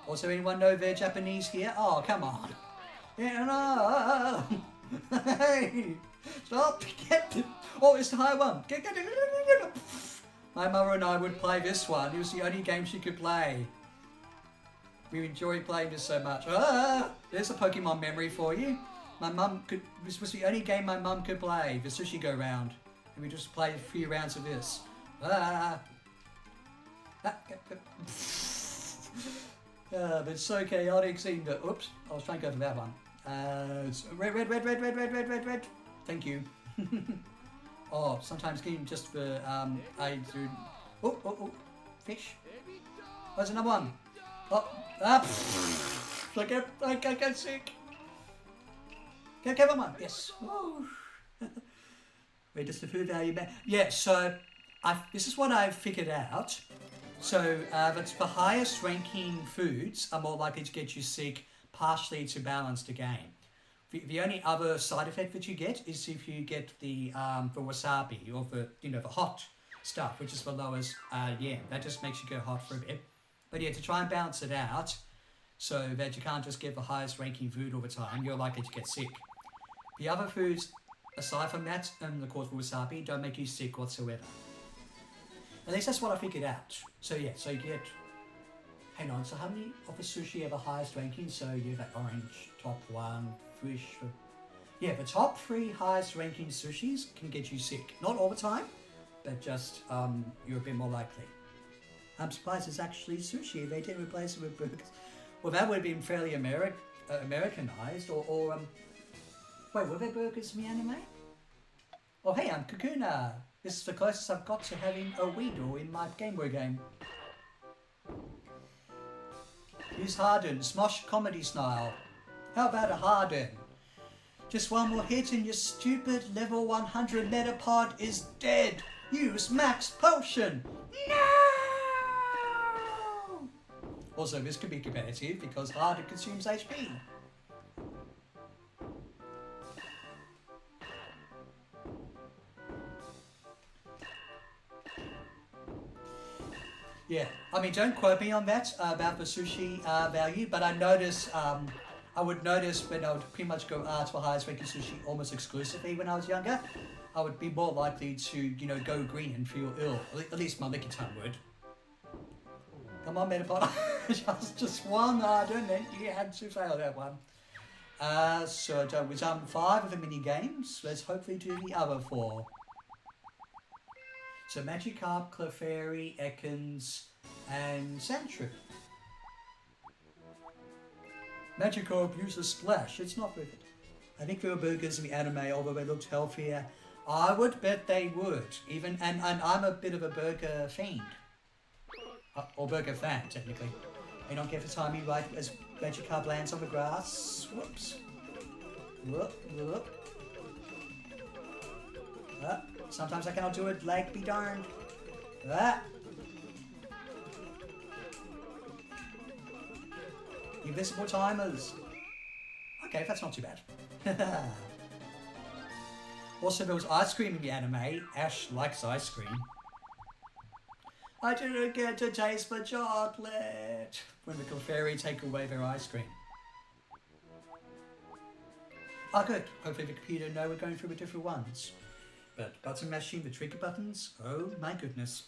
Also, anyone know they're Japanese here? Oh, come on. Yeah, no. Hey, stop. Get the... Oh, it's the high one. Get. My mother and I would play this one. It was the only game she could play. We enjoyed playing this so much. There's a Pokemon memory for you. My mum could... This was the only game my mum could play, the sushi go round. And we just played a few rounds of this. But it's so chaotic seeing the... Oops, I was trying to go for that one. Red. Thank you. Oh, sometimes game just for, I do... Oh, fish. Where's another one? Oh, I get sick. Okay, one more. Yes. Wait, does the food value matter? Yeah, so this is what I've figured out. So that's the highest ranking foods are more likely to get you sick, partially to balance the game. The only other side effect that you get is if you get the wasabi or the hot stuff, which is the lowest. That just makes you go hot for a bit. But yeah, to try and balance it out, so that you can't just get the highest ranking food all the time, you're likely to get sick. The other foods, aside from that, and of course the wasabi, don't make you sick whatsoever. At least that's what I figured out. So yeah, so you get... Hang on, so how many of the sushi have the highest ranking? So you have that orange, top one, fish... Yeah, the top 3 highest ranking sushis can get you sick. Not all the time, but just you're a bit more likely. I'm surprised it's actually sushi. They didn't replace it with burgers. Well, that would have been fairly Americanized, or wait, were there burgers in the anime? Oh, hey, I'm Kakuna. This is the closest I've got to having a Weedle in my Game Boy game. Use Harden, Smosh comedy style. How about a Harden? Just one more hit and your stupid level 100 Metapod is dead. Use Max Potion. No! Also, this could be competitive because Harden consumes HP. Yeah, I mean, don't quote me on that about the sushi value, but I notice, I would notice when I would pretty much go for highest ranking sushi almost exclusively when I was younger, I would be more likely to, go green and feel ill. At least my licky tongue would. Come on, Metapod. just one, didn't it? You had to fail that one. So we've done 5 of the mini games. Let's hopefully do the other 4. So Magikarp, Clefairy, Ekans, and Sandshrew. Magikarp uses Splash. It's not with it. I think there were burgers in the anime, although they looked healthier. I would bet they would. And I'm a bit of a burger fiend. Or burger fan, technically. I don't get the timing right as Magikarp lands on the grass. Whoops. Whoop. Sometimes I cannot do it, lag be darned. Invisible timers. Okay, that's not too bad. Also, there was ice cream in the anime. Ash likes ice cream. I didn't get to taste the chocolate. When the Clefairy take away their ice cream. Oh, good. Hopefully the computer know we're going through the different ones. But button mashing, the trigger buttons, oh my goodness.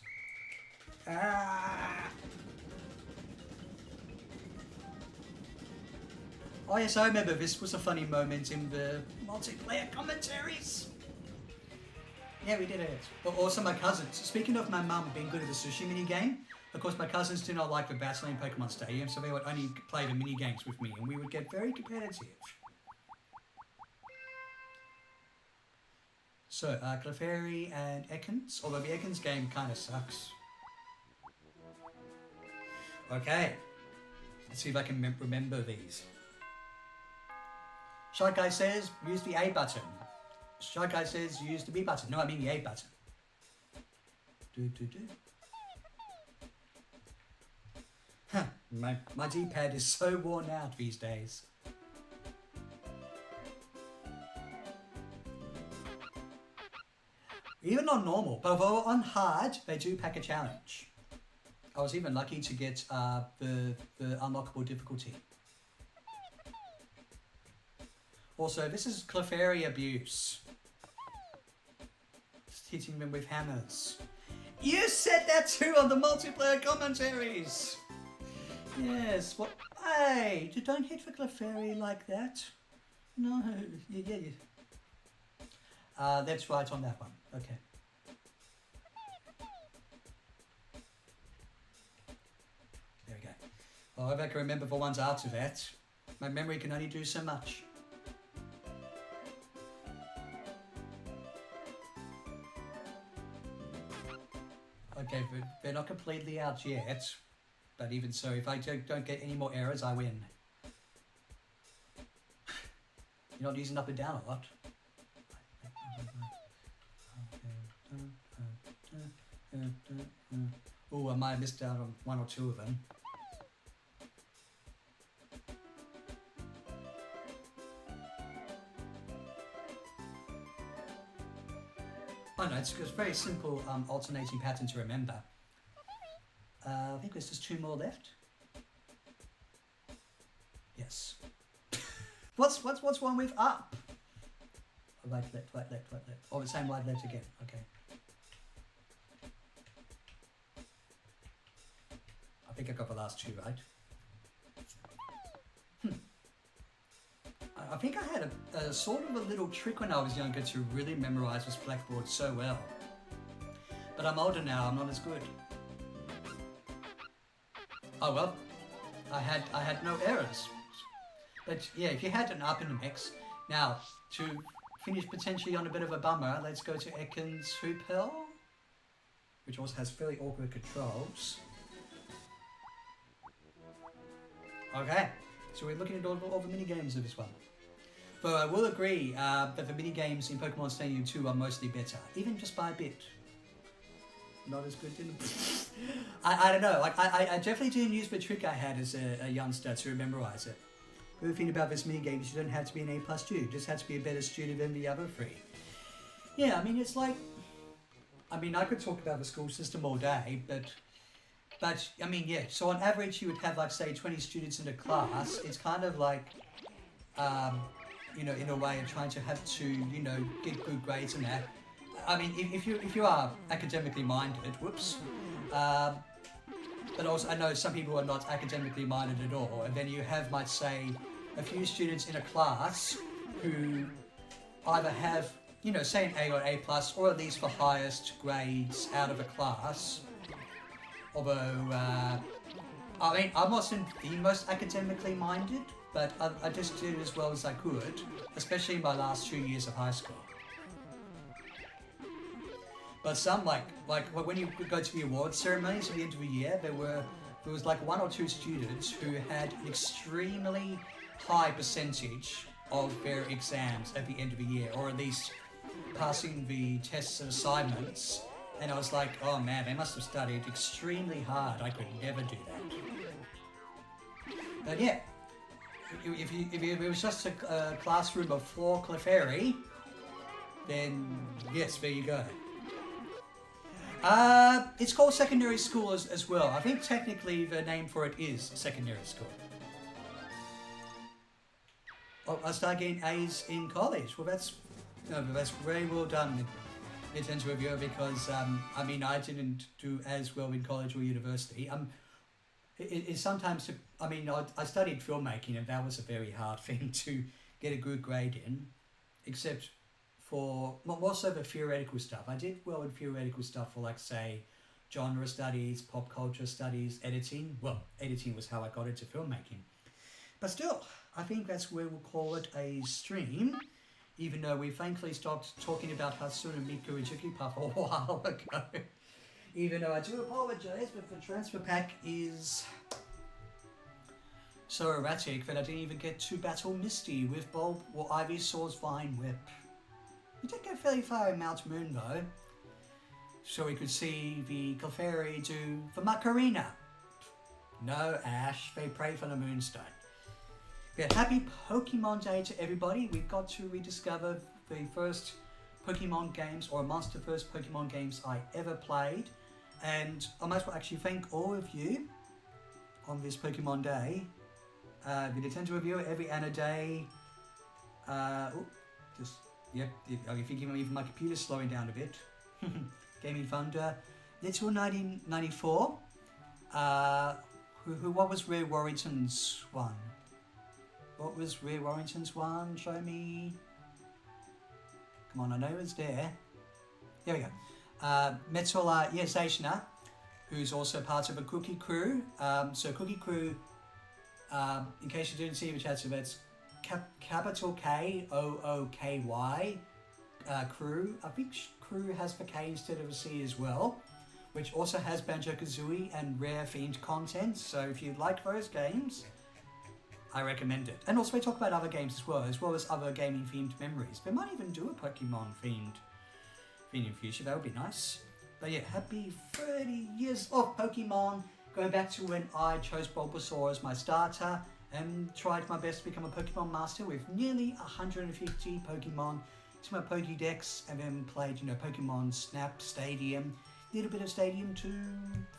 Oh yes, I remember this was a funny moment in the multiplayer commentaries. Yeah, we did it. But also my cousins. Speaking of my mum being good at the sushi mini game, of course my cousins do not like the battling Pokemon Stadium, so they would only play the mini games with me, and we would get very competitive. So, Clefairy and Ekans, although the Ekans game kind of sucks. Okay, let's see if I can remember these. Shy Guy says, use the A button. Shy Guy says, use the B button. No, I mean the A button. Huh, my D-pad is so worn out these days. Even on normal, but on hard, they do pack a challenge. I was even lucky to get the unlockable difficulty. Also, this is Clefairy abuse. Just hitting them with hammers. You said that too on the multiplayer commentaries! Yes, what? Hey, you don't hit the Clefairy like that. No, yeah. That's right on that one. Okay. There we go. Oh, if I can remember the ones after that. My memory can only do so much. Okay, they're not completely out yet. But even so, if I don't get any more errors, I win. You're not using up and down a lot. Oh, I might have missed out on one or two of them. Oh no, it's a very simple alternating pattern to remember. I think there's just 2 more left. Yes. What's wrong with up? Right, left. Oh, the same right, left again. Okay. I think I got the last 2 right. I think I had a sort of a little trick when I was younger to really memorize this blackboard so well. But I'm older now, I'm not as good. Oh well, I had no errors. But yeah, if you had an up in the mix. Now, to finish potentially on a bit of a bummer, let's go to Ekans Hoopel, which also has fairly awkward controls. Okay, so we're looking at all the mini-games of this one. Though I will agree that the mini-games in Pokemon Stadium 2 are mostly better, even just by a bit. Not as good in I don't know, like I definitely didn't use the trick I had as a youngster to memorize it. The good thing about this minigame is you don't have to be an A+ student, you just have to be a better student than the other 3. Yeah, I mean it's like, I could talk about the school system all day, but I mean yeah, so on average you would have like say 20 students in a class. It's kind of like, you know, in a way of trying to have to, you know, get good grades and that. I mean, if you are academically minded, whoops, but also I know some people are not academically minded at all, and then you have, might say, a few students in a class who either have, you know, say an A or A+, or at least the highest grades out of a class. Although, I mean, I wasn't the most academically minded, but I just did as well as I could, especially in my last 2 years of high school. But some, like when you go to the awards ceremonies at the end of the year, there was like 1 or 2 students who had an extremely high percentage of their exams at the end of the year, or at least passing the tests and assignments. And I was like, oh man, they must have studied extremely hard. I could never do that. But yeah, if it was just a classroom of 4 Clefairy, then yes, there you go. It's called secondary school as well. I think technically the name for it is secondary school. Oh, I started getting A's in college. Well, that's very well done, Nintendo Reviewer, because I mean I didn't do as well in college or university. It's sometimes, I mean, I studied filmmaking, and that was a very hard thing to get a good grade in, except for more so the theoretical stuff. I did well in theoretical stuff for, like, say, genre studies, pop culture studies, editing. Well, editing was how I got into filmmaking. But still, I think that's where we'll call it a stream, even though we thankfully stopped talking about Hatsune Miku and Jigglypuff a while ago. Even though I do apologise, but the transfer pack is so erratic that I didn't even get to battle Misty with Bulb or Ivysaur's Vine Whip. We did get fairly far in Mount Moon though, so we could see the Clefairy do the Macarena. No, Ash, they pray for the Moonstone. But happy Pokemon Day to everybody. We've got to rediscover the first Pokemon games, or amongst the first Pokemon games I ever played. And I might as well actually thank all of you on this Pokemon Day. The Nintendo Reviewer, every Anna Day, Yep, if you give me, even my computer's slowing down a bit. Gaming Thunder. Let's go 1994. What was Rare Warrington's one? What was Rare Warrington's one? Show me. Come on, I know it's there. Here we go. Metal Yesashina, who's also part of a Cookie Crew. So Cookie Crew, in case you didn't see which has it's capital K-O-O-K-Y Crew. I think Crew has the K instead of a C as well, which also has Banjo-Kazooie and rare themed content. So if you like those games, I recommend it. And also we talk about other games as well as other gaming themed memories. We might even do a Pokemon themed in the future. That would be nice. But yeah, happy 30 years of Pokemon. Going back to when I chose Bulbasaur as my starter and tried my best to become a Pokemon master with nearly 150 Pokemon to my Pokédex, and then played, Pokemon Snap, Stadium, little bit of Stadium 2,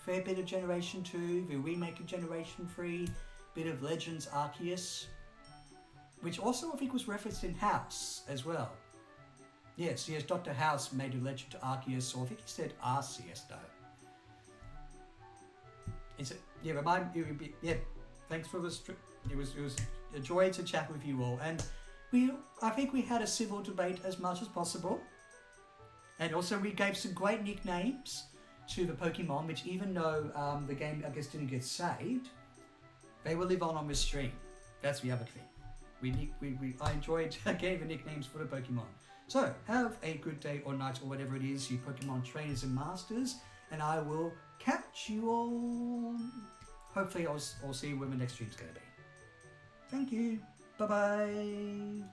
fair bit of Generation 2, the remake of Generation 3, bit of Legends Arceus, which also I think was referenced in House as well. Yes, Dr. House made a Legend Arceus, or I think he said Arceus though. Thanks for this. It was a joy to chat with you all, and I think we had a civil debate as much as possible, and also we gave some great nicknames to the Pokemon, which even though the game I guess didn't get saved, they will live on this stream. That's the other thing. I enjoyed gave the nicknames for the Pokemon. So have a good day or night or whatever it is, you Pokemon trainers and masters, and I will catch you all. Hopefully I'll see you when the next stream's going to be. Thank you. Bye-bye.